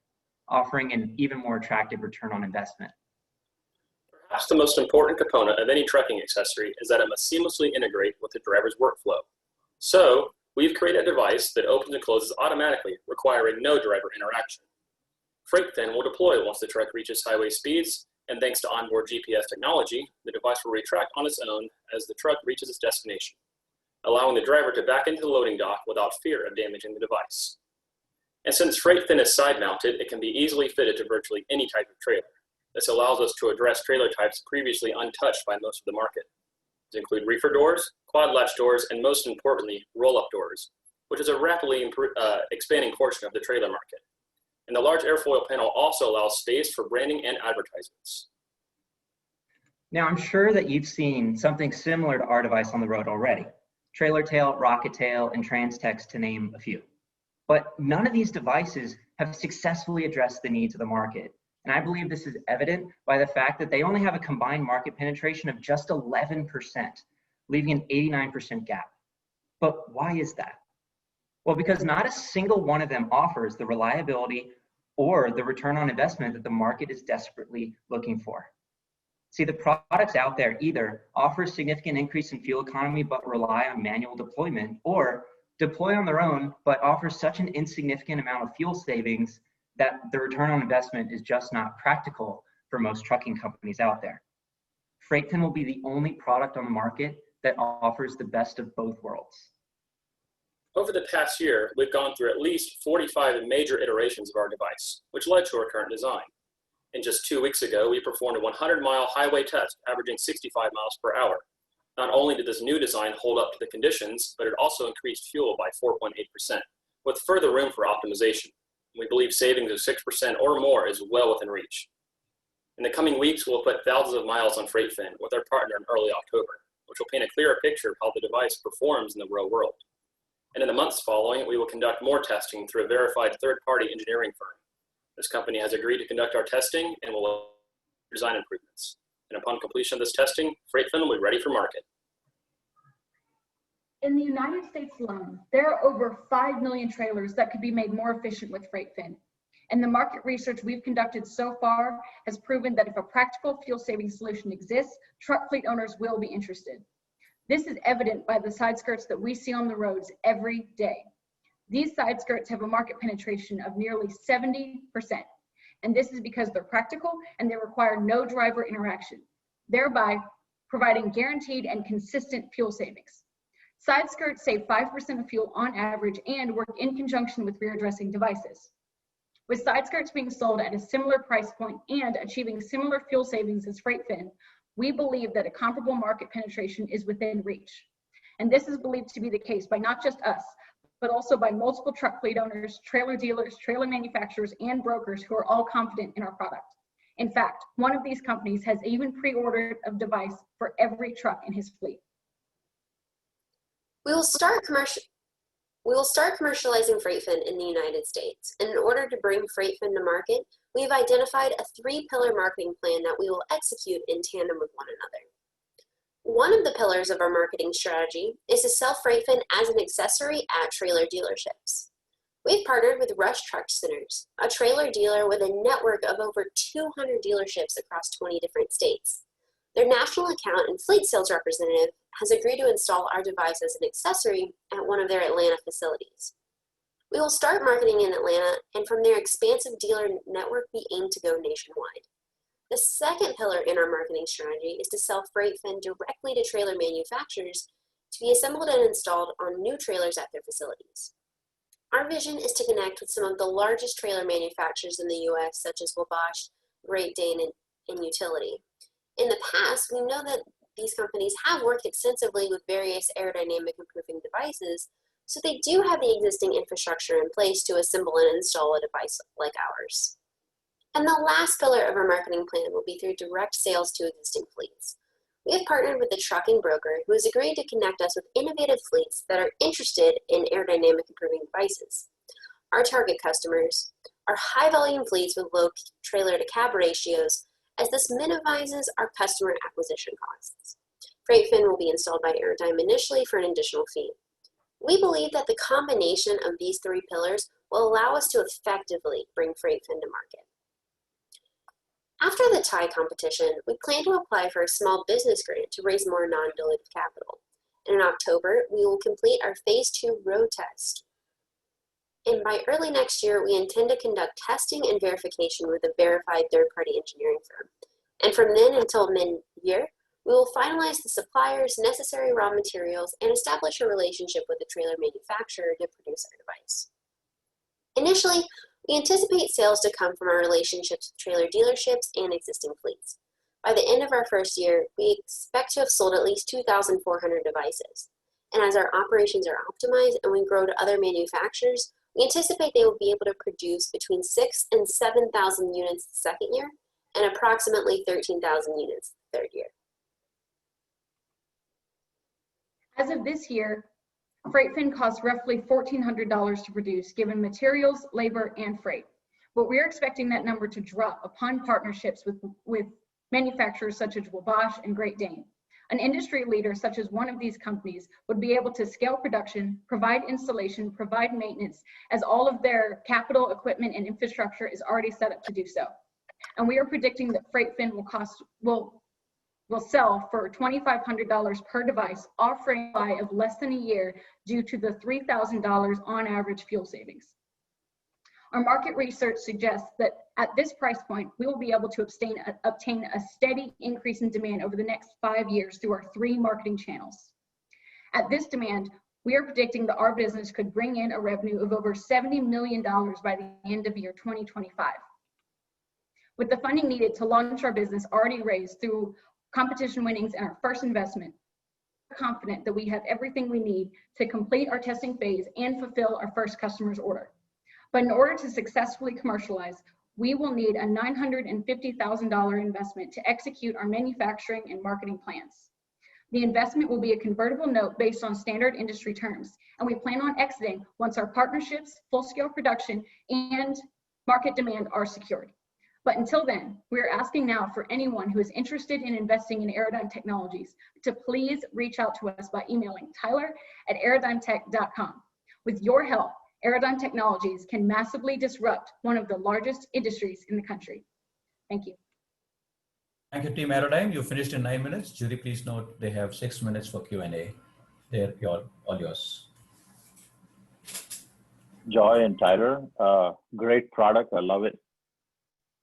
offering an even more attractive return on investment. Perhaps the most important component of any trucking accessory is that it must seamlessly integrate with the driver's workflow. So, we've created a device that opens and closes automatically, requiring no driver interaction. FreightFin will deploy once the truck reaches highway speeds, and thanks to onboard GPS technology, the device will retract on its own as the truck reaches its destination, allowing the driver to back into the loading dock without fear of damaging the device. And since FreightFin is side-mounted, it can be easily fitted to virtually any type of trailer. This allows us to address trailer types previously untouched by most of the market. These include reefer doors, quad latch doors, and most importantly, roll-up doors, which is a rapidly expanding portion of the trailer market. And the large airfoil panel also allows space for branding and advertisements. Now, I'm sure that you've seen something similar to our device on the road already. Trailer Tail, Rocket Tail, and Transtex, to name a few. But none of these devices have successfully addressed the needs of the market. And I believe this is evident by the fact that they only have a combined market penetration of just 11%, leaving an 89% gap. But why is that? Well, because not a single one of them offers the reliability or the return on investment that the market is desperately looking for. See, the products out there either offer a significant increase in fuel economy but rely on manual deployment, or deploy on their own but offer such an insignificant amount of fuel savings that the return on investment is just not practical for most trucking companies out there. FreightFin will be the only product on the market that offers the best of both worlds. Over the past year, we've gone through at least 45 major iterations of our device, which led to our current design. And just 2 weeks ago, we performed a 100-mile highway test, averaging 65 miles per hour. Not only did this new design hold up to the conditions, but it also increased fuel by 4.8%, with further room for optimization. We believe savings of 6% or more is well within reach. In the coming weeks, we'll put thousands of miles on FreightFin with our partner in early October, which will paint a clearer picture of how the device performs in the real world. And in the months following, we will conduct more testing through a verified third-party engineering firm. This company has agreed to conduct our testing and will design improvements. And upon completion of this testing, FreightFin will be ready for market. In the United States alone, there are over 5 million trailers that could be made more efficient with FreightFin. And the market research we've conducted so far has proven that if a practical fuel-saving solution exists, truck fleet owners will be interested. This is evident by the side skirts that we see on the roads every day. These side skirts have a market penetration of nearly 70%. And this is because they're practical and they require no driver interaction, thereby providing guaranteed and consistent fuel savings. Side skirts save 5% of fuel on average and work in conjunction with rear dressing devices. With side skirts being sold at a similar price point and achieving similar fuel savings as FreightFin, we believe that a comparable market penetration is within reach. And this is believed to be the case by not just us, but also by multiple truck fleet owners, trailer dealers, trailer manufacturers, and brokers who are all confident in our product. In fact, one of these companies has even pre-ordered a device for every truck in his fleet. We will start commercializing FreightFin in the United States. And in order to bring FreightFin to market, we've identified a 3-pillar marketing plan that we will execute in tandem with one another. One of the pillars of our marketing strategy is to sell FreightFin as an accessory at trailer dealerships. We've partnered with Rush Truck Centers, a trailer dealer with a network of over 200 dealerships across 20 different states. Their national account and fleet sales representative has agreed to install our device as an accessory at one of their Atlanta facilities. We will start marketing in Atlanta, and from their expansive dealer network, we aim to go nationwide. The second pillar in our marketing strategy is to sell FreightFin directly to trailer manufacturers to be assembled and installed on new trailers at their facilities. Our vision is to connect with some of the largest trailer manufacturers in the U.S., such as Wabash, Great Dane, and Utility. In the past, we know that these companies have worked extensively with various aerodynamic improving devices, so they do have the existing infrastructure in place to assemble and install a device like ours. And the last pillar of our marketing plan will be through direct sales to existing fleets. We have partnered with a trucking broker who has agreed to connect us with innovative fleets that are interested in aerodynamic improving devices. Our target customers are high-volume fleets with low trailer-to-cab ratios, as this minimizes our customer acquisition costs. FreightFin will be installed by Aerodyne initially for an additional fee. We believe that the combination of these three pillars will allow us to effectively bring FreightFin to market. After the TiE competition, we plan to apply for a small business grant to raise more non-dilutive capital. And in October, we will complete our phase 2 road test. And by early next year, we intend to conduct testing and verification with a verified third-party engineering firm. And from then until mid-year, we will finalize the suppliers, necessary raw materials, and establish a relationship with the trailer manufacturer to produce our device. Initially, we anticipate sales to come from our relationships with trailer dealerships and existing fleets. By the end of our first year, we expect to have sold at least 2,400 devices. And as our operations are optimized and we grow to other manufacturers, we anticipate they will be able to produce between 6,000 and 7,000 units the second year and approximately 13,000 units the third year. As of this year, FreightFin costs roughly $1,400 to produce, given materials, labor, and freight. But we're expecting that number to drop upon partnerships with manufacturers such as Wabash and Great Dane. An industry leader such as one of these companies would be able to scale production, provide installation, provide maintenance, as all of their capital, equipment, and infrastructure is already set up to do so. And we are predicting that FreightFin will sell for $2,500 per device, offering a buy of less than a year due to the $3,000 on average fuel savings. Our market research suggests that at this price point, we will be able to obtain a steady increase in demand over the next 5 years through our 3 marketing channels. At this demand, we are predicting that our business could bring in a revenue of over $70 million by the end of year 2025. With the funding needed to launch our business already raised through competition winnings and our first investment, we're confident that we have everything we need to complete our testing phase and fulfill our first customer's order. But in order to successfully commercialize, we will need a $950,000 investment to execute our manufacturing and marketing plans. The investment will be a convertible note based on standard industry terms, and we plan on exiting once our partnerships, full-scale production, and market demand are secured. But until then, we are asking now for anyone who is interested in investing in Aerodyne Technologies to please reach out to us by emailing tyler@aerodynetech.com. With your help, Aerodyne Technologies can massively disrupt one of the largest industries in the country. Thank you. Thank you, Team Aerodyne. You finished in 9 minutes. Jury, please note they have 6 minutes for Q&A. They're all yours. Joy and Tyler, great product. I love it.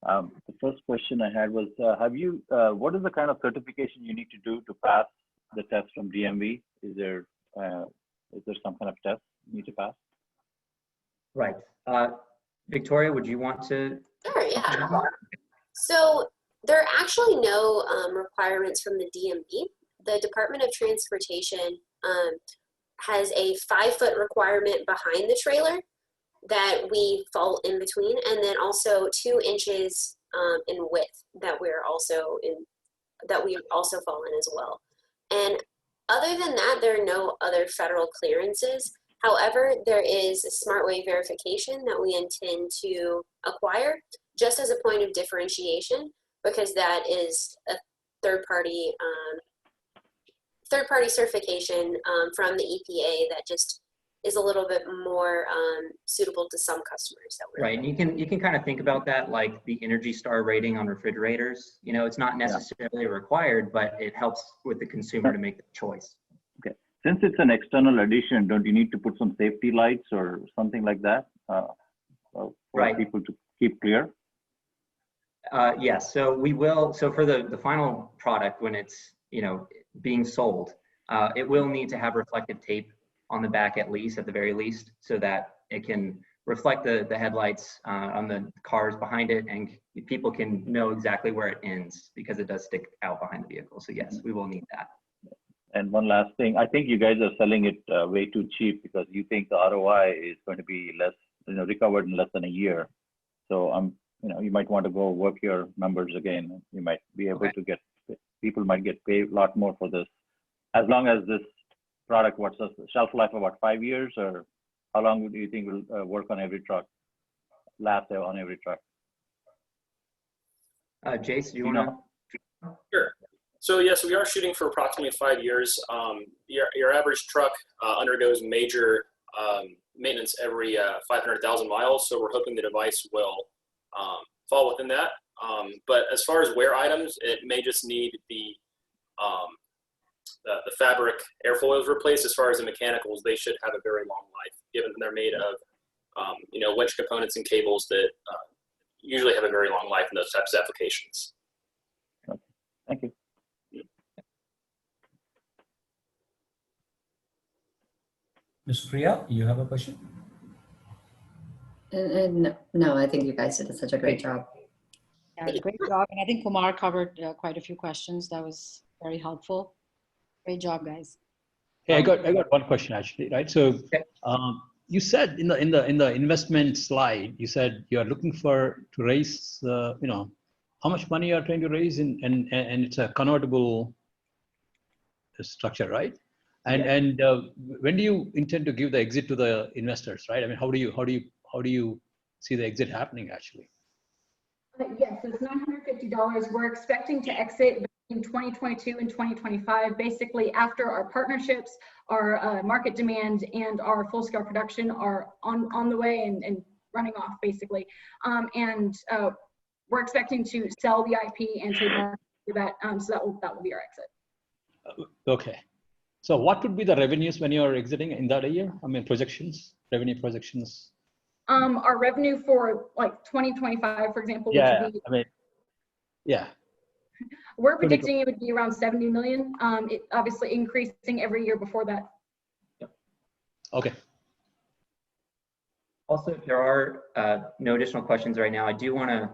The first question I had was, what is the kind of certification you need to do to pass the test from DMV? Is there some kind of test you need to pass? Right. Victoria, would you want to? Sure, yeah. So there are actually no requirements from the DMV. The Department of Transportation has a 5-foot requirement behind the trailer that we fall in between, and then also 2 inches in width that we also fall in as well. And other than that, there are no other federal clearances. However, there is a SmartWay verification that we intend to acquire just as a point of differentiation, because that is a third-party third-party certification from the EPA that just is a little bit more suitable to some customers that we're right. And you can kind of think about that like the Energy Star rating on refrigerators. You know, it's not necessarily required, but it helps with the consumer to make the choice. Okay. Since it's an external addition, don't you need to put some safety lights or something like that for people to keep clear? Yes. So we will. So for the final product, when it's being sold, it will need to have reflective tape on the back at the very least, so that it can reflect the headlights on the cars behind it, and people can know exactly where it ends because it does stick out behind the vehicle. So yes, we will need that. And one last thing, I think you guys are selling it way too cheap because you think the ROI is going to be less, recovered in less than a year. So you might want to go work your numbers again. You might be able to get, people might get paid a lot more for this. As long as this product, what's the shelf life, about 5 years, or how long do you think will work on every truck, last on every truck? Jace, do you want to? Sure. So yes, we are shooting for approximately 5 years. Your average truck undergoes major maintenance every 500,000 miles. So we're hoping the device will fall within that. But as far as wear items, it may just need the fabric airfoils replaced. As far as the mechanicals, they should have a very long life, given they're made of winch components and cables that usually have a very long life in those types of applications. Okay. Thank you. Ms. Priya, you have a question? No, I think you guys did such a great job. Yeah, great job. And I think Kumar covered quite a few questions. That was very helpful. Great job, guys. Hey, I got one question actually, right? So you said in the investment slide, you said you are looking to raise, how much money you are trying to raise, and it's a convertible structure, right? And when do you intend to give the exit to the investors, right? I mean, how do you see the exit happening actually? Yes, it's $950. We're expecting to exit in 2022 and 2025, basically after our partnerships, our market demand, and our full-scale production are on the way and running off, basically. We're expecting to sell the IP and trademark for that, so that will be our exit. Okay. So what would be the revenues when you're exiting in that year? I mean, revenue projections. Our revenue for like 2025, for example, Yeah, which would be, I mean, yeah. We're predicting it would be around 70 million. It obviously increasing every year before that. Okay. Also, if there are no additional questions right now, I do want to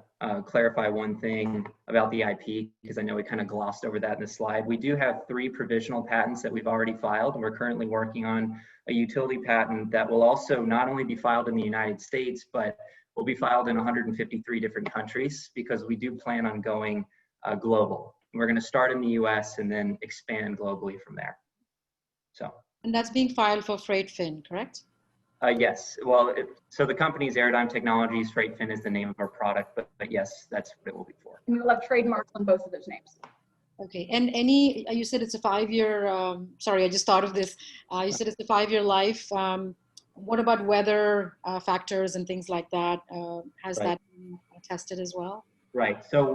clarify one thing about the IP, because I know we kind of glossed over that in the slide. We do have 3 provisional patents that we've already filed, and we're currently working on a utility patent that will also not only be filed in the United States, but will be filed in 153 different countries, because we do plan on going global. We're going to start in the US and then expand globally from there. And that's being filed for FreightFin, correct? Yes. Well, so the company's Aerodyne Technologies. FreightFin is the name of our product, but yes, that's what it will be for. And we'll have trademarks on both of those names. Okay. And you said it's a 5-year, sorry, I just thought of this. You said it's a 5-year life. What about weather factors and things like that? Has that been tested as well? Right. So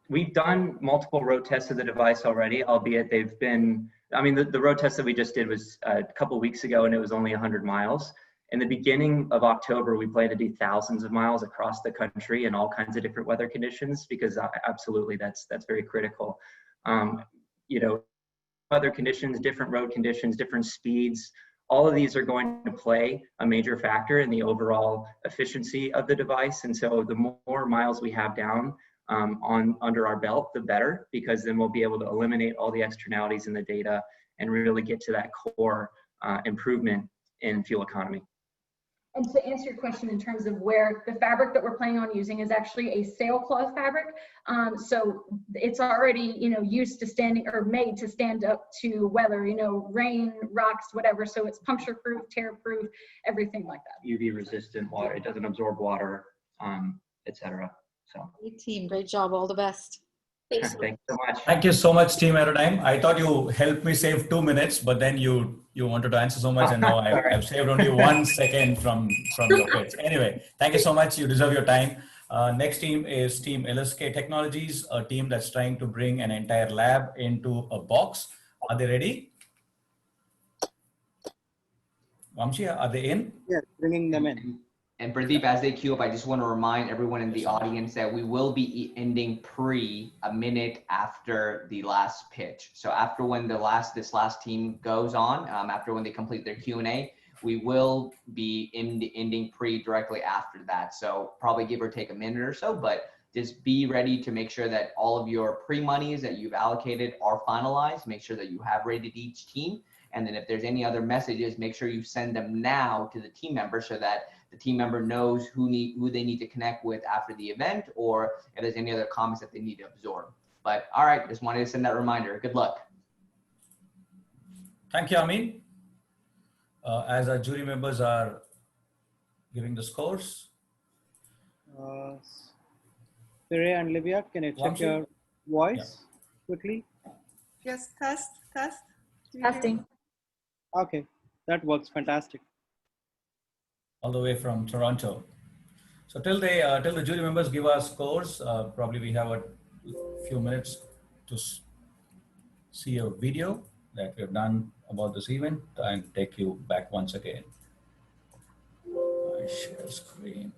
we've done multiple road tests of the device already, albeit they've been, I mean, the road test that we just did was a couple weeks ago, and it was only 100 miles. In the beginning of October, we plan to do thousands of miles across the country in all kinds of different weather conditions, because absolutely that's very critical. Weather conditions, different road conditions, different speeds, all of these are going to play a major factor in the overall efficiency of the device. And so the more miles we have down under our belt, the better, because then we'll be able to eliminate all the externalities in the data and really get to that core improvement in fuel economy. And to answer your question in terms of where the fabric that we're planning on using is actually a sailcloth fabric. So it's already, used to standing or made to stand up to weather, rain, rocks, whatever. So it's puncture proof, tear proof, everything like that. UV resistant water, it doesn't absorb water, etc. So great team, great job, all the best. Thanks so much. Thanks so much. Thank you so much, Team Aerodyne. I thought you helped me save 2 minutes, but then you wanted to answer so much, and now I've saved only 1 second from your pitch. Anyway, thank you so much. You deserve your time. Next team is Team LSK Technologies, a team that's trying to bring an entire lab into a box. Are they ready? Vamshi, are they in? Yes, bringing them in. And Pradeep, as they queue up, I just want to remind everyone in the audience that we will be ending a minute after the last pitch. So after when this last team goes on, after when they complete their Q&A, we will be ending directly after that. So probably give or take a minute or so, but just be ready to make sure that all of your pre-monies that you've allocated are finalized. Make sure that you have rated each team. And then if there's any other messages, make sure you send them now to the team member so that the team member knows who they need to connect with after the event, or if there's any other comments that they need to absorb. But all right, just wanted to send that reminder. Good luck. Thank you, Amin. As our jury members are giving the scores. Sire and Livia, can you check your voice quickly? Yes, test. Testing. Okay, that works fantastic. All the way from Toronto. So till the jury members give us scores, probably we have a few minutes to see a video that we've done about this event and take you back once again. I share screen.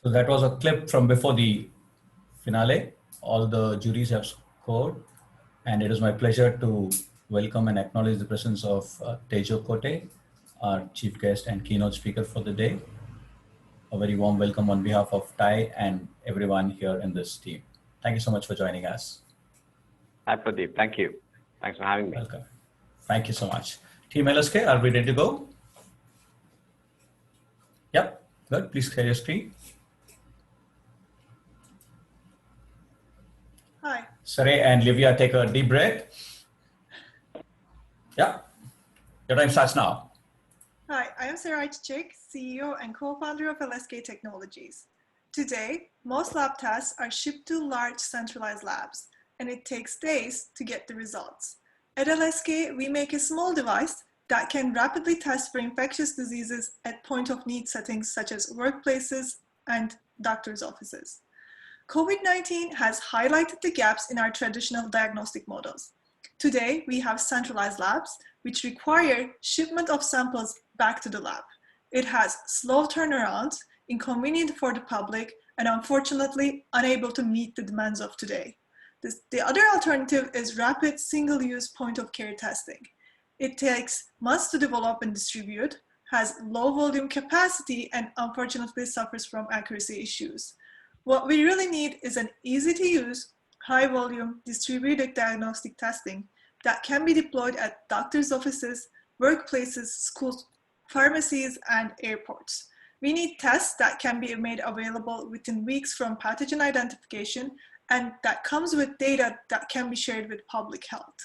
So that was a clip from before the finale. All the juries have scored, and it is my pleasure to welcome and acknowledge the presence of Tejo Kote, our chief guest and keynote speaker for the day. A very warm welcome on behalf of TiE and everyone here in this team. Thank you so much for joining us. Hi, Pradeep. Thank you. Thanks for having me. Welcome. Thank you so much. Team LSK, are we ready to go? Yep, good. Please share your screen. Hi. Sare and Livia, take a deep breath. Yeah, your time starts now. Hi, I am Sarai Chick, CEO and co-founder of LSK Technologies. Today, most lab tests are shipped to large centralized labs, and it takes days to get the results. At LSK, we make a small device that can rapidly test for infectious diseases at point-of-need settings such as workplaces and doctors' offices. COVID-19 has highlighted the gaps in our traditional diagnostic models. Today, we have centralized labs which require shipment of samples back to the lab. It has slow turnarounds, inconvenient for the public, and unfortunately unable to meet the demands of today. The other alternative is rapid single-use point-of-care testing. It takes months to develop and distribute, has low volume capacity, and unfortunately suffers from accuracy issues. What we really need is an easy-to-use, high-volume, distributed diagnostic testing that can be deployed at doctors' offices, workplaces, schools, pharmacies, and airports. We need tests that can be made available within weeks from pathogen identification and that comes with data that can be shared with public health.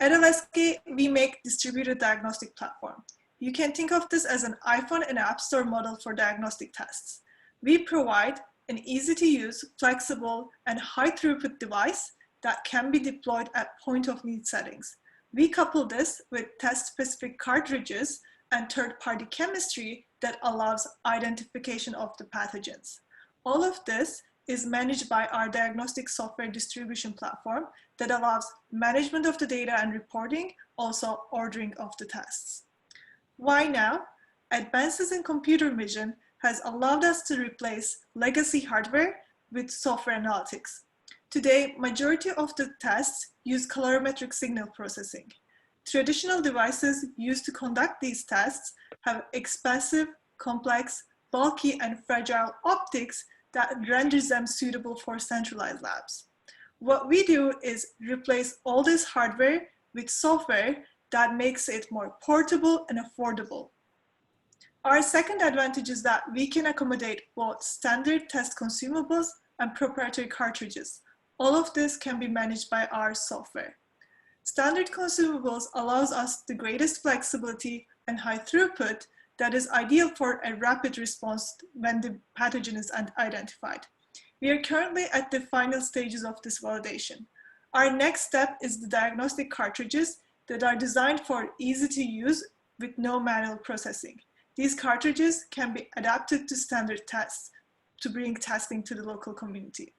At LSK, we make distributed diagnostic platform. You can think of this as an iPhone and App Store model for diagnostic tests. We provide an easy-to-use, flexible, and high-throughput device that can be deployed at point-of-need settings. We couple this with test-specific cartridges and third-party chemistry that allows identification of the pathogens. All of this is managed by our diagnostic software distribution platform that allows management of the data and reporting, also ordering of the tests. Why now? Advances in computer vision has allowed us to replace legacy hardware with software analytics. Today, majority of the tests use colorimetric signal processing. Traditional devices used to conduct these tests have expensive, complex, bulky, and fragile optics that renders them suitable for centralized labs. What we do is replace all this hardware with software that makes it more portable and affordable. Our second advantage is that we can accommodate both standard test consumables and proprietary cartridges. All of this can be managed by our software. Standard consumables allows us the greatest flexibility and high throughput that is ideal for a rapid response when the pathogen is identified. We are currently at the final stages of this validation. Our next step is the diagnostic cartridges that are designed for easy to use with no manual processing. These cartridges can be adapted to standard tests to bring testing to the local community.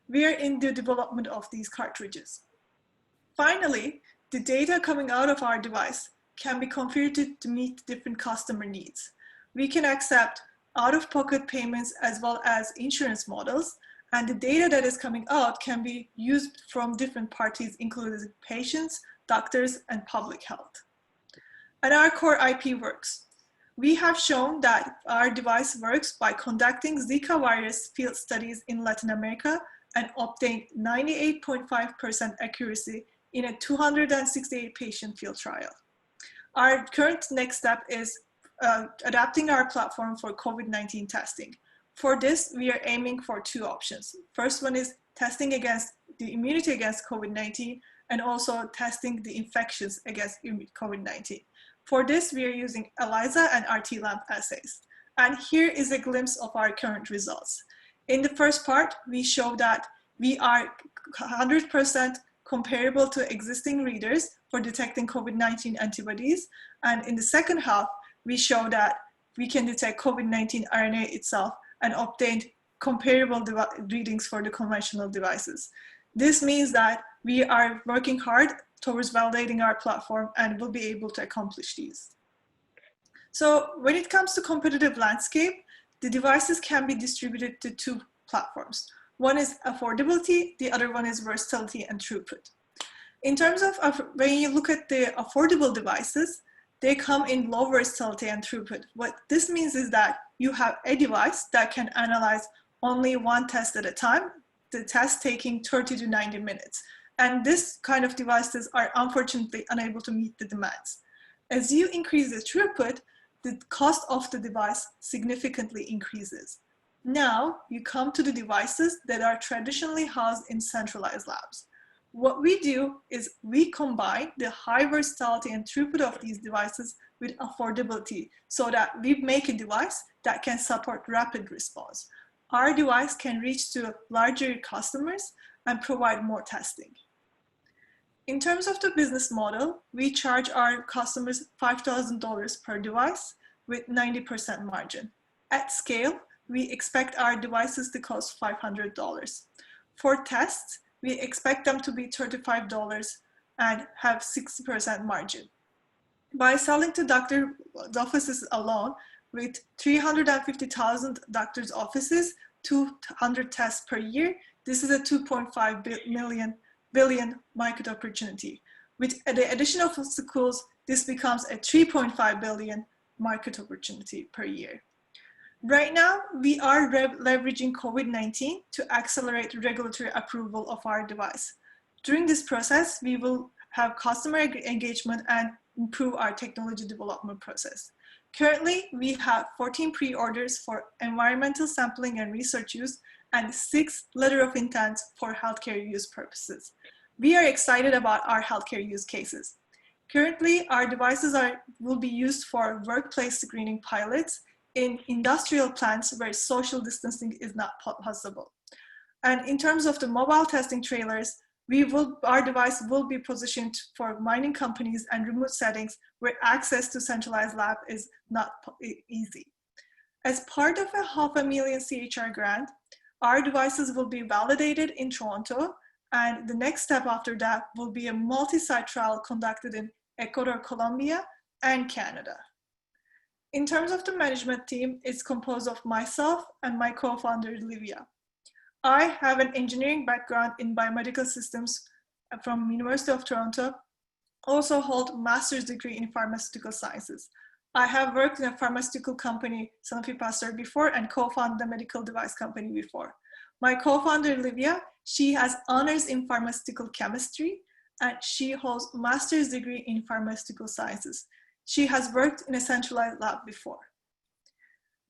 We are in the development of these cartridges. Finally, the data coming out of our device can be configured to meet different customer needs. We can accept out-of-pocket payments as well as insurance models, and the data that is coming out can be used from different parties, including patients, doctors, and public health. And our core IP works. We have shown that our device works by conducting Zika virus field studies in Latin America and obtained 98.5% accuracy in a 268 patient field trial. Our current next step is adapting our platform for COVID-19 testing. For this, we are aiming for two options. First one is testing against the immunity against COVID-19 and also testing the infections against COVID-19. For this, we are using ELISA and RT-LAMP assays. And here is a glimpse of our current results. In the first part, we show that we are 100% comparable to existing readers for detecting COVID-19 antibodies. And in the second half, we show that we can detect COVID-19 RNA itself and obtain comparable readings for the conventional devices. This means that we are working hard towards validating our platform and will be able to accomplish these. So when it comes to competitive landscape, the devices can be distributed to two platforms. One is affordability, the other one is versatility and throughput. In terms of when you look at the affordable devices, they come in low versatility and throughput. What this means is that you have a device that can analyze only one test at a time, the test taking 30 to 90 minutes. And this kind of devices are unfortunately unable to meet the demands. As you increase the throughput, the cost of the device significantly increases. Now you come to the devices that are traditionally housed in centralized labs. What we do is we combine the high versatility and throughput of these devices with affordability so that we make a device that can support rapid response. Our device can reach to larger customers and provide more testing. In terms of the business model, we charge our customers $5,000 per device with 90% margin. At scale, we expect our devices to cost $500. For tests, we expect them to be $35 and have 60% margin. By selling to doctor offices alone, with 350,000 doctors' offices, 200 tests per year, this is a 2.5 billion market opportunity. With the addition of schools, this becomes a 3.5 billion market opportunity per year. Right now, we are leveraging COVID-19 to accelerate regulatory approval of our device. During this process, we will have customer engagement and improve our technology development process. Currently, we have 14 pre-orders for environmental sampling and research use and 6 letter of intent for healthcare use purposes. We are excited about our healthcare use cases. Currently, our devices will be used for workplace screening pilots, in industrial plants where social distancing is not possible. And in terms of the mobile testing trailers, our device will be positioned for mining companies and remote settings where access to centralized lab is not easy. As part of a $500,000 CHR grant, our devices will be validated in Toronto, and the next step after that will be a multi-site trial conducted in Ecuador, Colombia, and Canada. In terms of the management team, it's composed of myself and my co-founder, Livia. I have an engineering background in biomedical systems from University of Toronto, also hold master's degree in pharmaceutical sciences. I have worked in a pharmaceutical company, Sanofi Pasteur, before and co-founded a medical device company before. My co-founder, Livia, she has honors in pharmaceutical chemistry and she holds master's degree in pharmaceutical sciences. She has worked in a centralized lab before.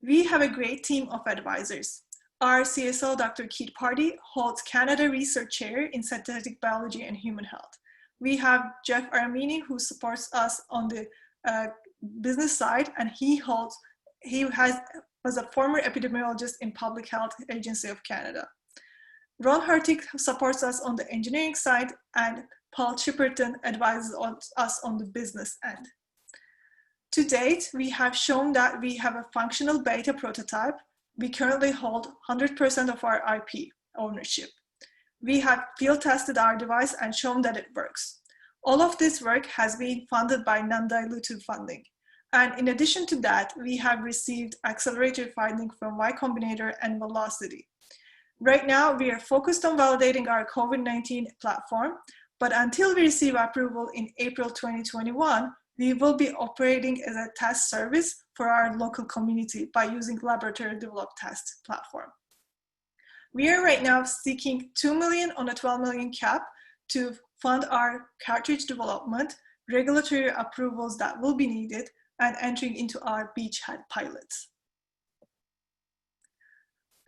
We have a great team of advisors. Our CSO, Dr. Keith Pardee, holds Canada Research Chair in Synthetic Biology and Human Health. We have Jeff Aramini, who supports us on the business side, and he was a former epidemiologist in Public Health Agency of Canada. Ron Hurtig supports us on the engineering side, and Paul Chipperton advises us on the business end. To date, we have shown that we have a functional beta prototype. We currently hold 100% of our IP ownership. We have field tested our device and shown that it works. All of this work has been funded by non-dilutive funding. And in addition to that, we have received accelerated funding from Y Combinator and Velocity. Right now, we are focused on validating our COVID-19 platform, but until we receive approval in April 2021, we will be operating as a test service for our local community by using laboratory developed test platform. We are right now seeking $2 million on a $12 million cap to fund our cartridge development, regulatory approvals that will be needed, and entering into our beachhead pilots.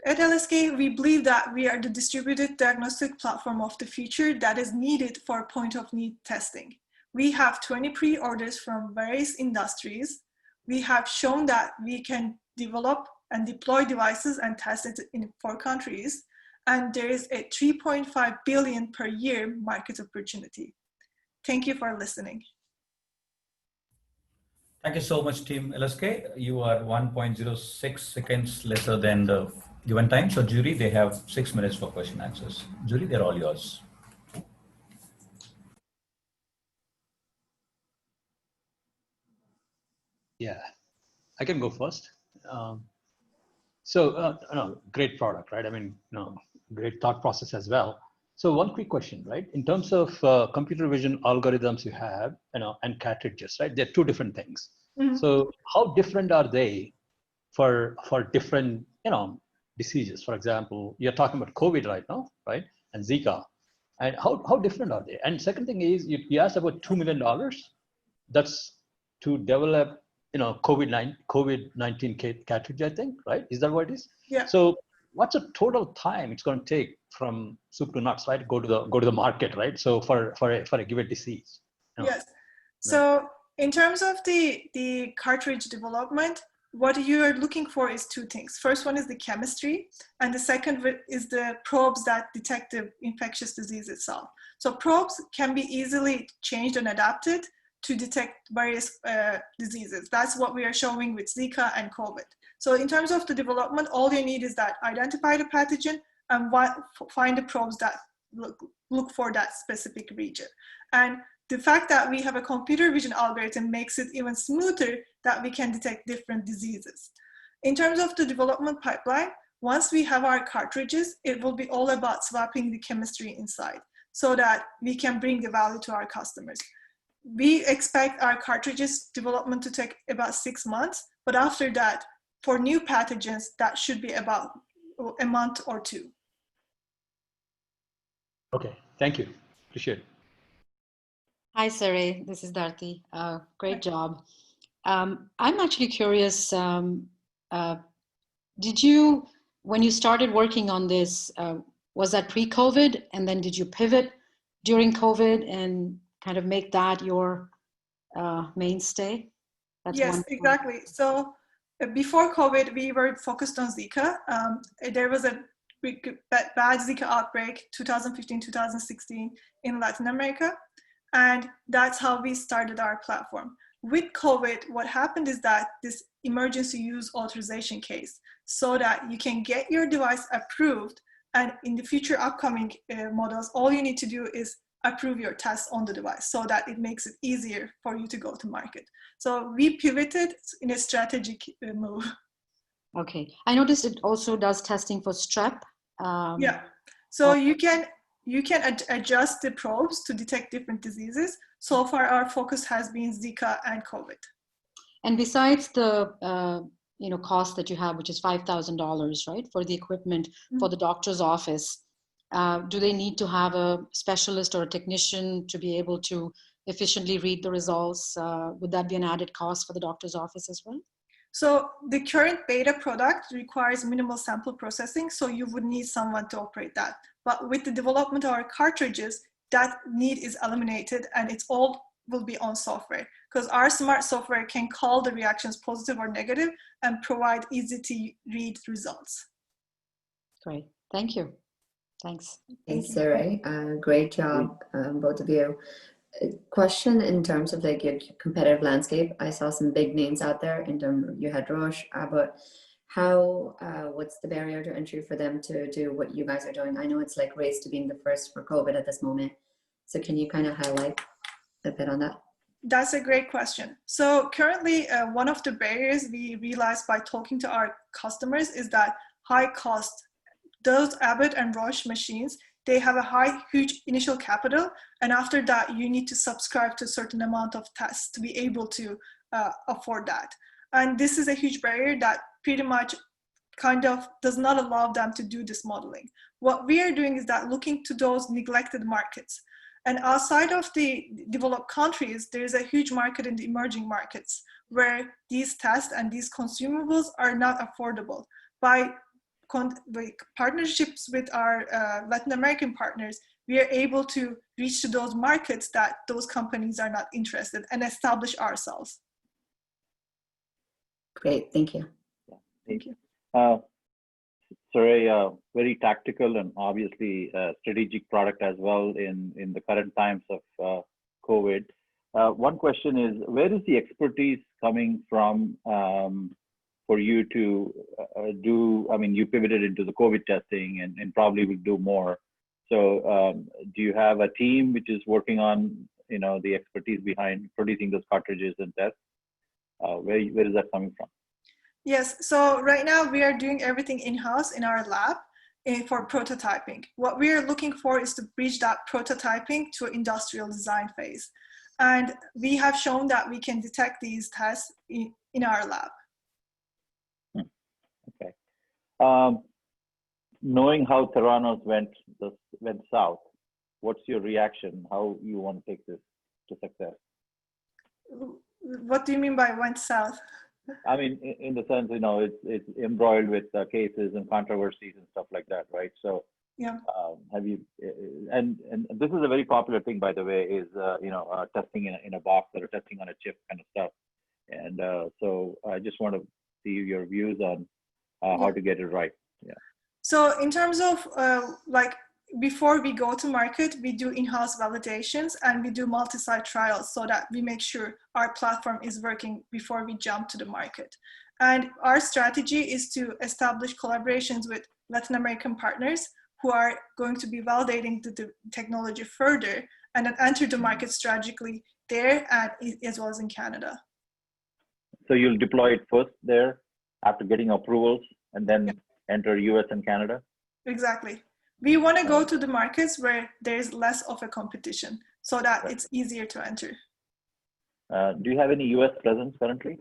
At LSK, we believe that we are the distributed diagnostic platform of the future that is needed for point of need testing. We have 20 pre-orders from various industries. We have shown that we can develop and deploy devices and test it in 4 countries. And there is a 3.5 billion per year market opportunity. Thank you for listening. Thank you so much, Team LSK. You are 1.06 seconds lesser than the given time. So jury, they have 6 minutes for question answers. Jury, they're all yours. Yeah, I can go first. Great product, right? I mean, great thought process as well. So one quick question, right? In terms of computer vision algorithms you have, and cartridges, right? They're 2 different things. Mm-hmm. So how different are they for different, diseases? For example, you're talking about COVID right now, right? And Zika. And how different are they? And second thing is, you asked about $2 million. That's to develop, COVID-19 cartridge, I think, right? Is that what it is? Yeah. So what's the total time it's going to take from soup to nuts, right? Go to the market, right? So for a given disease. Yes. So in terms of the cartridge development, what you are looking for is 2 things. First one is the chemistry, and the second is the probes that detect the infectious disease itself. So probes can be easily changed and adapted to detect various diseases. That's what we are showing with Zika and COVID. So in terms of the development, all you need is that identify the pathogen and find the probes that look for that specific region. And the fact that we have a computer vision algorithm makes it even smoother that we can detect different diseases. In terms of the development pipeline, once we have our cartridges, it will be all about swapping the chemistry inside so that we can bring the value to our customers. We expect our cartridges development to take about 6 months, but after that, for new pathogens, that should be about a month or 2. Okay, thank you. Appreciate it. Hi, Sari. This is Dharti. Great job. I'm actually curious, did you, when you started working on this, was that pre-COVID? And then did you pivot during COVID and kind of make that your mainstay? Yes, exactly. So before COVID, we were focused on Zika. There was a bad Zika outbreak 2015, 2016 in Latin America. And that's how we started our platform. With COVID, what happened is that this emergency use authorization case, so that you can get your device approved, and in the future upcoming models, all you need to do is approve your test on the device so that it makes it easier for you to go to market. So we pivoted in a strategic move. Okay, I noticed it also does testing for strep. Yeah, so you can adjust the probes to detect different diseases. So far, our focus has been Zika and COVID. And besides the cost that you have, which is $5,000, right, for the equipment for the doctor's office, do they need to have a specialist or a technician to be able to efficiently read the results? Would that be an added cost for the doctor's office as well? So the current beta product requires minimal sample processing, so you would need someone to operate that. But with the development of our cartridges, that need is eliminated, and it's all will be on software, because our smart software can call the reactions positive or negative and provide easy to read results. Great, thank you. Thanks. Thanks, Sarai. Great job, both of you. Question in terms of like your competitive landscape. I saw some big names out there in terms of, you had Roche, but how, what's the barrier to entry for them to do what you guys are doing? I know it's like race to being the first for COVID at this moment. So can you kind of highlight a bit on that? That's a great question. So currently, one of the barriers we realized by talking to our customers is that high cost. Those Abbott and Roche machines, they have a huge initial capital, and after that, you need to subscribe to a certain amount of tests to be able to afford that. And this is a huge barrier that pretty much kind of does not allow them to do this modeling. What we are doing is that looking to those neglected markets. And outside of the developed countries, there's a huge market in the emerging markets where these tests and these consumables are not affordable. By partnerships with our Latin American partners, we are able to reach to those markets that those companies are not interested and establish ourselves. Great, thank you. Thank you. Sarai, very tactical and obviously strategic product as well in the current times of COVID. One question is, where is the expertise coming from for you to do? I mean, you pivoted into the COVID testing and probably will do more. So do you have a team which is working on, the expertise behind producing those cartridges and tests? Where is that coming from? Yes, so right now we are doing everything in-house in our lab for prototyping. What we are looking for is to bridge that prototyping to an industrial design phase. And we have shown that we can detect these tests in our lab. Okay. Knowing how Theranos went south, what's your reaction? How you want to take this to success? What do you mean by went south? I mean, in the sense, it's embroiled with cases and controversies and stuff like that, right? So, yeah. Have you? And this is a very popular thing, by the way, is testing in a box or testing on a chip kind of stuff. And so, I just want to see your views on how to get it right. Yeah. So, in terms of before we go to market, we do in-house validations and we do multi-site trials so that we make sure our platform is working before we jump to the market. And our strategy is to establish collaborations with Latin American partners who are going to be validating the technology further and then enter the market strategically there and as well as in Canada. So you'll deploy it first there after getting approvals and then enter US and Canada? Exactly. We want to go to the markets where there's less of a competition so that it's easier to enter. Do you have any US presence currently?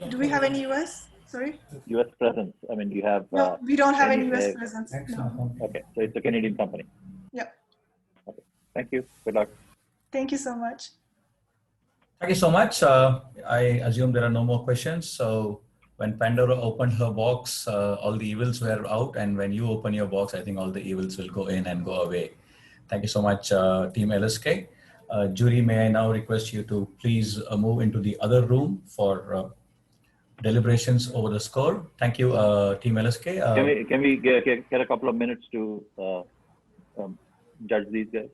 Do we have any US? Sorry? US presence. I mean, do you have? No, we don't have any US presence. No. Okay, so it's a Canadian company. Yeah. Okay. Thank you. Good luck. Thank you so much. Thank you so much. I assume there are no more questions. So when Pandora opened her box, all the evils were out. And when you open your box, I think all the evils will go in and go away. Thank you so much, Team LSK. Jury, may I now request you to please move into the other room for deliberations over the score. Thank you, Team LSK. Can we get a couple of minutes to judge these guys?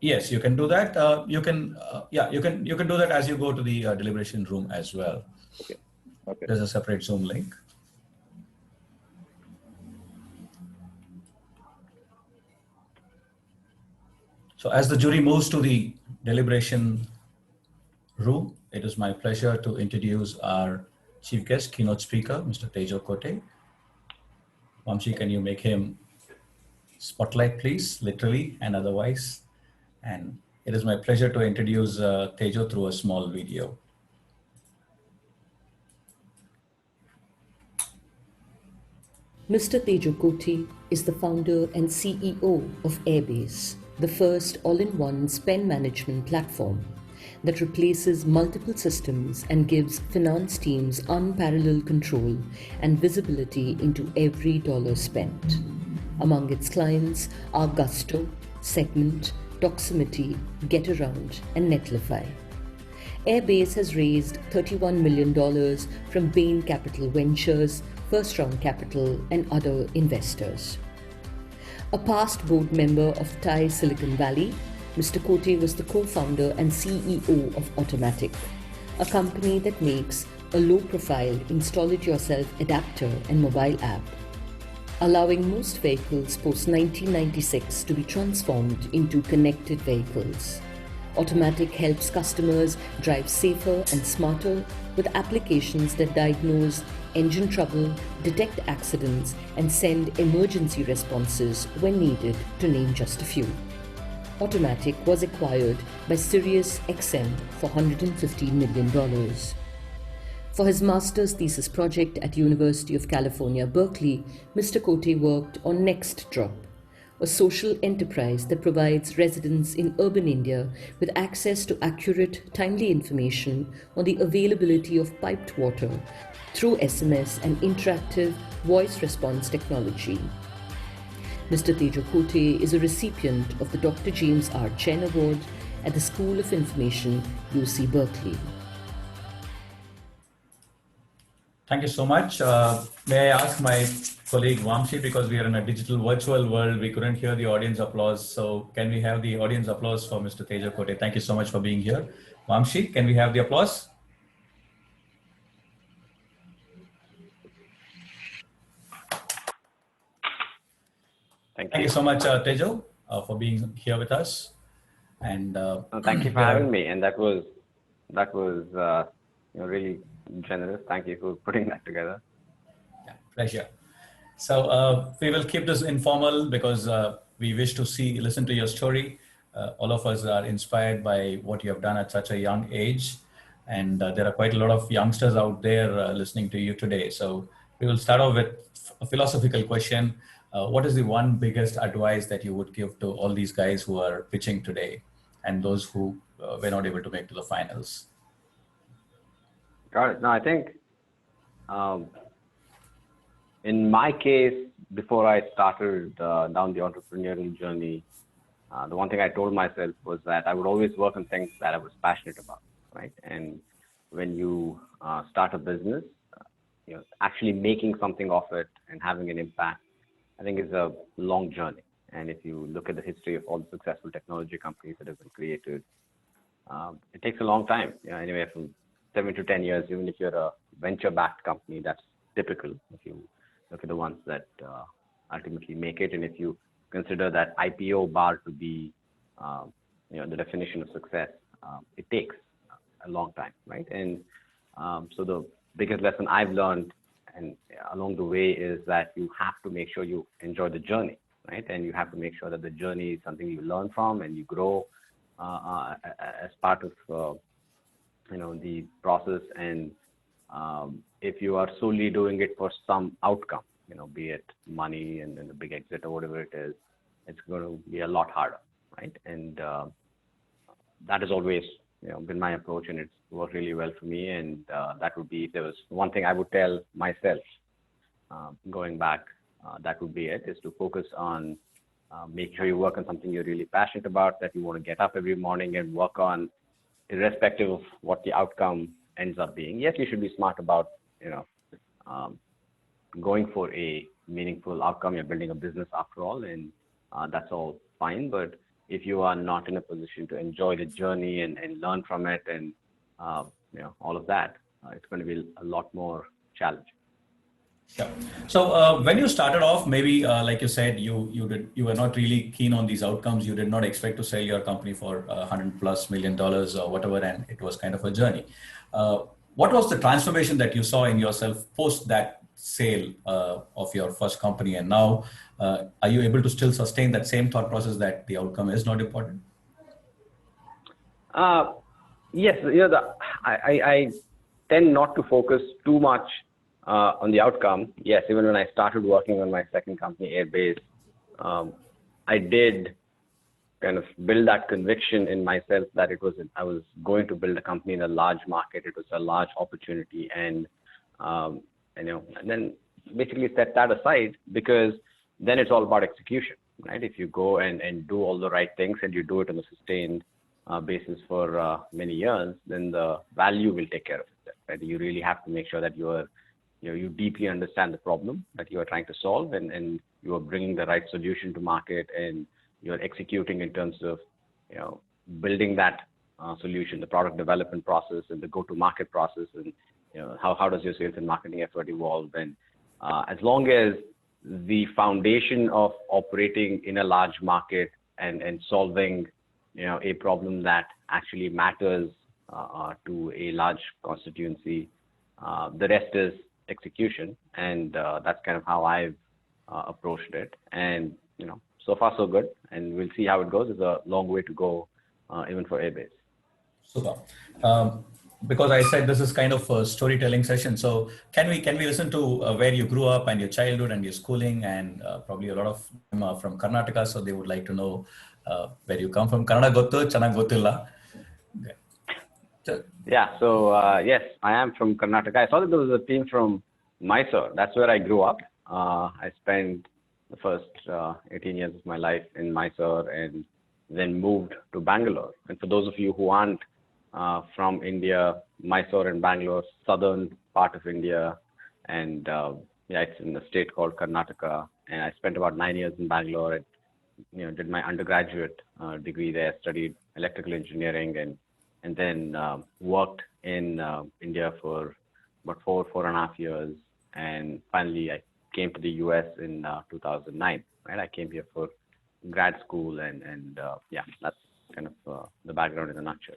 Yes, you can do that. You can do that as you go to the deliberation room as well. Okay. Okay. There's a separate Zoom link. So as the jury moves to the deliberation room, it is my pleasure to introduce our chief guest, keynote speaker, Mr. Tejo Kote. Vamshi, can you make him spotlight, please, literally and otherwise? And it is my pleasure to introduce Tejo through a small video. Mr. Tejo Kote is the founder and CEO of Airbase, the first all-in-one spend management platform that replaces multiple systems and gives finance teams unparalleled control and visibility into every dollar spent. Among its clients are Gusto, Segment, Doximity, Getaround, and Netlify. Airbase has raised $31 million from Bain Capital Ventures, First Round Capital, and other investors. A past board member of TiE Silicon Valley, Mr. Kote was the co-founder and CEO of Automatic, a company that makes a low-profile install-it-yourself adapter and mobile app, allowing most vehicles post-1996 to be transformed into connected vehicles. Automatic helps customers drive safer and smarter with applications that diagnose engine trouble, detect accidents, and send emergency responses when needed, to name just a few. Automatic was acquired by SiriusXM for $150 million. For his master's thesis project at University of California, Berkeley, Mr. Kote worked on NextDrop, a social enterprise that provides residents in urban India with access to accurate, timely information on the availability of piped water through SMS and interactive voice response technology. Mr. Tejo Kote is a recipient of the Dr. James R. Chen Award at the School of Information, UC Berkeley. Thank you so much. May I ask my colleague Vamshi, because we are in a digital virtual world, we couldn't hear the audience applause. So can we have the audience applause for Mr. Tejo Kote? Thank you so much for being here. Vamshi, can we have the applause? Thank you so much, Tejo, for being here with us. And thank you for having me. And that was really generous. Thank you for putting that together. Yeah, pleasure. So we will keep this informal because we wish to listen to your story. All of us are inspired by what you have done at such a young age. And there are quite a lot of youngsters out there listening to you today. So we will start off with a philosophical question. What is the one biggest advice that you would give to all these guys who are pitching today and those who were not able to make to the finals? Got it. No, I think in my case, before I started down the entrepreneurial journey, the one thing I told myself was that I would always work on things that I was passionate about, right? And when you start a business, actually making something of it and having an impact, I think is a long journey. And if you look at the history of all the successful technology companies that have been created, it takes a long time, anywhere from 7 to 10 years, even if you're a venture-backed company, that's typical. If you look at the ones that ultimately make it, and if you consider that IPO bar to be, the definition of success, it takes a long time, right? And so the biggest lesson I've learned and along the way is that you have to make sure you enjoy the journey, right? And you have to make sure that the journey is something you learn from and you grow as part of the process. And if you are solely doing it for some outcome, be it money and then the big exit or whatever it is, it's going to be a lot harder, right? And that has always been my approach, and it's worked really well for me. And that would be, if there was one thing I would tell myself going back, that would be it, is to focus on making sure you work on something you're really passionate about, that you want to get up every morning and work on, irrespective of what the outcome ends up being. Yes, you should be smart about, going for a meaningful outcome. You're building a business after all, and that's all fine. But if you are not in a position to enjoy the journey and learn from it and, all of that, it's going to be a lot more challenging. Sure. So when you started off, maybe like you said, you were not really keen on these outcomes. You did not expect to sell your company for $100+ million or whatever, and it was kind of a journey. What was the transformation that you saw in yourself post that sale of your first company, and now are you able to still sustain that same thought process that the outcome is not important? Yes, I tend not to focus too much on the outcome. Yes, even when I started working on my second company, Airbase, I did kind of build that conviction in myself that I was going to build a company in a large market. It was a large opportunity, and and then basically set that aside, because then it's all about execution, right? If you go and do all the right things and you do it on a sustained basis for many years, then the value will take care of itself, right? You really have to make sure that you deeply understand the problem that you are trying to solve, and you are bringing the right solution to market, and you're executing in terms of, building that solution, the product development process and the go-to-market process, and how does your sales and marketing effort evolve. And as long as the foundation of operating in a large market and solving, a problem that actually matters to a large constituency, the rest is execution, and that's kind of how I've approached it. And so far so good, and we'll see how it goes. It's a long way to go, even for Airbase. Super. Because I said this is kind of a storytelling session, so can we listen to where you grew up and your childhood and your schooling, and probably a lot of them are from Karnataka, so they would like to know where you come from. Kannada gottu, chanagi gottilla. Yeah, so yes, I am from Karnataka. I saw that there was a team from Mysore. That's where I grew up. I spent the first 18 years of my life in Mysore, and then moved to Bangalore. And for those of you who aren't from India, Mysore and Bangalore, southern part of India, and it's in a state called Karnataka. And I spent about 9 years in Bangalore, and did my undergraduate degree there, studied electrical engineering, and then worked in India for about 4.5 years, and finally I came to the US in 2009. Right, I came here for grad school, and that's kind of the background in a nutshell.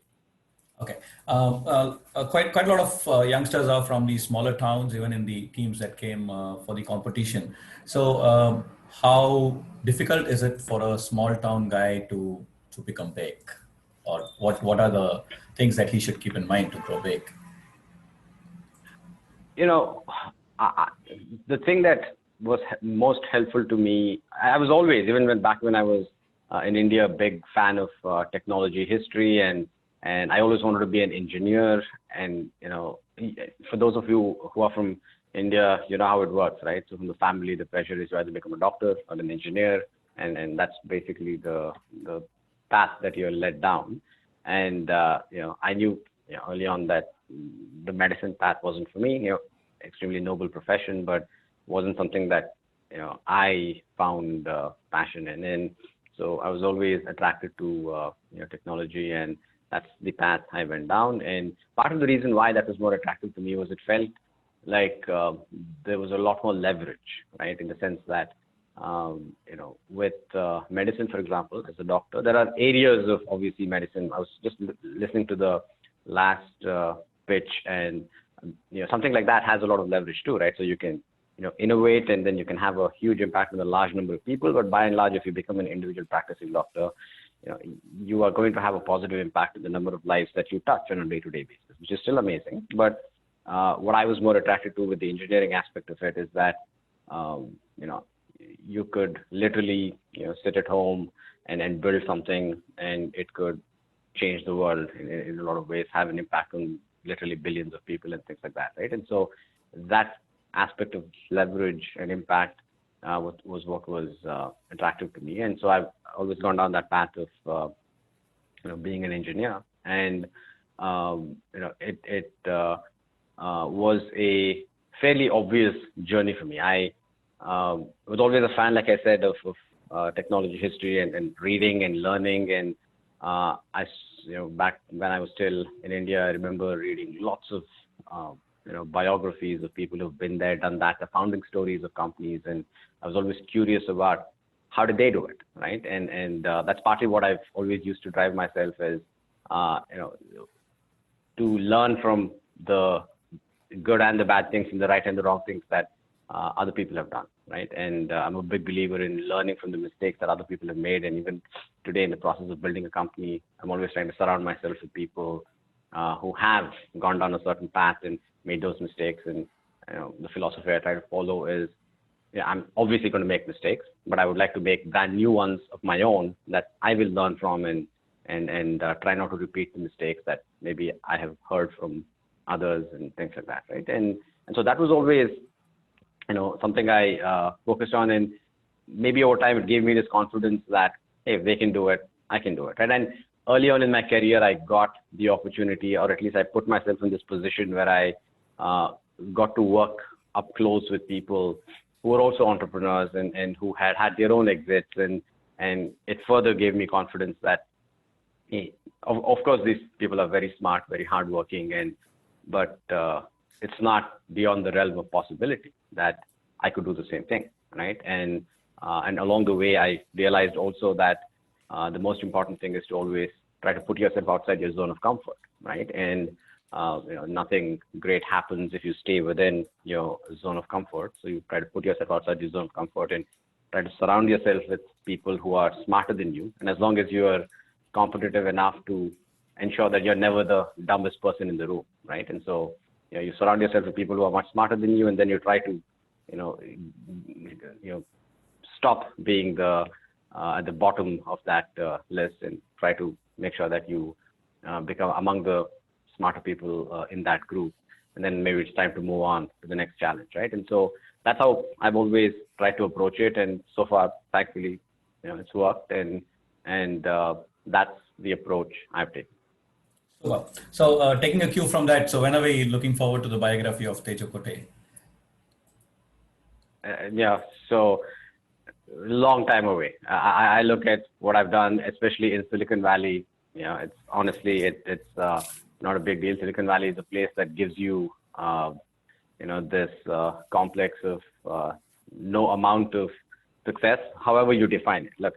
Okay. Quite a lot of youngsters are from these smaller towns, even in the teams that came for the competition. So how difficult is it for a small town guy to become big? Or what are the things that he should keep in mind to grow big? The thing that was most helpful to me, I was always, even back when I was in India, a big fan of technology history, and I always wanted to be an engineer. And for those of you who are from India, you know how it works, right? So from the family, the pressure is to either become a doctor or an engineer, and that's basically the path that you're led down. And I knew early on that the medicine path wasn't for me. Extremely noble profession, but wasn't something that I found passion in. And so I was always attracted to technology, and that's the path I went down. And part of the reason why that was more attractive to me was it felt like there was a lot more leverage, right? In the sense that with medicine, for example, as a doctor, there are areas of obviously medicine. I was just listening to the last pitch, and something like that has a lot of leverage too, right? So you can innovate, and then you can have a huge impact on a large number of people. But by and large, if you become an individual practicing doctor, you are going to have a positive impact on the number of lives that you touch on a day-to-day basis, which is still amazing. But what I was more attracted to with the engineering aspect of it is that you could literally sit at home and build something, and it could change the world in a lot of ways, have an impact on literally billions of people and things like that, right? And so that aspect of leverage and impact was what was attractive to me. And so I've always gone down that path of being an engineer. And it was a fairly obvious journey for me. I was always a fan, like I said, of technology history and reading and learning. And back when I was still in India, I remember reading lots of biographies of people who've been there, done that, the founding stories of companies, and I was always curious about how did they do it, right? And that's partly what I've always used to drive myself is, to learn from the good and the bad things, and the right and the wrong things that other people have done, right? And I'm a big believer in learning from the mistakes that other people have made. And even today, in the process of building a company, I'm always trying to surround myself with people who have gone down a certain path and made those mistakes. And the philosophy I try to follow is, I'm obviously going to make mistakes, but I would like to make brand new ones of my own that I will learn from, and try not to repeat the mistakes that maybe I have heard from others and things like that, right? And so that was always, something I focused on, and maybe over time it gave me this confidence that, hey, if they can do it, I can do it, right? And early on in my career, I got the opportunity, or at least I put myself in this position where I got to work up close with people who were also entrepreneurs and who had their own exits, and it further gave me confidence that, hey, of course, these people are very smart, very hardworking, but it's not beyond the realm of possibility that I could do the same thing, right? And along the way, I realized also that the most important thing is to always try to put yourself outside your zone of comfort, right? And nothing great happens if you stay within your zone of comfort. So you try to put yourself outside your zone of comfort and try to surround yourself with people who are smarter than you. And as long as you are competitive enough to ensure that you're never the dumbest person in the room, right? And so you surround yourself with people who are much smarter than you, and then you try to stop being at the bottom of that list, and try to make sure that you become among the smarter people in that group, and then maybe it's time to move on to the next challenge, right? And so that's how I've always tried to approach it, and so far, thankfully, it's worked, and that's the approach I've taken. So taking a cue from that, so when are we looking forward to the biography of Tejo Kote? So long time away. I look at what I've done, especially in Silicon Valley. It's honestly, it's not a big deal. Silicon Valley is a place that gives you, this complex of no amount of success, however you define it. Look,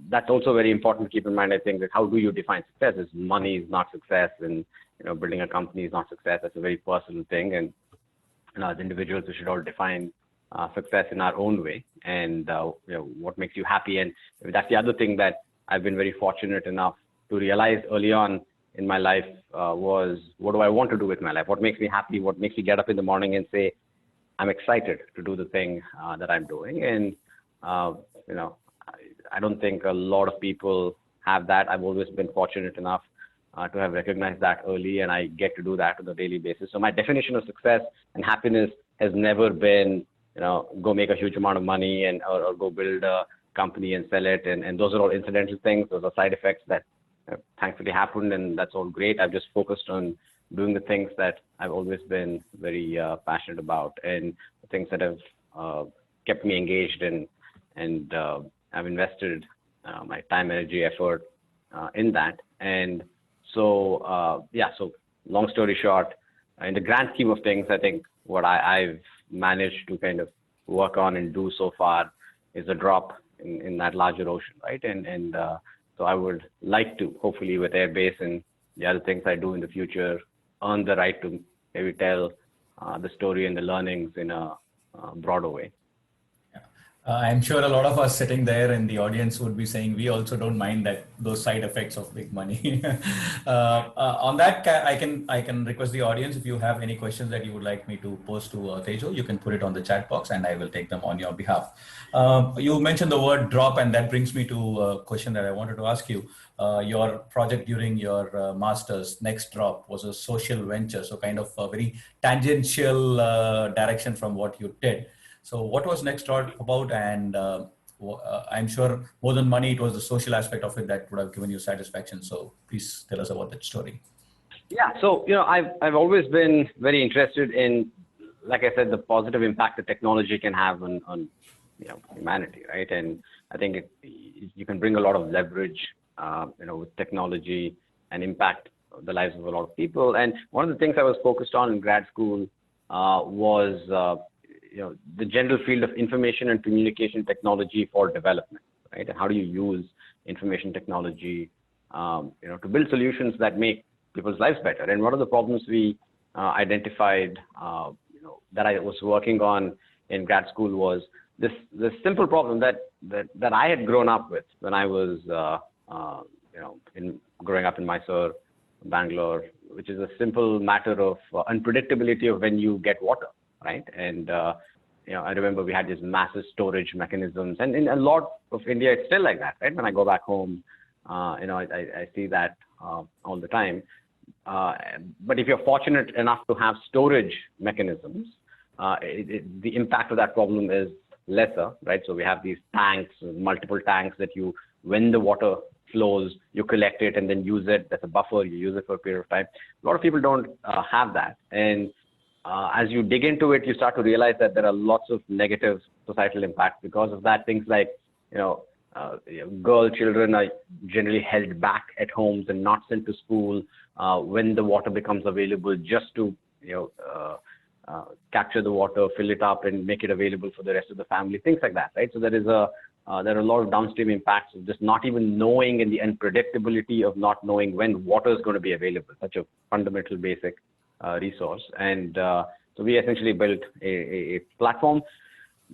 that's also very important to keep in mind. I think that how do you define success? Is money is not success, and building a company is not success. That's a very personal thing, and as individuals, we should all define success in our own way, and what makes you happy. And that's the other thing that I've been very fortunate enough to realize early on in my life was, what do I want to do with my life? What makes me happy? What makes me get up in the morning and say, I'm excited to do the thing that I'm doing? And I don't think a lot of people have that. I've always been fortunate enough to have recognized that early, and I get to do that on a daily basis. So my definition of success and happiness has never been, go make a huge amount of money or go build a company and sell it. And those are all incidental things. Those are side effects that thankfully happened, and that's all great. I've just focused on doing the things that I've always been very passionate about, and the things that have kept me engaged, and I've invested my time, energy, effort in that. And so, so long story short, in the grand scheme of things, I think what I've managed to kind of work on and do so far is a drop in that larger ocean, right? And so I would like to, hopefully with Airbase and the other things I do in the future, earn the right to maybe tell the story and the learnings in a broader way. I'm sure a lot of us sitting there in the audience would be saying we also don't mind those side effects of big money. On that, I can request the audience, if you have any questions that you would like me to post to Tejo, you can put it on the chat box and I will take them on your behalf. You mentioned the word drop, and that brings me to a question that I wanted to ask you. Your project during your master's, Next Drop, was a social venture, so kind of a very tangential direction from what you did. So what was Next Drop about? And I'm sure more than money, it was the social aspect of it that would have given you satisfaction. So please tell us about that story. Yeah, so I've always been very interested in, like I said, the positive impact that technology can have on humanity, right? And I think you can bring a lot of leverage, with technology and impact the lives of a lot of people. And one of the things I was focused on in grad school was the general field of information and communication technology for development, right? And how do you use information technology, to build solutions that make people's lives better? And one of the problems we identified, that I was working on in grad school was this simple problem that I had grown up with when I was, growing up in Mysore, Bangalore, which is a simple matter of unpredictability of when you get water, right? And I remember we had these massive storage mechanisms, and in a lot of India, it's still like that, right? When I go back home, I see that all the time. But if you're fortunate enough to have storage mechanisms, the impact of that problem is lesser, right? So we have these tanks, multiple tanks that when the water flows, you collect it and then use it. That's a buffer. You use it for a period of time. A lot of people don't have that. And as you dig into it, you start to realize that there are lots of negative societal impacts because of that. Things like, girl children are generally held back at homes and not sent to school when the water becomes available, just to capture the water, fill it up, and make it available for the rest of the family. Things like that, right? So there are a lot of downstream impacts of just not even knowing, and the unpredictability of not knowing when water is going to be available, such a fundamental basic resource. And so we essentially built a platform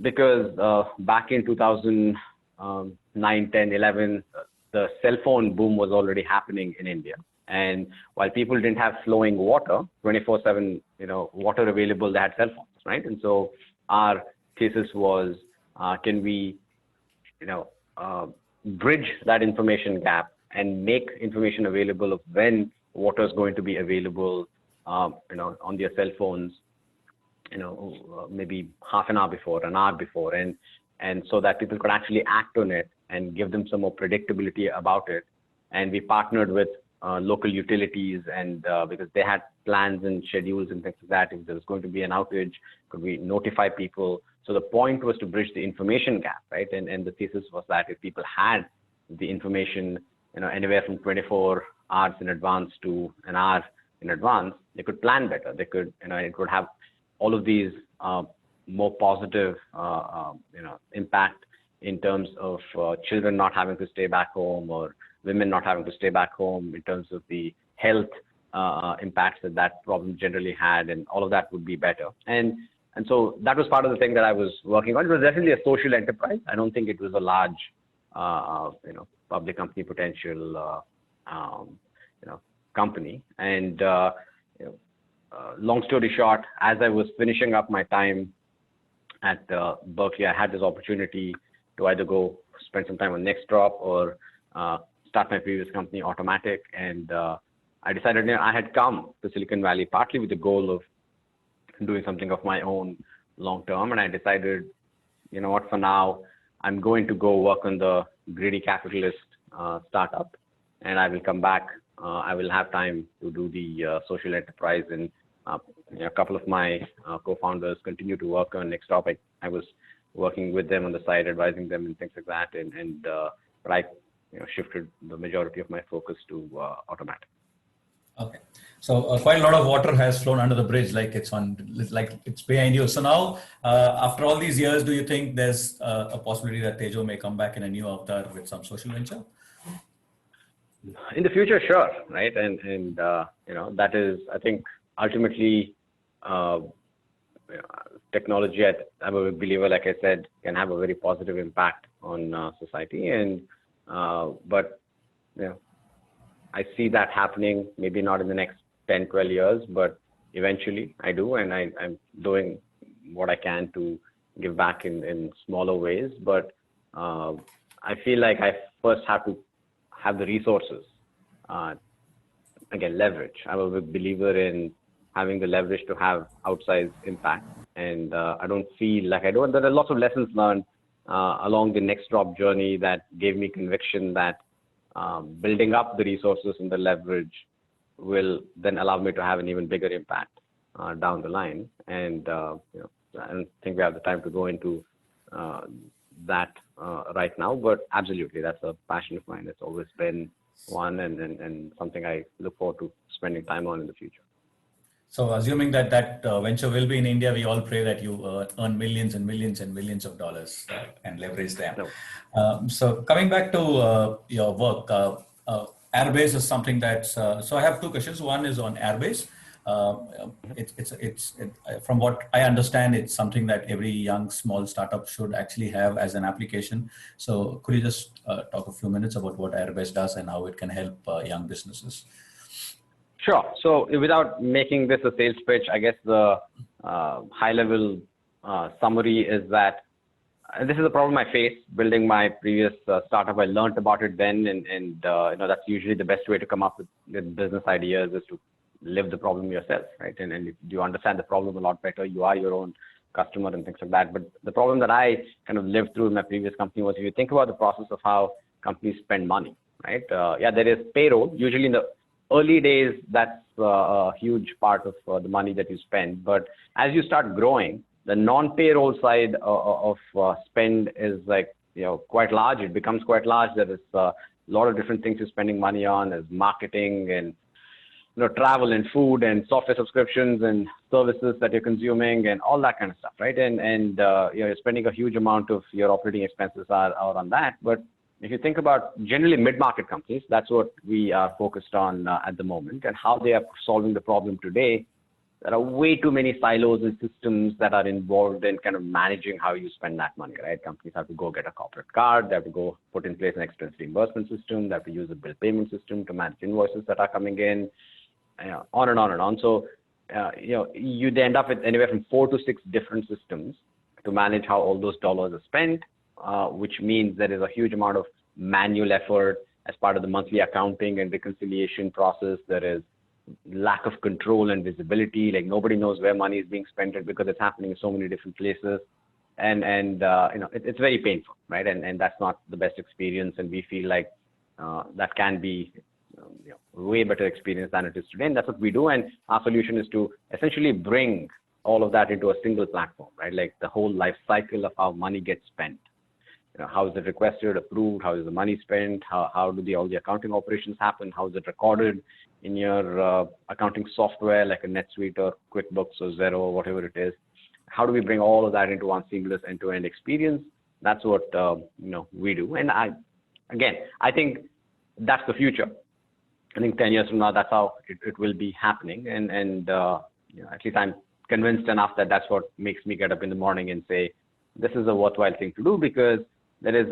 because back in 2009, 10, 11, the cell phone boom was already happening in India. And while people didn't have flowing water, 24/7, water available, they had cell phones, right? And so our thesis was, can we, bridge that information gap and make information available of when water is going to be available, on their cell phones, maybe half an hour before, an hour before, and so that people could actually act on it and give them some more predictability about it. And we partnered with local utilities, and because they had plans and schedules and things like that, if there was going to be an outage, could we notify people? So the point was to bridge the information gap, right? And the thesis was that if people had the information, anywhere from 24 hours in advance to an hour in advance, they could plan better. They could, it could have all of these more positive, impact in terms of children not having to stay back home, or women not having to stay back home, in terms of the health impacts that problem generally had, and all of that would be better. And so that was part of the thing that I was working on. It was definitely a social enterprise. I don't think it was a large, public company potential, company. And long story short, as I was finishing up my time at Berkeley, I had this opportunity to either go spend some time on Nextdrop or start my previous company, Automatic. And I decided I had come to Silicon Valley partly with the goal of doing something of my own long term. And I decided, for now, I'm going to go work on the greedy capitalist startup, and I will come back. I will have time to do the social enterprise. And a couple of my co-founders continue to work on Nextdrop. I was working with them on the side, advising them and things like that. But I shifted the majority of my focus to Automatic. Okay. So quite a lot of water has flown under the bridge, like it's behind you. So now, after all these years, do you think there's a possibility that Tejo may come back in a new avatar with some social venture? In the future, sure, right? And that is, I think, ultimately, technology, I'm a believer, like I said, can have a very positive impact on society. And but I see that happening, maybe not in the next 10, 12 years, but eventually I do. And I'm doing what I can to give back in smaller ways. But I feel like I first have to have the resources, again, leverage. I'm a big believer in having the leverage to have outsized impact. And I don't feel like I do. And there are lots of lessons learned along the Nextdrop journey that gave me conviction that building up the resources and the leverage will then allow me to have an even bigger impact down the line. And I don't think we have the time to go into that right now, but absolutely, that's a passion of mine. It's always been one, and something I look forward to spending time on in the future. So assuming that venture will be in India, we all pray that you earn millions and millions and millions of dollars and leverage them. So coming back to your work, Airbase is something that's, so I have two questions. One is on Airbase. It's from what I understand, it's something that every young small startup should actually have as an application. So could you just talk a few minutes about what Airbase does and how it can help young businesses? Sure. So without making this a sales pitch, I guess the high-level summary is that this is a problem I faced building my previous startup. I learned about it then, and that's usually the best way to come up with business ideas is to live the problem yourself, right? And if you understand the problem a lot better, you are your own customer and things like that. But the problem that I kind of lived through in my previous company was, if you think about the process of how companies spend money, right? There is payroll. Usually in the early days, that's a huge part of the money that you spend. But as you start growing, the non-payroll side of spend is quite large. It becomes quite large. There is a lot of different things you're spending money on, as marketing and travel and food and software subscriptions and services that you're consuming and all that kind of stuff, right? And you're spending a huge amount of your operating expenses are on that. But if you think about generally mid-market companies, that's what we are focused on at the moment, and how they are solving the problem today. There are way too many silos and systems that are involved in kind of managing how you spend that money, right? Companies have to go get a corporate card. They have to go put in place an expense reimbursement system. They have to use a bill payment system to manage invoices that are coming in, on and on and on. So, you'd end up with anywhere from 4 to 6 different systems to manage how all those dollars are spent, which means there is a huge amount of manual effort as part of the monthly accounting and reconciliation process. There is lack of control and visibility. Like, nobody knows where money is being spent because it's happening in so many different places. And it's very painful, right? And that's not the best experience. And we feel like that can be way better experience than it is today. And that's what we do. And our solution is to essentially bring all of that into a single platform, right? Like the whole life cycle of how money gets spent. How is it requested, approved? How is the money spent? How do all the accounting operations happen? How is it recorded in your accounting software like a NetSuite or QuickBooks or Xero or whatever it is? How do we bring all of that into one seamless end-to-end experience? That's what we do. And I think that's the future. I think 10 years from now, that's how it will be happening. And at least I'm convinced enough that that's what makes me get up in the morning and say, this is a worthwhile thing to do, because there is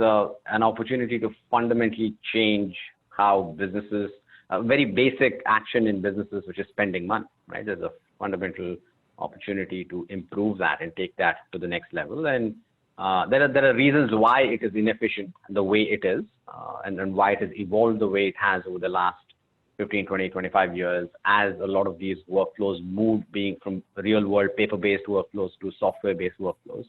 an opportunity to fundamentally change how businesses, a very basic action in businesses, which is spending money, right? There's a fundamental opportunity to improve that and take that to the next level. And there are reasons why it is inefficient the way it is, and why it has evolved the way it has over the last 15, 20, 25 years, as a lot of these workflows moved being from real world paper-based workflows to software-based workflows.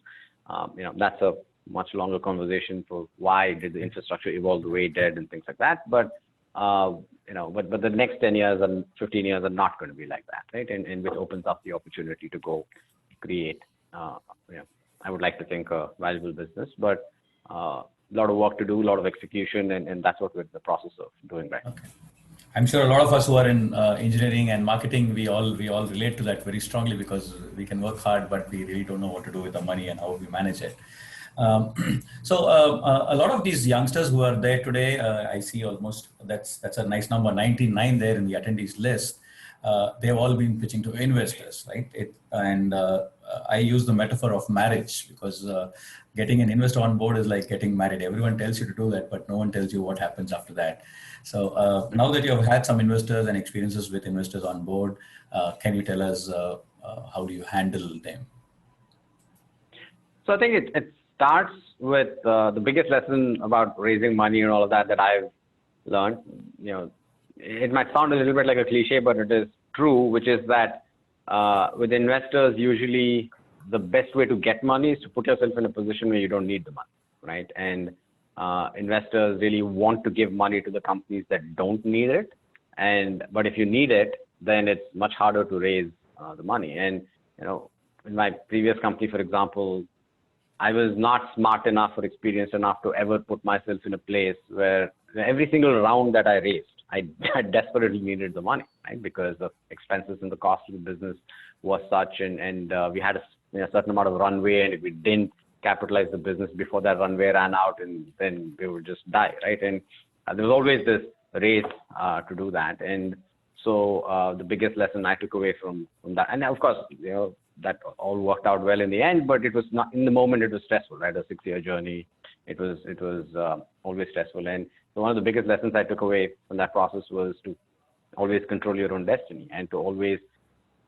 That's a much longer conversation for why did the infrastructure evolve the way it did and things like that. But but the next 10 years and 15 years are not going to be like that, right? And which opens up the opportunity to go create, I would like to think, a valuable business, but a lot of work to do, a lot of execution, and that's what we're in the process of doing right now. Okay. I'm sure a lot of us who are in engineering and marketing, we all relate to that very strongly, because we can work hard, but we really don't know what to do with the money and how we manage it. So a lot of these youngsters who are there today, I see almost, that's a nice number, 99 there in the attendees list. They've all been pitching to investors, right? I use the metaphor of marriage, because getting an investor on board is like getting married. Everyone tells you to do that, but no one tells you what happens after that. So now that you have had some investors and experiences with investors on board, can you tell us how do you handle them? So I think it starts with the biggest lesson about raising money and all of that I've learned. It might sound a little bit like a cliche, but it is true, which is that with investors, usually the best way to get money is to put yourself in a position where you don't need the money, right? And investors really want to give money to the companies that don't need it, But if you need it, then it's much harder to raise the money. And in my previous company, for example, I was not smart enough or experienced enough to ever put myself in a place where every single round that I raised, I desperately needed the money, right? Because the expenses and the cost of the business was such, and we had a certain amount of runway, and if we didn't capitalize the business before that runway ran out, and then we would just die, right? And there was always this race to do that. And so the biggest lesson I took away from that, and of course, that all worked out well in the end, but it was not, in the moment, it was stressful, right? A 6-year journey. It was always stressful. And so one of the biggest lessons I took away from that process was to always control your own destiny, and to always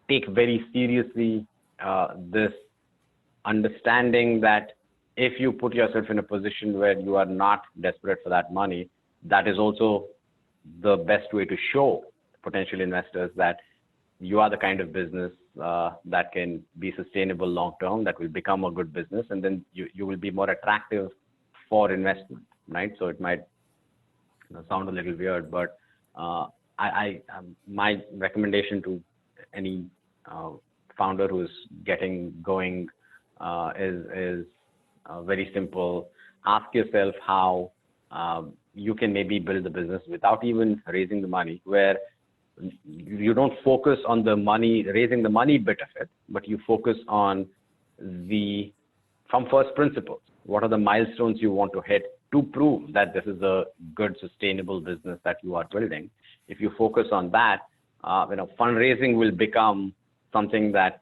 take very seriously this understanding that if you put yourself in a position where you are not desperate for that money, that is also the best way to show potential investors that you are the kind of business that can be sustainable long term, that will become a good business, and then you will be more attractive for investment, right? So it might sound a little weird, but my recommendation to any founder who's getting going is very simple. Ask yourself how you can maybe build the business without even raising the money, where you don't focus on the money, raising the money bit of it, but you focus on from first principles. What are the milestones you want to hit to prove that this is a good, sustainable business that you are building? If you focus on that, fundraising will become something that,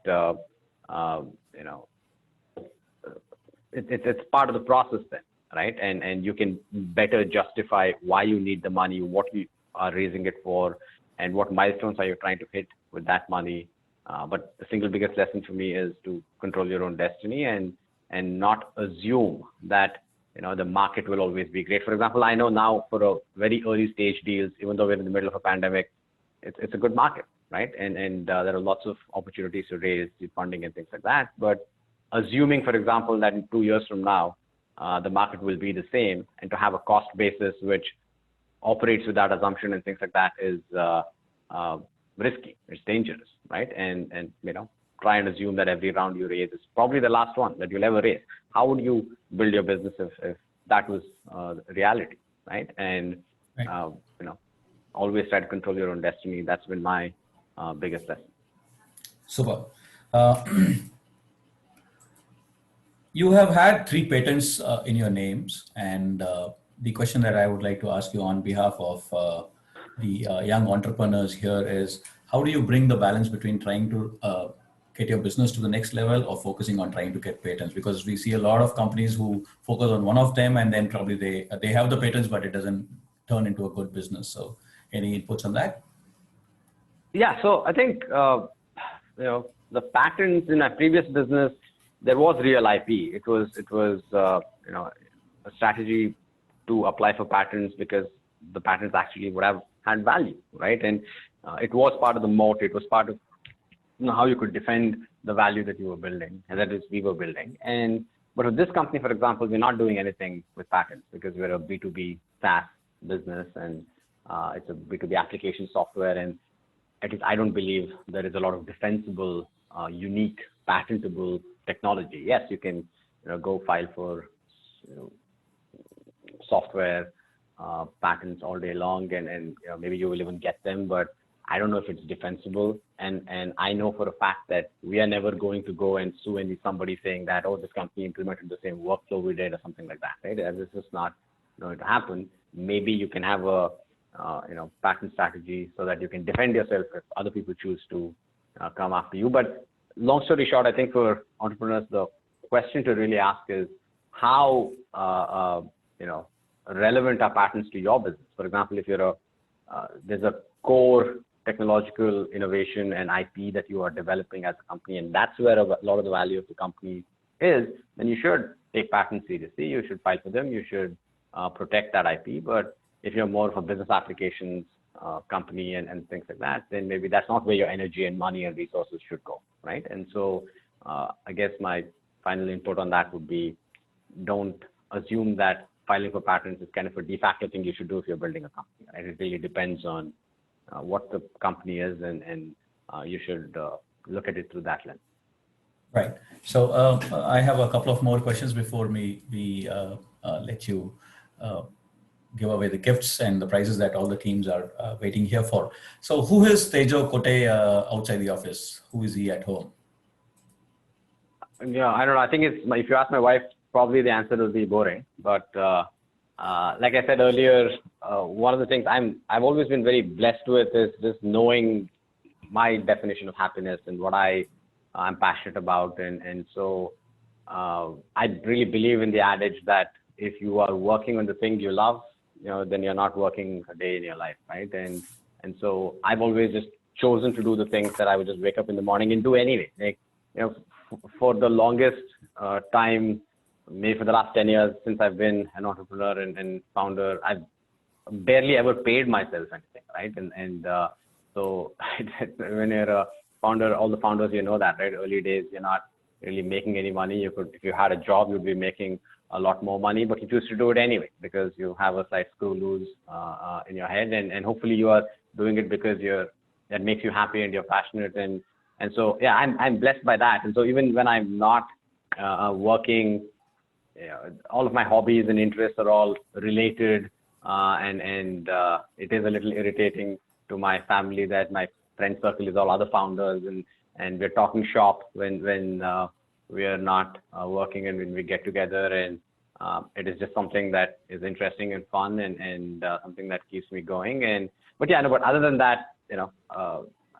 it's part of the process then, right? And you can better justify why you need the money, what you are raising it for, and what milestones are you trying to hit with that money. But the single biggest lesson for me is to control your own destiny and not assume that the market will always be great. For example, I know now for a very early stage deals, even though we're in the middle of a pandemic, it's a good market, right? And there are lots of opportunities to raise funding and things like that. But assuming, for example, that in 2 years from now, the market will be the same, and to have a cost basis which operates with that assumption and things like that is risky. It's dangerous, right? And try and assume that every round you raise is probably the last one that you'll ever raise. How would you build your business if that was reality, right? And always try to control your own destiny. That's been my biggest lesson. Super. You have had 3 patents in your names, and the question that I would like to ask you on behalf of the young entrepreneurs here is, how do you bring the balance between trying to get your business to the next level or focusing on trying to get patents? Because we see a lot of companies who focus on one of them, and then probably they have the patents, but it doesn't turn into a good business. So any inputs on that? Yeah, so I think the patents in our previous business, there was real IP. It was a strategy to apply for patents because the patents actually would have had value, right? And it was part of the moat. It was part of how you could defend the value that you were building, and that is we were building. But with this company, for example, we're not doing anything with patents because we're a B2B SaaS business, and it's a B2B application software. And at least I don't believe there is a lot of defensible, unique, patentable technology. Yes, you can go file for software patents all day long, and maybe you will even get them, but I don't know if it's defensible. And I know for a fact that we are never going to go and sue somebody saying that, oh, this company implemented the same workflow we did or something like that, right? And this is not going to happen. Maybe you can have a patent strategy so that you can defend yourself if other people choose to come after you. But long story short, I think for entrepreneurs, the question to really ask is how relevant are patents to your business? For example, if you're there's a core technological innovation and IP that you are developing as a company, and that's where a lot of the value of the company is, then you should take patents seriously. You should fight for them. You should protect that IP. But if you're more of a business applications company and things like that, then maybe that's not where your energy and money and resources should go, right? And so I guess my final input on that would be, don't assume that filing for patents is kind of a de facto thing you should do if you're building a company, right? It really depends on what the company is, and you should look at it through that lens. Right. So I have a couple of more questions before we let you give away the gifts and the prizes that all the teams are waiting here for. So who is Tejo Kote outside the office? Who is he at home? Yeah, I don't know. I think it's, if you ask my wife, probably the answer will be boring. But like I said earlier, one of the things I've always been very blessed with is just knowing my definition of happiness and what I'm passionate about. And so I really believe in the adage that if you are working on the things you love, then you're not working a day in your life, right? And so I've always just chosen to do the things that I would just wake up in the morning and do anyway. Like, for the longest time, maybe for the last 10 years since I've been an entrepreneur and founder, I've barely ever paid myself anything, right? And so when you're a founder, all the founders, that, right? Early days, you're not really making any money. You could, if you had a job, you'd be making a lot more money, but you choose to do it anyway because you have a slight screw loose in your head, and hopefully you are doing it because that makes you happy and you're passionate, and so yeah, I'm blessed by that. And so even when I'm not working, all of my hobbies and interests are all related, and it is a little irritating to my family that my friend circle is all other founders, and we're talking shop when we are not working, and when we get together, and it is just something that is interesting and fun, and something that keeps me going. But other than that,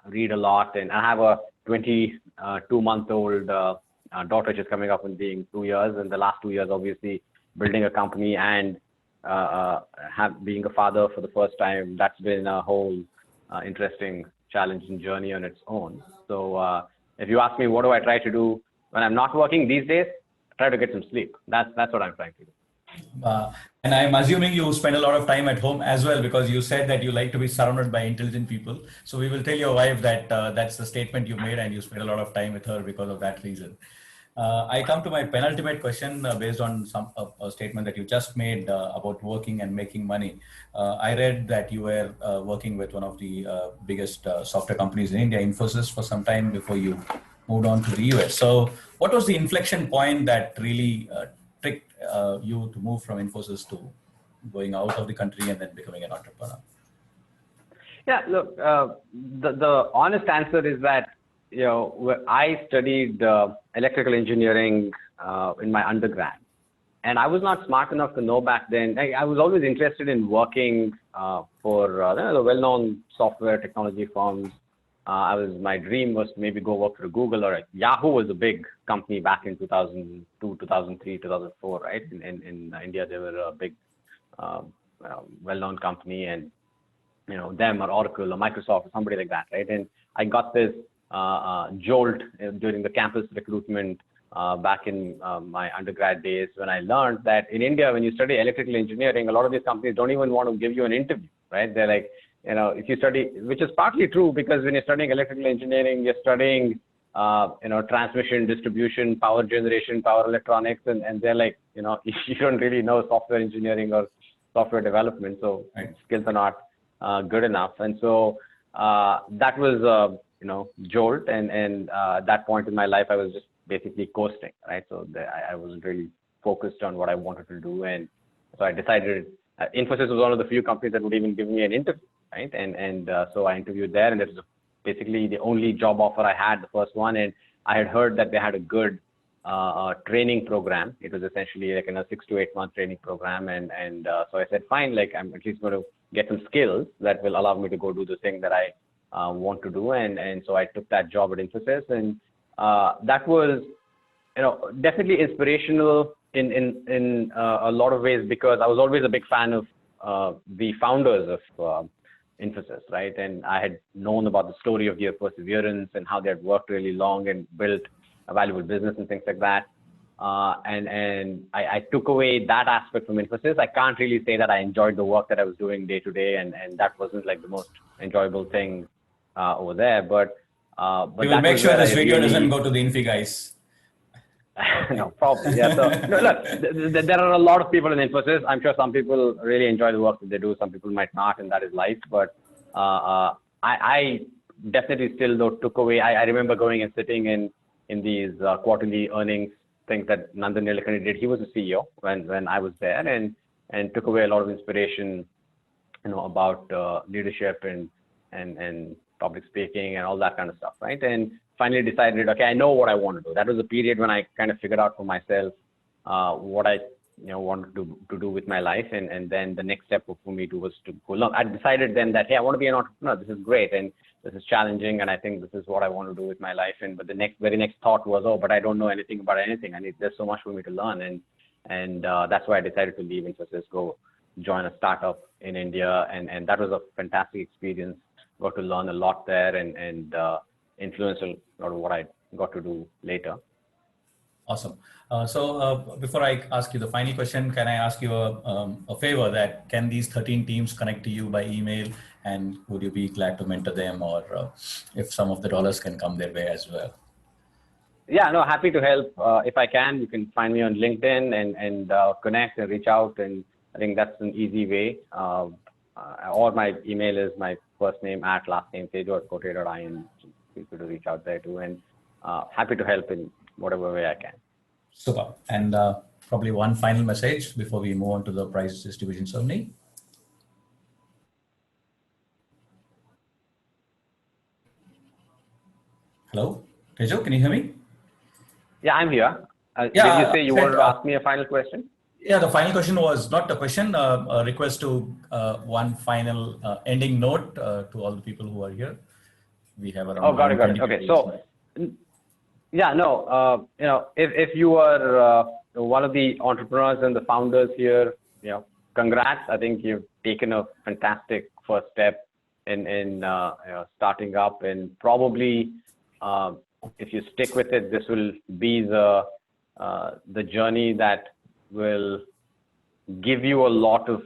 read a lot, and I have a 22-month-old daughter just coming up and being 2 years, and the last 2 years obviously building a company and being a father for the first time. That's been a whole interesting challenging journey on its own. So if you ask me what do I try to do when I'm not working these days, I try to get some sleep. That's what I'm trying to do. And I'm assuming you spend a lot of time at home as well, because you said that you like to be surrounded by intelligent people. So we will tell your wife that that's the statement you made, and you spend a lot of time with her because of that reason. I come to my penultimate question based on a statement that you just made about working and making money. I read that you were working with one of the biggest software companies in India, Infosys, for some time before you moved on to the US. So what was the inflection point that really tricked you to move from Infosys to going out of the country and then becoming an entrepreneur? Yeah, look, the honest answer is that, I studied electrical engineering in my undergrad, and I was not smart enough to know back then. I was always interested in working for the well-known software technology firms. My dream was to maybe go work for Google, or Yahoo was a big company back in 2002, 2003, 2004, right? In India, they were a big, well-known company, and them or Oracle or Microsoft or somebody like that, right? And I got this jolt during the campus recruitment back in my undergrad days, when I learned that in India, when you study electrical engineering, a lot of these companies don't even want to give you an interview, right? They're like, if you study, which is partly true, because when you're studying electrical engineering, you're studying, transmission, distribution, power generation, power electronics, and they're like, you don't really know software engineering or software development, so skills are not good enough. And so that was, jolt, and at that point in my life, I was just basically coasting, right? So I wasn't really focused on what I wanted to do, and so I decided Infosys was one of the few companies that would even give me an interview, right? And so I interviewed there, and it was basically the only job offer I had, the first one, and I had heard that they had a good training program. It was essentially like a 6 to 8 month training program, and so I said, fine, like I'm at least going to get some skills that will allow me to go do the thing that I want to do, and so I took that job at Infosys, and that was, definitely inspirational in a lot of ways, because I was always a big fan of the founders of Infosys, right? And I had known about the story of their perseverance and how they had worked really long and built a valuable business and things like that. And I took away that aspect from Infosys. I can't really say that I enjoyed the work that I was doing day to day, and that wasn't like the most enjoyable thing over there. But we will make sure this video doesn't go to the Infi guys. No, probably. Yeah. So no, look, there are a lot of people in Infosys. I'm sure some people really enjoy the work that they do. Some people might not, and that is life. But I definitely still though took away. I remember going and sitting in these quarterly earnings things that Nandan Nilekani did. He was the CEO when I was there, and took away a lot of inspiration, about leadership and public speaking and all that kind of stuff, right? And finally decided, okay, I know what I want to do. That was a period when I kind of figured out for myself what I wanted to do with my life, and then the next step for me was to go learn. I decided then that, hey, I want to be an entrepreneur. This is great, and this is challenging, and I think this is what I want to do with my life. But the very next thought was, oh, but I don't know anything about anything. There's so much for me to learn, and that's why I decided to leave Infosys, go join a startup in India, and that was a fantastic experience. Got to learn a lot there, and influence a lot of what I got to do later. Awesome. So before I ask you the final question, can I ask you a favor? That can these 13 teams connect to you by email, and would you be glad to mentor them, or if some of the dollars can come their way as well? Yeah, no, happy to help. If I can, you can find me on LinkedIn and connect and reach out. And I think that's an easy way. Or my email is my first name @ last name tejo@kote.in. Feel free to reach out there too. And happy to help in whatever way I can. Super. And probably one final message before we move on to the prize distribution ceremony. Hello, Tejo, can you hear me? Yeah, I'm here. Did you say you wanted to ask me a final question? Yeah, the final question was not a question, a request to one final ending note to all the people who are here. We have around. Oh, got it. Okay, so yeah, no, if you are one of the entrepreneurs and the founders here, congrats. I think you've taken a fantastic first step in starting up, and probably if you stick with it, this will be the journey that will give you a lot of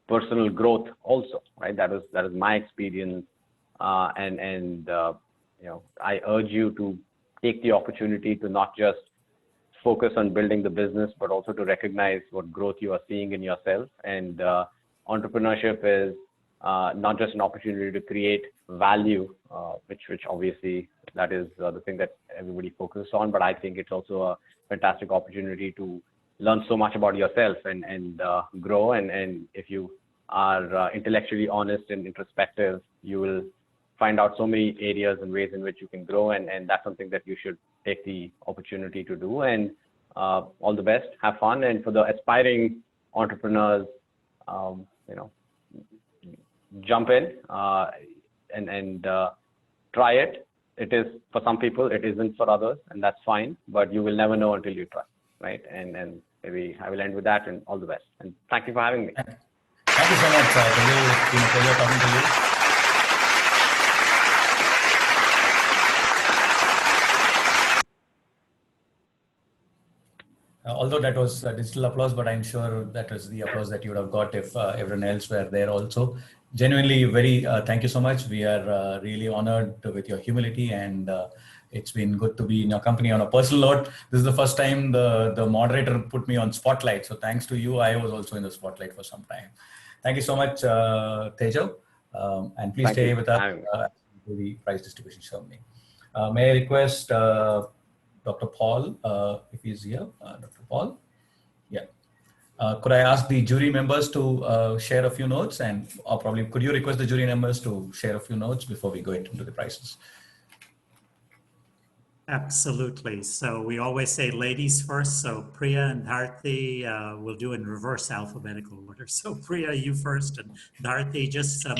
personal growth also, right? That is my experience, and I urge you to take the opportunity to not just focus on building the business, but also to recognize what growth you are seeing in yourself. And entrepreneurship is not just an opportunity to create value, which obviously that is the thing that everybody focuses on, but I think it's also a fantastic opportunity to learn so much about yourself and grow. And if you are intellectually honest and introspective, you will find out so many areas and ways in which you can grow. And that's something that you should take the opportunity to do. And all the best, have fun. And for the aspiring entrepreneurs, jump in and try it. It is for some people, it isn't for others, and that's fine, but you will never know until you try, right? And maybe I will end with that, and all the best. And thank you for having me. Thank you so much. It's been a pleasure talking to you. Although that was digital applause, but I'm sure that was the applause that you would have got if everyone else were there also. Genuinely, very thank you so much. We are really honored with your humility, and it's been good to be in your company. On a personal note, this is the first time the moderator put me on spotlight. So thanks to you, I was also in the spotlight for some time. Thank you so much, Tejo. And please stay with us to the prize distribution ceremony. May I request Dr. Paul, if he's here, Dr. Paul? Yeah. Could I ask the jury members to share a few notes, or probably could you request the jury members to share a few notes before we go into the prizes? Absolutely. So we always say ladies first. So Priya and Dharti will do in reverse alphabetical order. So Priya, you first, and Dharti, just some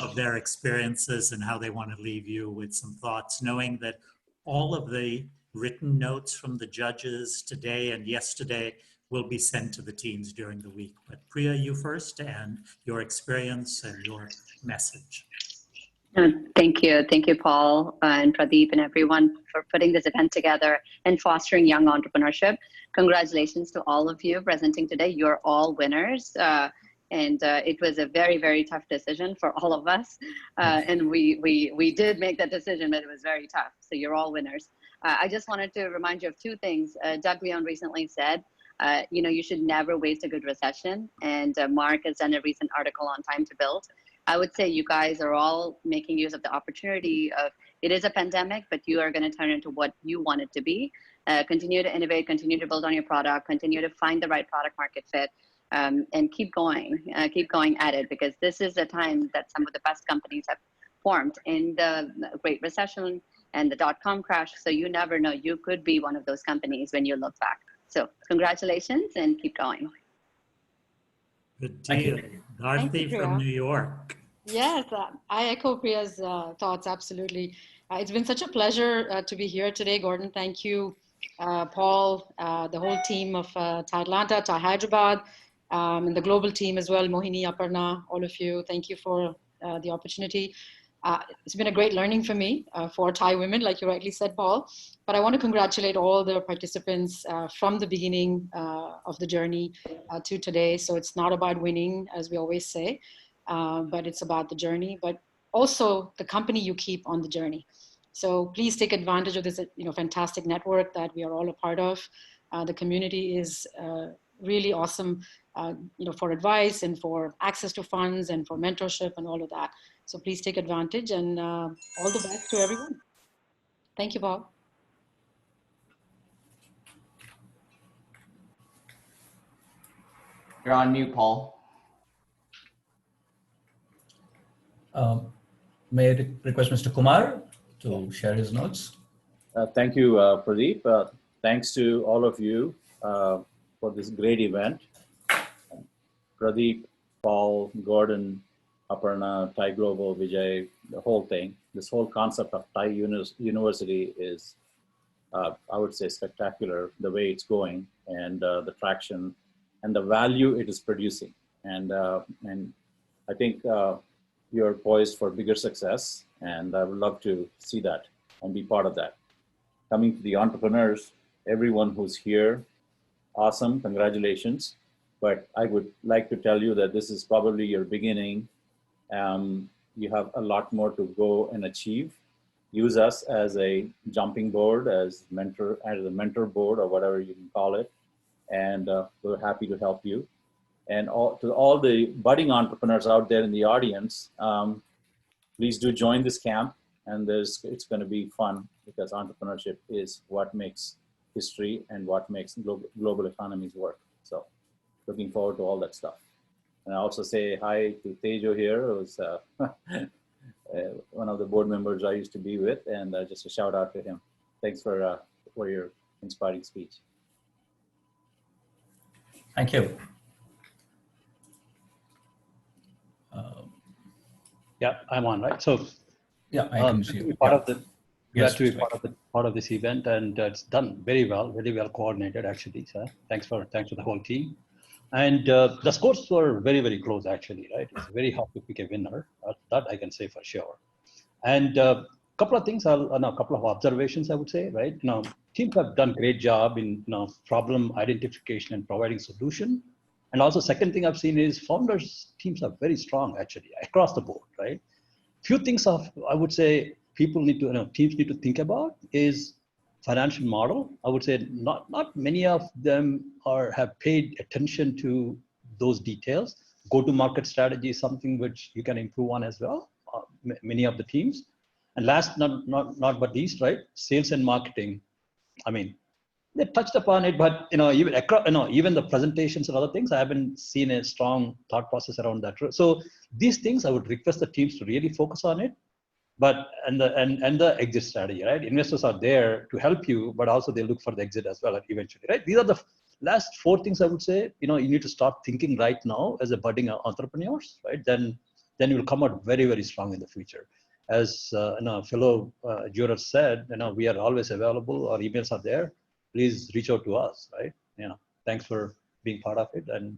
of their experiences and how they want to leave you with some thoughts, knowing that all of the written notes from the judges today and yesterday will be sent to the teams during the week. But Priya, you first, and your experience and your message. Thank you, Paul and Pradeep and everyone for putting this event together and fostering young entrepreneurship. Congratulations to all of you presenting today. You're all winners. And it was a very, very tough decision for all of us. And we did make that decision, but it was very tough. So you're all winners. I just wanted to remind you of two things. Doug Leon recently said, you should never waste a good recession. And Mark has done a recent article on time to build. I would say you guys are all making use of the opportunity of, it is a pandemic, but you are going to turn into what you want it to be. Continue to innovate, continue to build on your product, continue to find the right product market fit, and keep going at it, because this is a time that some of the best companies have formed in the Great Recession and the dot-com crash. So you never know, you could be one of those companies when you look back. So congratulations and keep going. Good deal. Dorothy from New York. Yes, I echo Priya's thoughts, absolutely. It's been such a pleasure to be here today, Gordon. Thank you, Paul, the whole team of TiE Atlanta, TiE Hyderabad, and the global team as well, Mohini, Aparna, all of you. Thank you for the opportunity. It's been a great learning for me, for TiE women, like you rightly said, Paul. But I want to congratulate all the participants from the beginning of the journey to today. So it's not about winning, as we always say, but it's about the journey, but also the company you keep on the journey. So please take advantage of this, fantastic network that we are all a part of. The community is really awesome, for advice and for access to funds and for mentorship and all of that. So please take advantage, and all the best to everyone. Thank you, Paul. You're on mute, Paul. May I request Mr. Kumar to share his notes? Thank you, Pradeep. Thanks to all of you for this great event. Pradeep, Paul, Gordon, Aparna, TiE Global, Vijay, the whole thing. This whole concept of TiE University is, I would say, spectacular, the way it's going and the traction and the value it is producing. And I think you're poised for bigger success, and I would love to see that and be part of that. Coming to the entrepreneurs, everyone who's here, awesome, congratulations. But I would like to tell you that this is probably your beginning. You have a lot more to go and achieve. Use us as a jumping board, as a mentor board, or whatever you can call it. And we're happy to help you. And to all the budding entrepreneurs out there in the audience, please do join this camp. And it's going to be fun, because entrepreneurship is what makes history and what makes global economies work. So looking forward to all that stuff. And I also say hi to Tejo here, who's one of the board members I used to be with, and just a shout out to him. Thanks for your inspiring speech. Thank you. Yeah, I'm on, right? So yeah, I can see you. Part of the, glad to be part of this event, and it's done very well coordinated actually. So thanks for the whole team. And the scores were very, very close actually, right? It's very hard to pick a winner. That I can say for sure. And a couple of things, a couple of observations I would say, right? Teams have done great job in problem identification and providing solution. And also second thing I've seen is founders teams are very strong actually across the board, right? Few things I would say teams need to think about is financial model. I would say not many of them have paid attention to those details. Go-to-market strategy is something which you can improve on as well. Many of the teams, and last not but least, right? Sales and marketing. I mean, they touched upon it, but even the presentations and other things, I haven't seen a strong thought process around that. So these things, I would request the teams to really focus on it. But and the exit strategy, right? Investors are there to help you, but also they look for the exit as well eventually, right? These are the last four things I would say. You need to start thinking right now as a budding entrepreneurs, right? Then you will come out very, very strong in the future. As fellow jurors said, we are always available. Our emails are there. Please reach out to us, right? Thanks for being part of it, and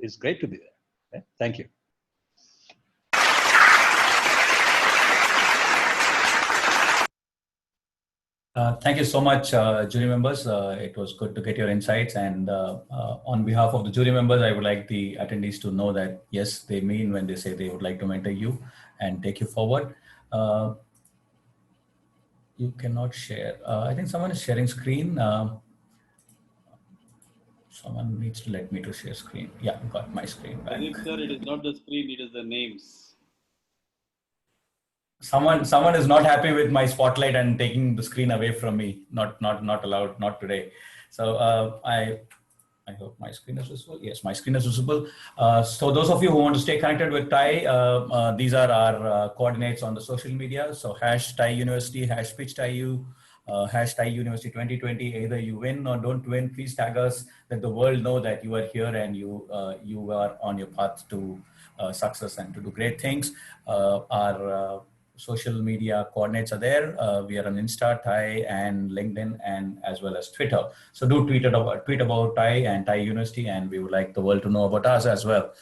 it's great to be there. Okay? Thank you. Thank you so much, jury members. It was good to get your insights. And on behalf of the jury members, I would like the attendees to know that, yes, they mean when they say they would like to mentor you and take you forward. You cannot share. I think someone is sharing screen. Someone needs to let me to share screen. Yeah, got my screen back. Sir, it is not the screen, it is the names. Someone is not happy with my spotlight and taking the screen away from me. Not allowed. Not today. So I hope my screen is visible. Yes, my screen is visible. So those of you who want to stay connected with TiE, these are our coordinates on the social media. So #TiE University, #PitchTiEU, #TiE University 2020. Either you win or don't win, please tag us, let the world know that you are here and you are on your path to success and to do great things. Our social media coordinates are there. We are on Insta, TiE, and LinkedIn, and as well as Twitter. So do tweet about TiE and TiE University, and we would like the world to know about us as well.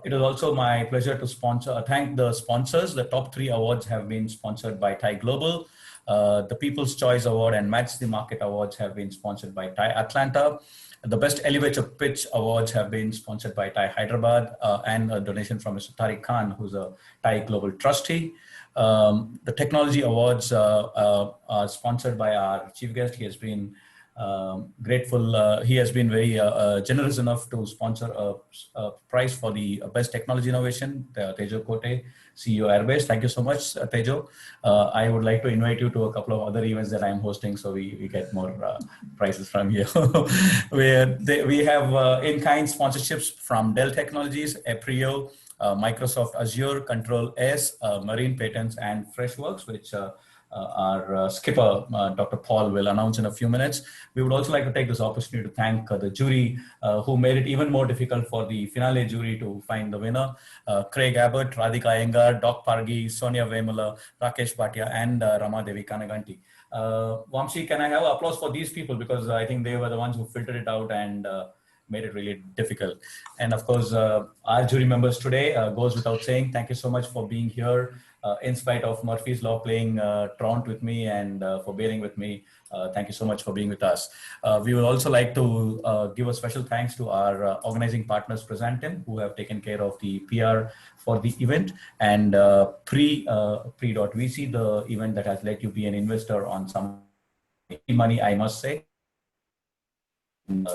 It is also my pleasure to thank the sponsors. The top 3 awards have been sponsored by TiE Global. The People's Choice Award and Match the Market Awards have been sponsored by TiE Atlanta. The Best Elevator Pitch Awards have been sponsored by TiE Hyderabad, and a donation from Mr. Tariq Khan, who's a TiE Global Trustee. The Technology Awards are sponsored by our chief guest. He has been grateful. He has been very generous enough to sponsor a prize for the Best Technology Innovation, Tejo Kote, CEO Airbase. Thank you so much, Tejo. I would like to invite you to a couple of other events that I'm hosting so we get more prizes from you. we have in-kind sponsorships from Dell Technologies, Aprio, Microsoft Azure, Control S, Marine Patents, and Freshworks, which our skipper, Dr. Paul, will announce in a few minutes. We would also like to take this opportunity to thank the jury who made it even more difficult for the finale jury to find the winner. Craig Abbott, Radhika Iyengar, Doc Pargi, Sonia Vemula, Rakesh Bhatia, and Ramadevi Kanaganti. Vamshi, can I have applause for these people, because I think they were the ones who filtered it out and made it really difficult. And of course, our jury members today goes without saying, thank you so much for being here. In spite of Murphy's Law playing truant with me and for bearing with me. Thank you so much for being with us. We would also like to give a special thanks to our organizing partners, Presentim, who have taken care of the PR for the event, and Pre.VC, the event that has let you be an investor on some money, I must say.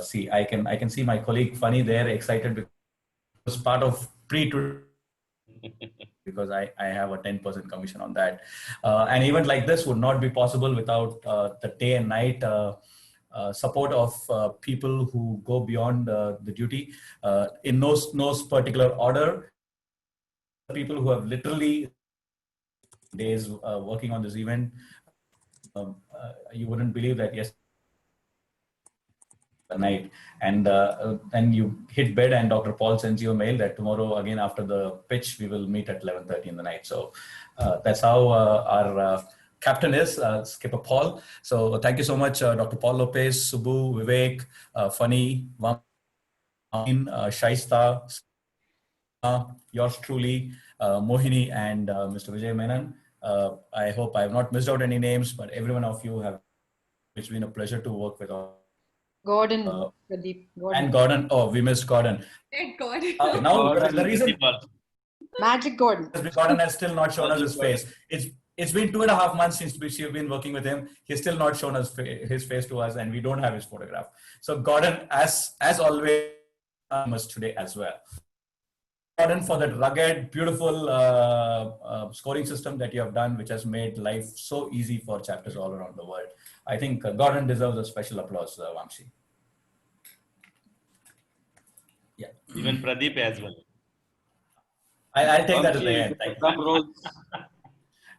See, I can see my colleague Funny there, excited because part of because I have a 10% commission on that. An event like this would not be possible without the day and night support of people who go beyond the duty. In no particular order, people who have literally days working on this event. You wouldn't believe that, yes, night, and then you hit bed and Dr. Paul sends you a mail that tomorrow again after the pitch we will meet at 11:30 in the night. So that's how our captain is, Skipper Paul. So thank you so much, Dr. Paul Lopez, Subbu, Vivek, Funny, Shaista, yours truly, Mohini, and Mr. Vijay Menon. I hope I have not missed out any names, but every one of you have. It's been a pleasure to work with all. Gordon, Pradeep, Gordon. And Gordon. Oh, we missed Gordon. Thank God. Now the reason Magic Gordon. Gordon has still not shown us his face. It's been 2.5 months since we've been working with him. He's still not shown us his face to us, and we don't have his photograph. So Gordon, as always, must today as well. Gordon, for that rugged, beautiful scoring system that you have done, which has made life so easy for chapters all around the world. I think Gordon deserves a special applause, Vamshi. Yeah. Even Pradeep as well. I'll take that at the end. Drum rolls.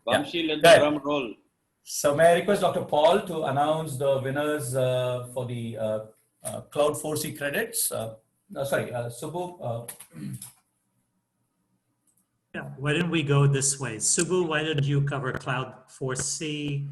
Vamshi, let the drum roll. So may I request Dr. Paul to announce the winners for the Cloud 4C credits? Subbu. Yeah, why don't we go this way? Subbu, why don't you cover Cloud 4C?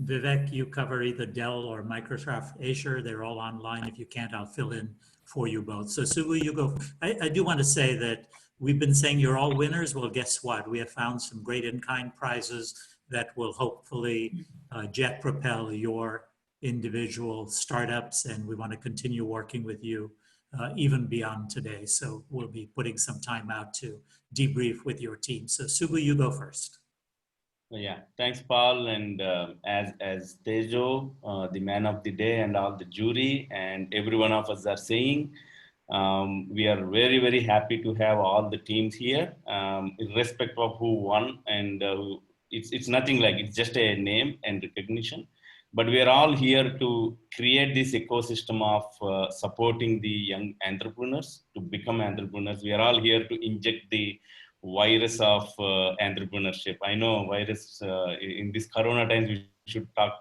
Vivek, you cover either Dell or Microsoft Azure. They're all online. If you can't, I'll fill in for you both. So Subbu, you go. I do want to say that we've been saying you're all winners. Well, guess what? We have found some great in-kind prizes that will hopefully jet propel your individual startups, and we want to continue working with you even beyond today. So we'll be putting some time out to debrief with your team. So Subbu, you go first. Yeah, thanks, Paul. And as Tejo, the man of the day, and all the jury and every one of us are saying, We are very, very happy to have all the teams here, irrespective of who won. And it's nothing like, it's just a name and recognition. But we are all here to create this ecosystem of supporting the young entrepreneurs to become entrepreneurs. We are all here to inject the virus of entrepreneurship. I know virus in this Corona times, we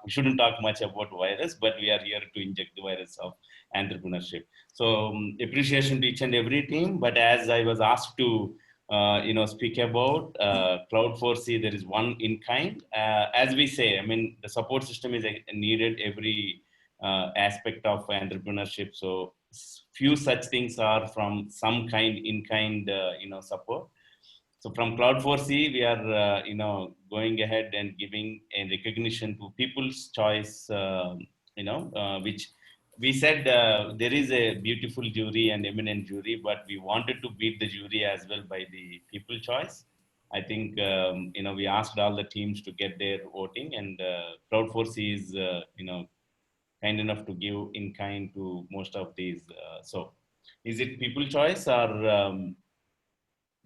shouldn't talk much about virus, but we are here to inject the virus of entrepreneurship. So appreciation to each and every team. But as I was asked to speak about Cloud4C, there is one in kind. As we say, I mean, the support system is needed every aspect of entrepreneurship. So few such things are from some kind in kind, support. So from Cloud4C, we are, going ahead and giving a recognition to People's Choice, which we said there is a beautiful jury and eminent jury, but we wanted to beat the jury as well by the People's Choice. I think, we asked all the teams to get their voting, and Cloud4C is, kind enough to give in kind to most of these. So is it People's Choice or...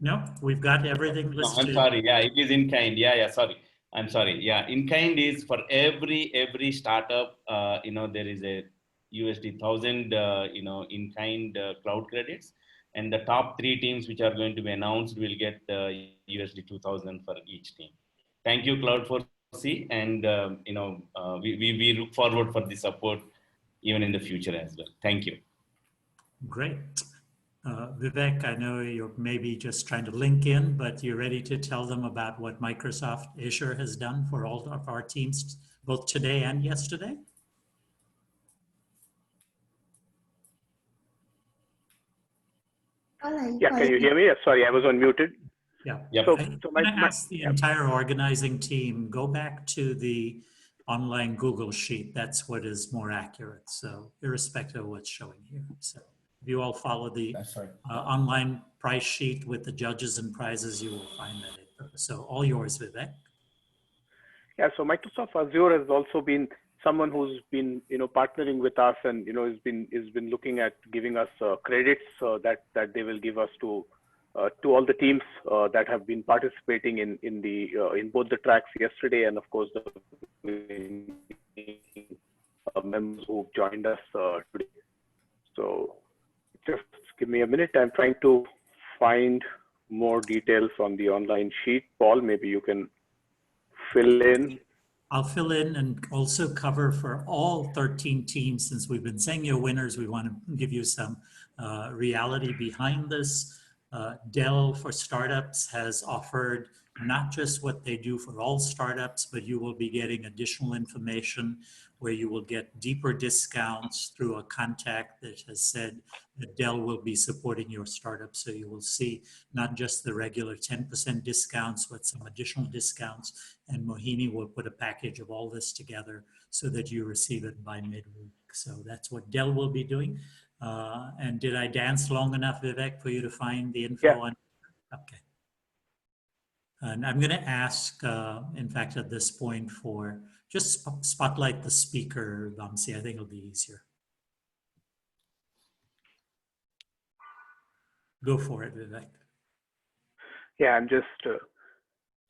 No, we've got everything No, listed. I'm sorry. Yeah, it is in kind. Yeah, sorry. I'm sorry. Yeah, in kind is for every startup. There is a USD 1,000. In kind cloud credits, and the top 3 teams which are going to be announced will get USD 2,000 for each team. Thank you, Cloud4C, and we look forward for the support even in the future as well. Thank you. Great. Vivek, I know you're maybe just trying to link in, but you're ready to tell them about what Microsoft Azure has done for all of our teams, both today and yesterday? Yeah, can you hear me? Sorry, I was unmuted. Yeah. Yep. I'm going to ask the entire organizing team, go back to the online Google Sheet. That's what is more accurate. So irrespective of what's showing here. So if you all follow the online price sheet with the judges and prizes, you will find that. So all yours, Vivek. Yeah, so Microsoft Azure has also been someone who's been, partnering with us, and has been looking at giving us credits that they will give us to all the teams that have been participating in both the tracks yesterday, and of course the members who joined us today. So just give me a minute. I'm trying to find more details on the online sheet. Paul, maybe you can fill in. I'll fill in and also cover for all 13 teams. Since we've been saying you're winners, we want to give you some reality behind this. Dell for Startups has offered not just what they do for all startups, but you will be getting additional information where you will get deeper discounts through a contact that has said that Dell will be supporting your startup. So you will see not just the regular 10% discounts, but some additional discounts. And Mohini will put a package of all this together so that you receive it by midweek. So that's what Dell will be doing. And did I dance long enough, Vivek, for you to find the info on? Okay. And I'm going to ask, in fact, at this point for just spotlight the speaker, Vamsi. I think it'll be easier. Go for it, Vivek. Yeah, I'm just,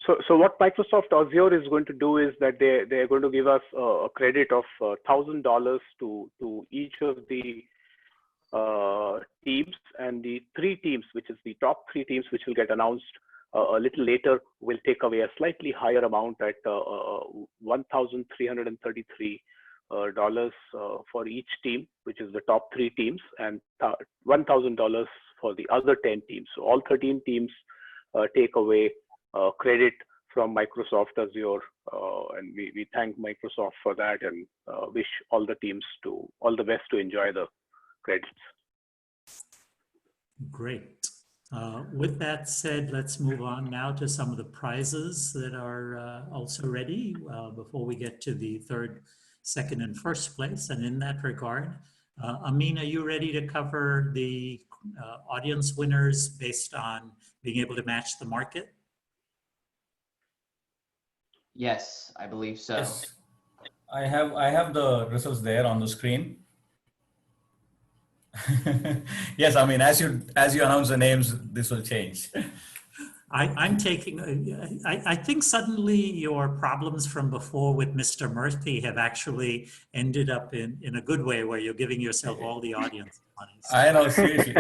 so what Microsoft Azure is going to do is that they're going to give us a credit of $1,000 to each of the teams, and the 3 teams, which is the top 3 teams, which will get announced a little later, will take away a slightly higher amount at $1,333 for each team, which is the top 3 teams, and $1,000 for the other 10 teams. So all 13 teams take away credit from Microsoft Azure, and we thank Microsoft for that, and wish all the teams all the best to enjoy the credits. Great. With that said, let's move on now to some of the prizes that are also ready before we get to the 3rd, 2nd, and 1st place. And in that regard, Amin, are you ready to cover the audience winners based on being able to match the market? Yes, I believe so. Yes. I have the results there on the screen. Yes, I mean, as you announce the names, this will change. I'm taking, I think suddenly your problems from before with Mr. Murthy have actually ended up in a good way where you're giving yourself all the audience money. So I know, seriously.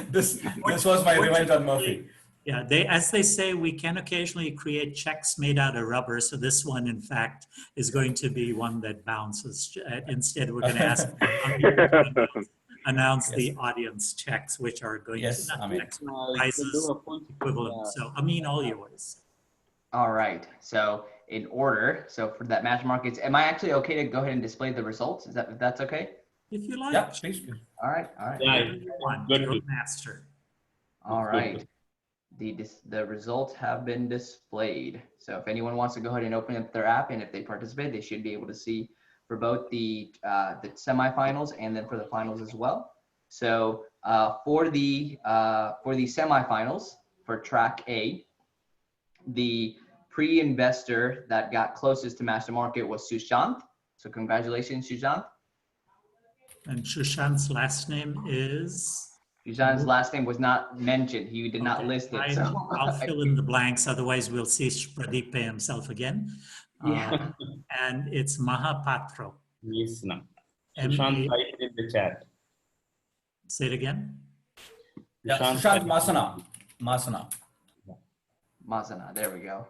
This was my revenge on Murphy. Yeah, as they say, we can occasionally create checks made out of rubber. So this one, in fact, is going to be one that bounces. Instead, we're going to ask announce the audience checks, which are going to not checks, but prizes equivalent. So Amin, all yours. All right. So in order, so for that match markets, am I actually okay to go ahead and display the results? Is that, if that's okay? If you like. Yeah, please. All right. All right. Yeah, You're a master. All right. The results have been displayed. So if anyone wants to go ahead and open up their app, and if they participate, they should be able to see for both the semifinals and then for the finals as well. So for the semifinals for track A, the pre-investor that got closest to match the market was Sushant. So congratulations, Sushant. And Sushant's last name is? Sushant's last name was not mentioned. He did not list it. So I'll fill in the blanks. Otherwise, we'll see Pradeep pay himself again. Yeah. And it's Mahapatro. Yes, no. Sushant typed in the chat. Say it again. Yeah, Sushant Masana. Masana, there we go.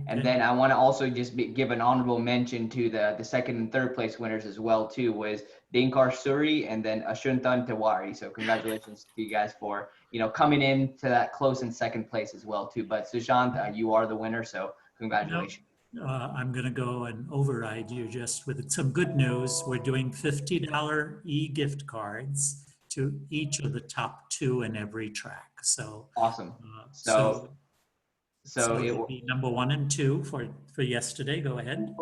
And then I want to also just give an honorable mention to the second and third place winners as well too, was Dinkar Suri and then Ashuntan Tewari. So congratulations to you guys for, coming in to that close in second place as well too. But Sushant, you are the winner, so congratulations. I'm going to go and override you just with some good news. We're doing $50 e-gift cards to each of the top 2 in every track. So awesome. So it will be number 1 and 2 for yesterday. Go ahead.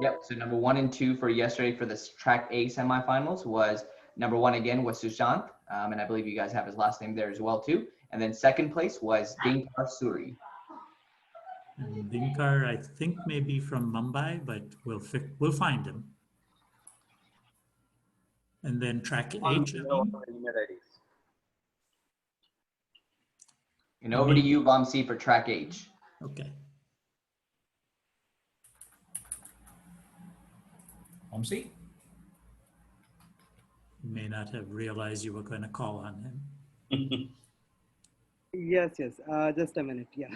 Yep. So number 1 and 2 for yesterday for this track A semifinals was number 1 again was Sushant, and I believe you guys have his last name there as well too. And then second place was Dinkar Suri. And Dinkar, I think maybe from Mumbai, but we'll find him. And then track H. And over to you, Vamsi, for track H. Okay. Vamsi? You may not have realized you were going to call on him. Yes. Just a minute. Yeah,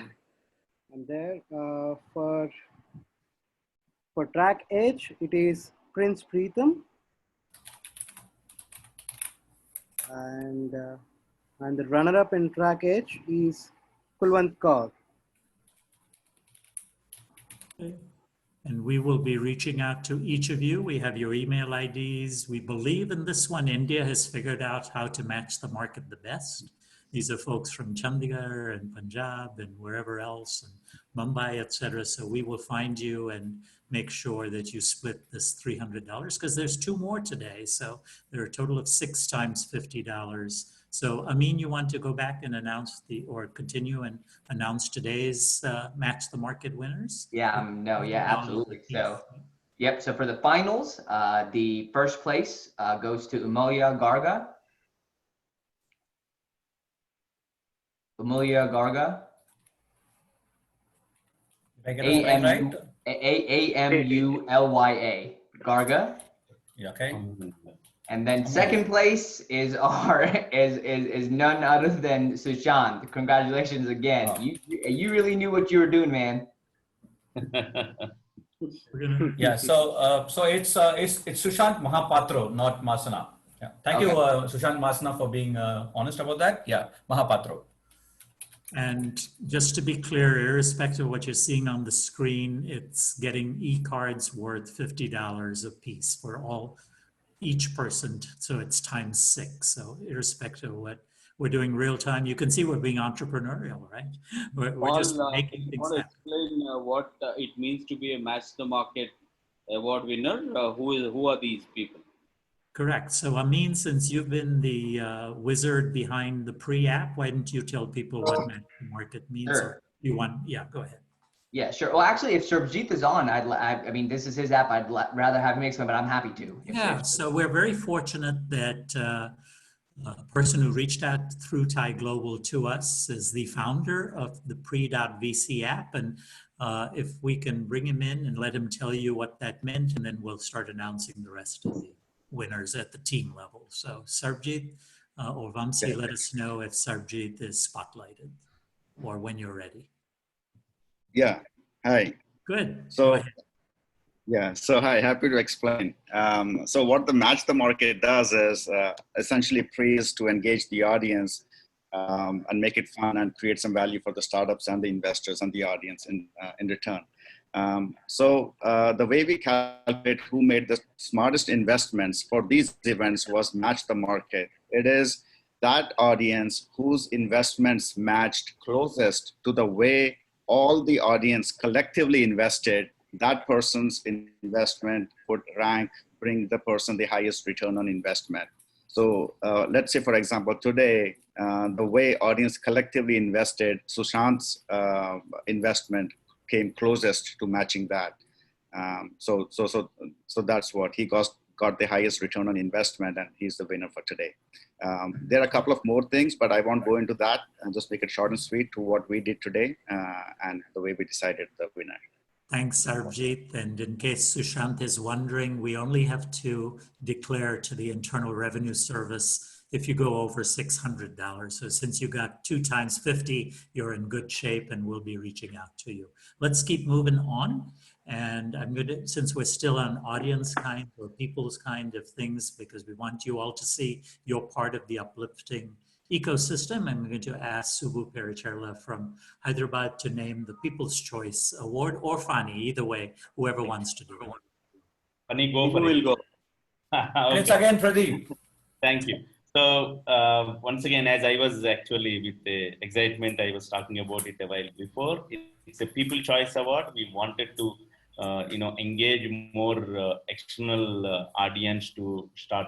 I'm there. For track H, it is Prince Preetham, and the runner-up in track H is Kulwant Kaur. Okay. And we will be reaching out to each of you. We have your email IDs. We believe in this one, India has figured out how to match the market the best. These are folks from Chandigarh and Punjab and wherever else, and Mumbai, et cetera. So we will find you and make sure that you split this $300 because there's 2 more today. So there are a total of 6 times $50. So Amin, you want to go back and announce or continue and announce today's match the market winners? Yeah, absolutely. So, yep. So for the finals, the first place goes to Umulya Garga. Umulya Garga. A-M-U-L-Y-A. Garga. Yeah, okay. And then second place is none other than Sushant. Congratulations again. You really knew what you were doing, man. Yeah, so it's Sushant Mahapatro, not Masana. Yeah. Thank you, Sushant Masana, for being honest about that. Yeah, Mahapatro. And just to be clear, irrespective of what you're seeing on the screen, it's getting e-cards worth $50 a piece for each person. So it's times 6. So irrespective of what we're doing real time, you can see we're being entrepreneurial, right? We're just making things happen. Explain what it means to be a match the market award winner. Who are these people? Correct. So Amin, since you've been the wizard behind the pre-app, why don't you tell people what match the market means? Sure. Yeah, go ahead. Yeah, sure. Well, actually, if Sarabjit is on, I mean, this is his app. I'd rather have him explain, but I'm happy to. Yeah, so we're very fortunate that a person who reached out through TiE Global to us is the founder of the Pre.VC app. And if we can bring him in and let him tell you what that meant, and then we'll start announcing the rest of the winners at the team level. So Sarabjit or Vamsi, let us know if Sarabjit is spotlighted or when you're ready. Yeah, hi. Good. So, yeah, so hi, happy to explain. So what the Match the Market does is essentially praise to engage the audience and make it fun and create some value for the startups and the investors and the audience in return. So the way we calculate who made the smartest investments for these events was Match the Market. It is that audience whose investments matched closest to the way all the audience collectively invested. That person's investment would bring the person the highest return on investment. So let's say, for example, today, the way audience collectively invested, Sushant's investment came closest to matching that. So that's what he got the highest return on investment, and he's the winner for today. There are a couple of more things, but I won't go into that, and just make it short and sweet to what we did today and the way we decided the winner. Thanks, Sarabjit. And in case Sushant is wondering, we only have to declare to the Internal Revenue Service if you go over $600. So since you got 2 times 50, you're in good shape, and we'll be reaching out to you. Let's keep moving on. And I'm going to, since we're still on audience kind or people's kind of things, because we want you all to see you're part of the uplifting ecosystem, I'm going to ask Subbu Pericherla from Hyderabad to name the People's Choice Award, or Fani, either way, whoever wants to do it. Fani, go for Who it. will go? Okay. It's again Pradeep. Thank you. So once again, as I was actually with the excitement, I was talking about it a while before. It's a People Choice Award. We wanted to, engage more external audience to start,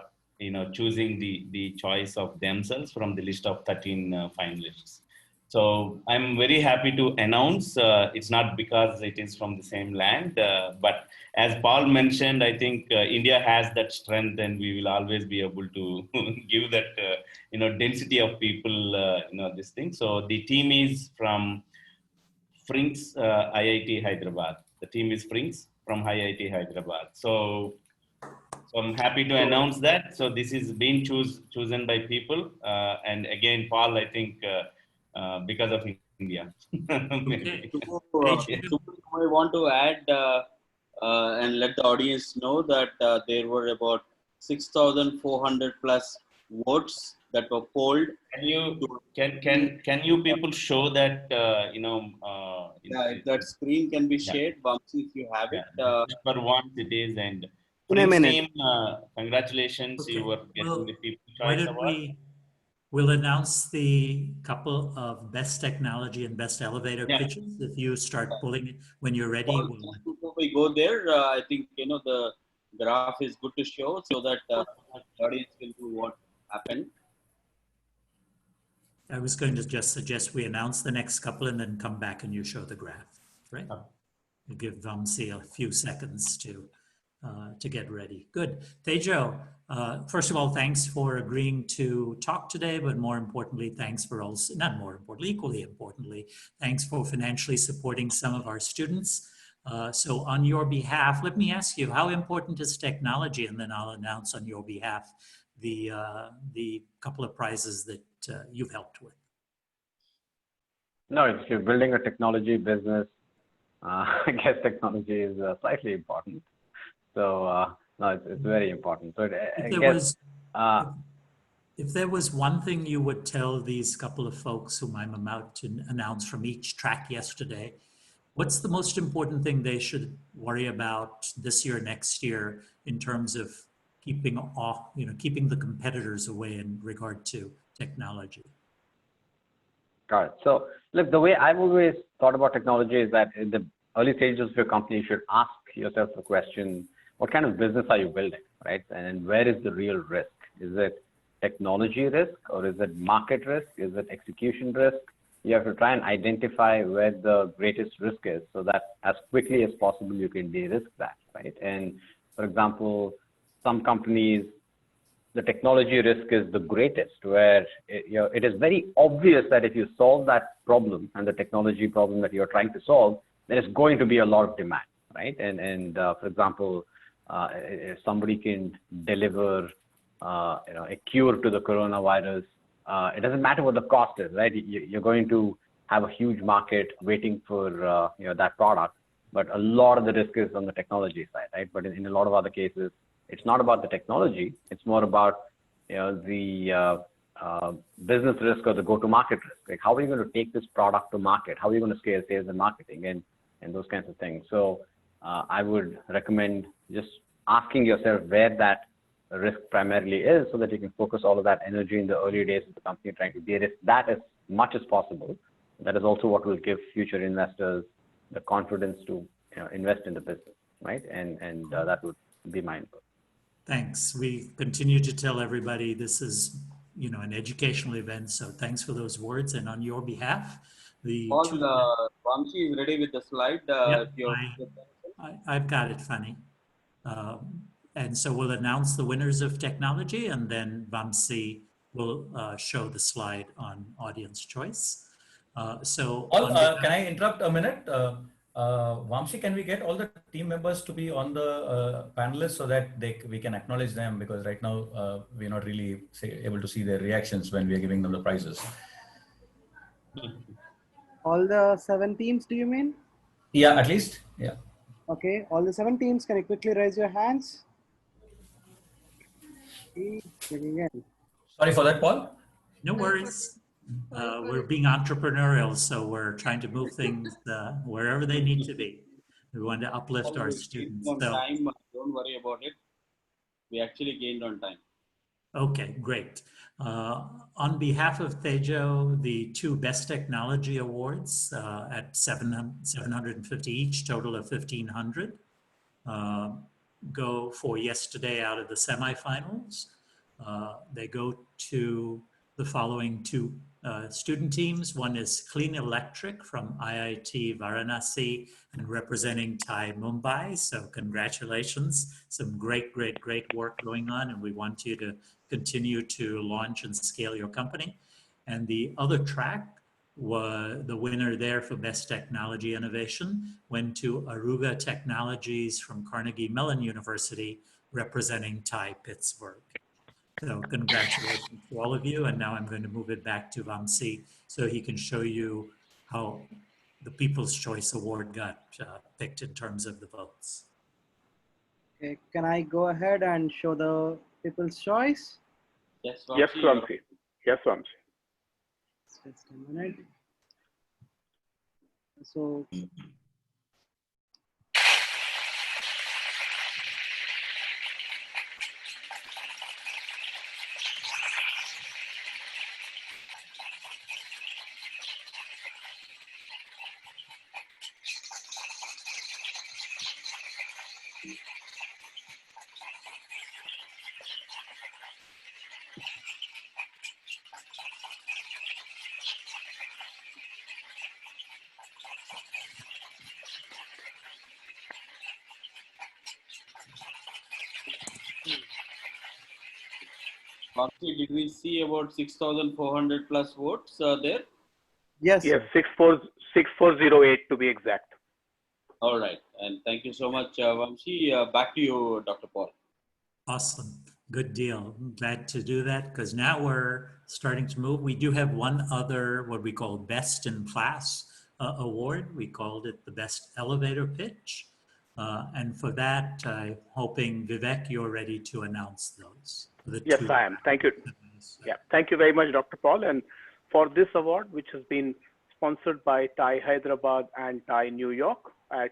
choosing the choice of themselves from the list of 13 finalists. So I'm very happy to announce, it's not because it is from the same land, but as Paul mentioned, I think India has that strength, and we will always be able to give that, density of people, this thing. So the team is from Frinks IIT Hyderabad. The team is Frinks from IIT Hyderabad. So I'm happy to announce that. So this is being chosen by people. And again, Paul, I think because of India. Okay. I want to add and let the audience know that there were about 6,400 plus votes that were polled. Can you people show that yeah, if that screen can be shared, Vamsi, if you have it. For once it is, and In a minute. team, congratulations, you were getting the People Why Choice don't Award. we'll announce the couple of best technology and best elevator pitches. If you start pulling it when you're ready. Before we go there, I think the graph is good to show so that the audience will do what happened. I was going to just suggest we announce the next couple and then come back and you show the graph, right? We'll give Vamsi a few seconds to get ready. Good. Tejo, first of all, thanks for agreeing to talk today, but more importantly, thanks for also, not more importantly, equally importantly, thanks for financially supporting some of our students. So on your behalf, let me ask you, how important is technology? And then I'll announce on your behalf the couple of prizes that you've helped with. No, if you're building a technology business, I guess technology is slightly important. So no, it's very important. So if there was one thing you would tell these couple of folks whom I'm about to announce from each track yesterday, what's the most important thing they should worry about this year, next year, in terms of keeping the competitors away in regard to technology? Got it. So look, the way I've always thought about technology is that in the early stages of your company, you should ask yourself the question, what kind of business are you building, right? And where is the real risk? Is it technology risk, or is it market risk? Is it execution risk? you have to try and identify where the greatest risk is so that as quickly as possible you can de-risk that, right? And for example, some companies, the technology risk is the greatest, where it is very obvious that if you solve that problem and the technology problem that you're trying to solve, there is going to be a lot of demand, right? And for example, if somebody can deliver a cure to the coronavirus, it doesn't matter what the cost is, right? You're going to have a huge market waiting for that product, but a lot of the risk is on the technology side, right? But in a lot of other cases, it's not about the technology. It's more about the business risk or the go-to-market risk. Like, how are you going to take this product to market? How are you going to scale sales and marketing and those kinds of things? So I would recommend just asking yourself where that risk primarily is, so that you can focus all of that energy in the early days of the company trying to de-risk that as much as possible. That is also what will give future investors the confidence to invest in the business, right? And that would be my input. Thanks. We continue to tell everybody this is, an educational event. So thanks for those words. And on your behalf, Paul, Vamsi is ready with the slide. Yep, I've got it, Funny. And so we'll announce the winners of technology, and then Vamsi will show the slide on audience choice. Can I interrupt a minute? Vamsi, can we get all the team members to be on the panelists so that we can acknowledge them, because right now we're not really able to see their reactions when we're giving them the prizes. All the 7 teams, do you mean? Yeah, at least. Yeah. Okay, all the 7 teams, can you quickly raise your hands? Sorry for that, Paul. No worries. We're being entrepreneurial, so we're trying to move things wherever they need to be. We want to uplift our students. On time, don't worry about it. We actually gained on time. Okay, great. On behalf of Tejo, the 2 Best Technology Awards at $750 each, total of $1,500, go for yesterday out of the semifinals. They go to the following 2 student teams. One is Clean Electric from IIT Varanasi and representing TiE Mumbai. So congratulations. Some great work going on, and we want you to continue to launch and scale your company. And the other track, the winner there for Best Technology Innovation went to Aruga Technologies from Carnegie Mellon University, representing TiE Pittsburgh. So congratulations to all of you. And now I'm going to move it back to Vamsi so he can show you how the People's Choice Award got picked in terms of the votes. Okay, can I go ahead and show the People's Choice? Yes, Vamsi. Yes, Vamsi. Yes, Vamsi. Just a minute. So Vamsi, did we see about 6,400 plus votes there? Yes. Yes, 6408 to be exact. All right, and thank you so much, Vamsi. Back to you, Dr. Paul. Awesome. Good deal. I'm glad to do that, because now we're starting to move. We do have one other, what we call Best in Class award. We called it the Best Elevator Pitch. And for that, I'm hoping, Vivek, you're ready to announce those. Yes, I am. Thank you. Yeah, thank you very much, Dr. Paul. And for this award, which has been sponsored by TiE Hyderabad and TiE New York at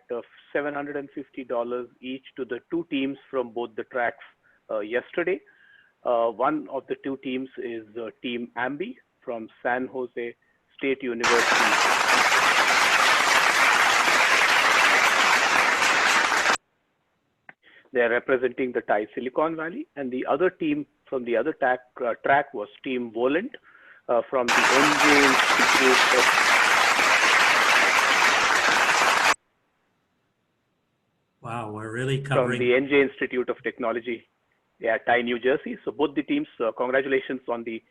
$750 each to the 2 teams from both the tracks yesterday. One of the 2 teams is Team Ambi from San Jose State University. They're representing the TiE Silicon Valley, and the other team from the other track was Team Volent from the NJ Institute of Wow, we're really from covering. the NJ Institute of Technology, TiE, New Jersey. So both the teams, congratulations on the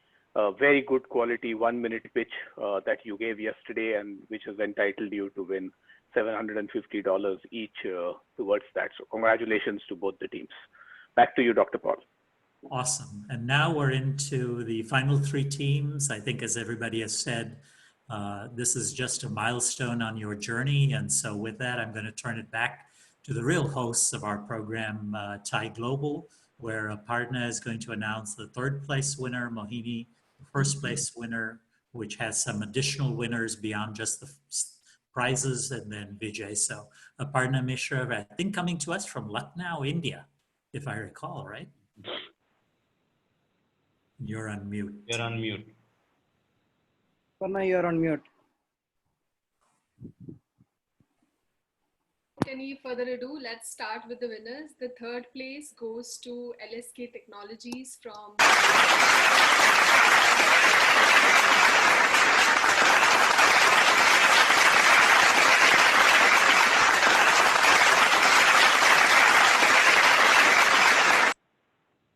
very good quality 1-minute pitch that you gave yesterday, and which has entitled you to win $750 each towards that. So congratulations to both the teams. Back to you, Dr. Paul. Awesome. And now we're into the final 3 teams. I think, as everybody has said, this is just a milestone on your journey. And so with that, I'm going to turn it back to the real hosts of our program, TiE Global, where Aparna is going to announce the 3rd place winner, Mohini, the 1st place winner, which has some additional winners beyond just the prizes, and then Vijay. So Aparna Mishra, I think coming to us from Lucknow, India, if I recall, right? You're on mute. You're on mute. Aparna, you're on mute. Any further ado, let's start with the winners. The 3rd place goes to LSK Technologies from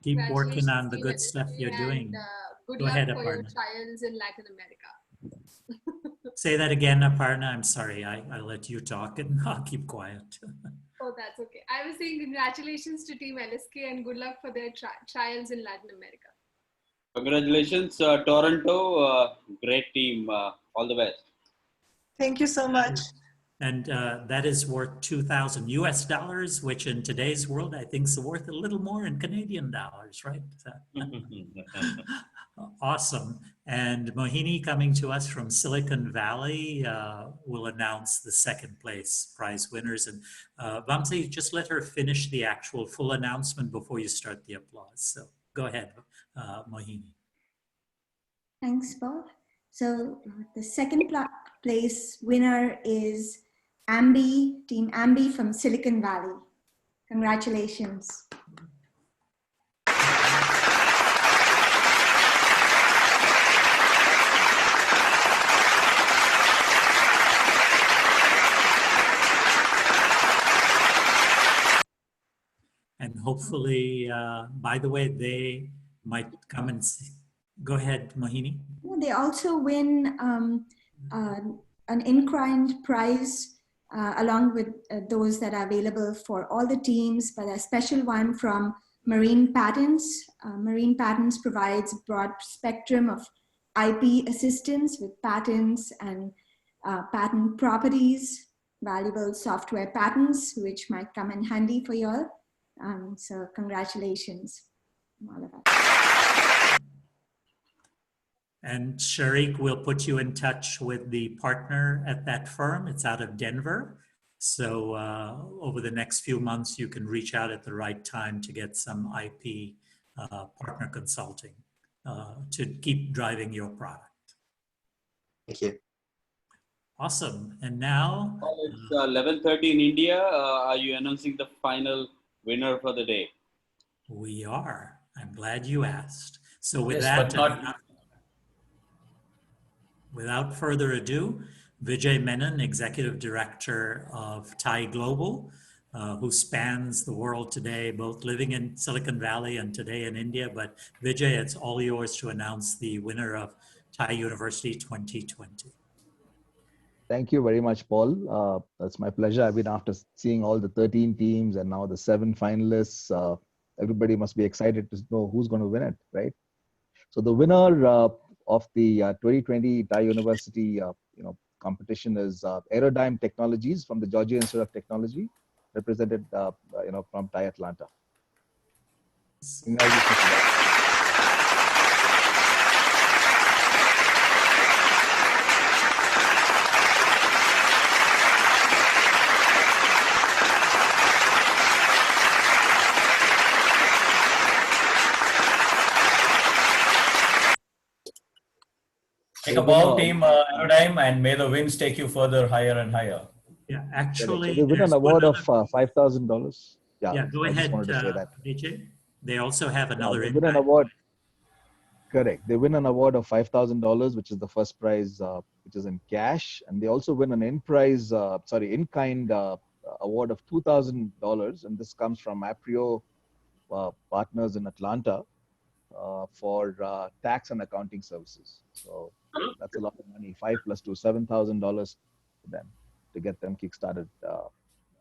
Keep working on the good stuff you're doing. Good Go luck ahead, for your Aparna. trials in Latin America. Say that again, Aparna. I'm sorry. I let you talk and I'll keep quiet. Oh, that's okay. I was saying congratulations to Team LSK and good luck for their trials in Latin America. Congratulations, Toronto. Great team. All the best. Thank you so much. And that is worth $2,000 US, which in today's world, I think is worth a little more in Canadian dollars, right? Awesome. And Mohini, coming to us from Silicon Valley, will announce the 2nd place prize winners. And Vamsi, just let her finish the actual full announcement before you start the applause. So go ahead, Mohini. Thanks, Paul. So the 2nd place winner is Team Ambi from Silicon Valley. Congratulations. And hopefully, by the way, they might come and see. Go ahead, Mohini. They also win an in-kind prize along with those that are available for all the teams, but a special one from Marine Patents. Marine Patents provides a broad spectrum of IP assistance with patents and patent properties, valuable software patents, which might come in handy for you all. So congratulations, all of us. And Sharik will put you in touch with the partner at that firm. It's out of Denver. So over the next few months, you can reach out at the right time to get some IP partner consulting to keep driving your product. Thank you. Awesome. And now it's 11:30 in India. Are you announcing the final winner for the day? We are. I'm glad you asked. So with Yes, that, but not without further ado, Vijay Menon, Executive Director of TiE Global, who spans the world today, both living in Silicon Valley and today in India. But Vijay, it's all yours to announce the winner of TiE University 2020. Thank you very much, Paul. It's my pleasure. I've been after seeing all the 13 teams and now the 7 finalists. Everybody must be excited to know who's going to win it, right? So the winner of the 2020 TiE University competition is Aerodyne Technologies from the Georgia Institute of Technology, represented from TiE Atlanta. Congratulations to that. Take a ball, team Aerodyne, and may the winds take you further, higher and higher. Yeah, actually, so they win an award of $5,000. Yeah, go I ahead, just wanted to say that. Vijay. They also have another they win an award. Correct. They win an award of $5,000, which is the first prize, which is in cash, and they also win an in-kind award of $2,000, and this comes from Aprio Partners in Atlanta for tax and accounting services. So that's a lot of money. 5 plus 2, $7,000 for them to get them kickstarted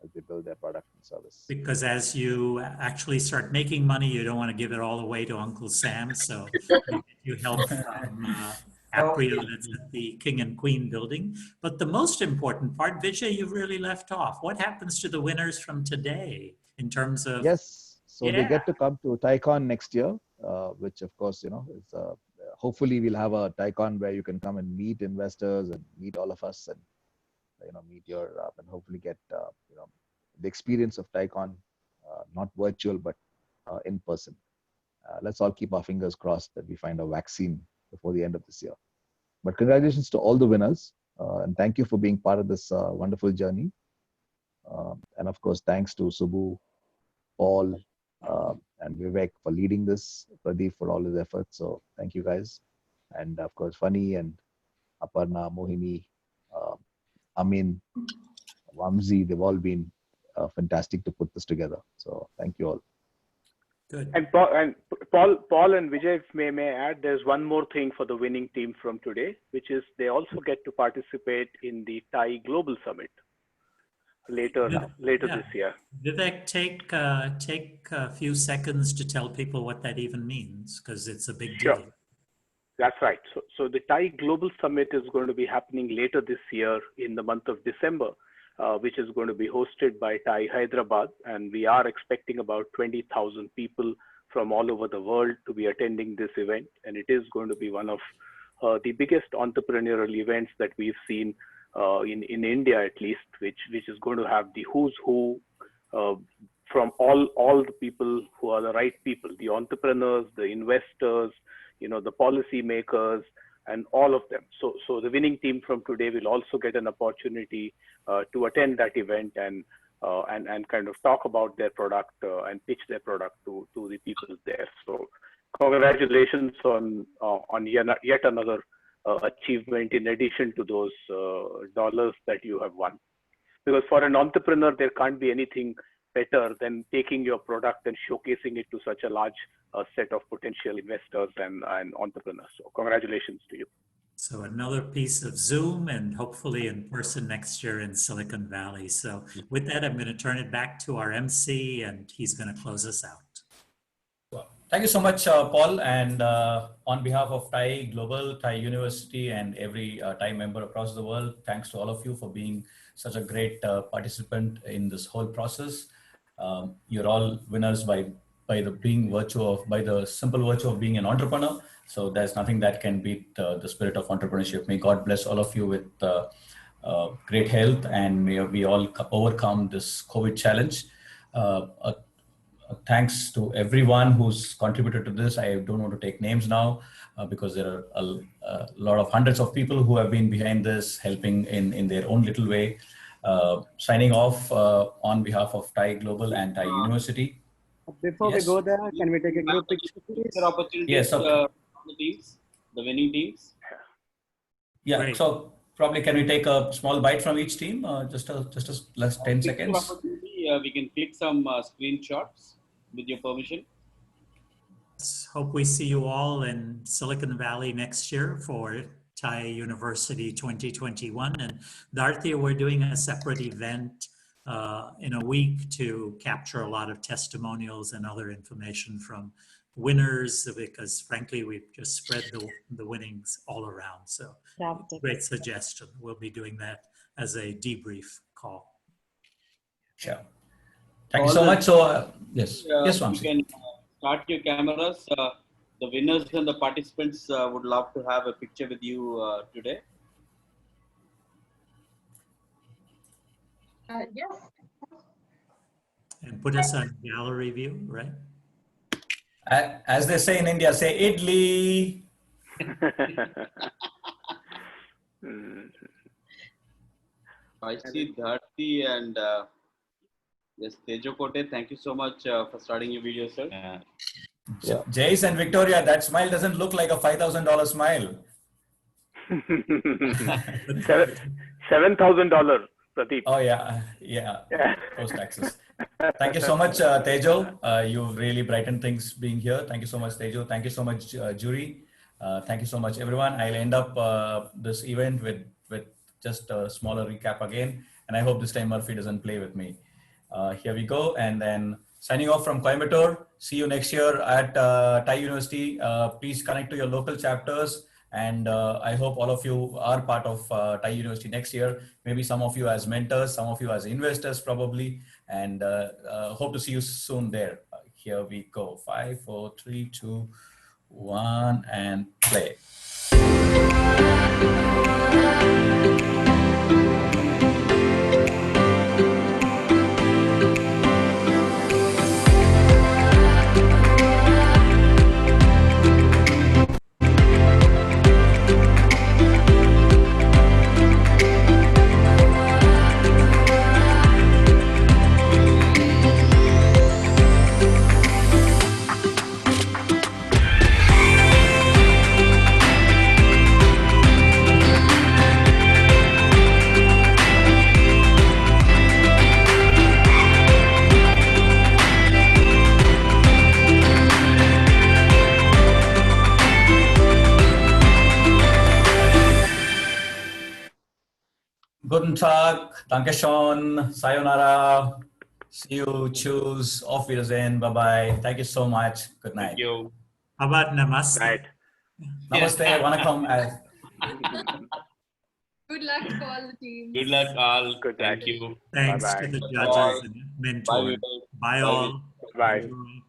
as they build their product and service. Because as you actually start making money, you don't want to give it all away to Uncle Sam. So you help from Aprio, that's at the King and Queen building. But the most important part, Vijay, you really left off. What happens to the winners from today in terms of? Yes, so they get to come to TiECon next year, which of course, is hopefully we'll have a TiECon where you can come and meet investors and meet all of us and meet your and hopefully get the experience of TiECon, not virtual but in person. Let's all keep our fingers crossed that we find a vaccine before the end of this year. But congratulations to all the winners, and thank you for being part of this wonderful journey. And of course, thanks to Subbu, Paul, and Vivek for leading this, Pradeep for all his efforts. So thank you guys, and of course, Fani and Aparna, Mohini, Amin, Vamsi, they've all been fantastic to put this together. So thank you all. Good. And Paul and Vijay, if may add, there's one more thing for the winning team from today, which is they also get to participate in the TiE Global Summit later this year. Vivek, take a few seconds to tell people what that even means, because it's a big deal. Sure. That's right. So the TiE Global Summit is going to be happening later this year in the month of December, which is going to be hosted by TiE Hyderabad. And we are expecting about 20,000 people from all over the world to be attending this event. And it is going to be one of the biggest entrepreneurial events that we've seen in India, at least, which is going to have the who's who from all the people who are the right people, the entrepreneurs, the investors, the policy makers, and all of them. So the winning team from today will also get an opportunity to attend that event and kind of talk about their product and pitch their product to the people there. So congratulations on yet another achievement in addition to those dollars that you have won. Because for an entrepreneur, there can't be anything better than taking your product and showcasing it to such a large set of potential investors and entrepreneurs. So congratulations to you. So another piece of Zoom and hopefully in person next year in Silicon Valley. So with that, I'm going to turn it back to our MC and he's going to close us out. Thank you so much, Paul. And on behalf of TiE Global, TiE University, and every TiE member across the world, thanks to all of you for being such a great participant in this whole process. You're all winners by the simple virtue of being an entrepreneur. So there's nothing that can beat the spirit of entrepreneurship. May God bless all of you with great health, and may we all overcome this COVID challenge. Thanks to everyone who's contributed to this. I don't want to take names now because there are a lot of hundreds of people who have been behind this, helping in their own little way. Signing off on behalf of TiE Global and TiE University. Before we go there, can we take a group picture, please? Yes, okay. The teams, the winning teams. Yeah, Great. so probably can we take a small bite from each team? Just less 10 seconds. We can click some screenshots with your permission. Hope we see you all in Silicon Valley next year for TiE University 2021. And Dharthi, we're doing a separate event in a week to capture a lot of testimonials and other information from winners, because frankly, we've just spread the winnings all around. So great suggestion. We'll be doing that as a debrief call. Sure. Thank you so much. So yes, yes, Vamsi. You can start your cameras. The winners and the participants would love to have a picture with you today. Yes. And put us on gallery view, right? As they say in India, say idli. I see Dharti and yes, Tejo Kote, thank you so much for starting your video, sir. Yeah. Jace and Victoria, that smile doesn't look like a $5,000 smile. $7,000, Pradeep. Oh yeah, yeah. Post taxes. Thank you so much, Tejo. You've really brightened things being here. Thank you so much, Tejo. Thank you so much, jury. Thank you so much, everyone. I'll end up this event with just a smaller recap again, and I hope this time Murphy doesn't play with me. Here we go, and then signing off from Coimbatore. See you next year at TiE University. Please connect to your local chapters. And I hope all of you are part of TiE University next year. Maybe some of you as mentors, some of you as investors probably. And hope to see you soon there. Here we go. 5, 4, 3, 2, 1, and play. Guten Tag, Dankeschön, Sayonara, see you, choose, auf Wiedersehen, bye-bye. Thank you so much. Good night. Thank you. How about namaste? Right. Namaste, vanakkam. Good luck to all the teams. Good luck, all. Good Thank luck. you. Thanks Bye-bye. to the Bye. judges and mentor. Bye. Bye all. Bye. Bye.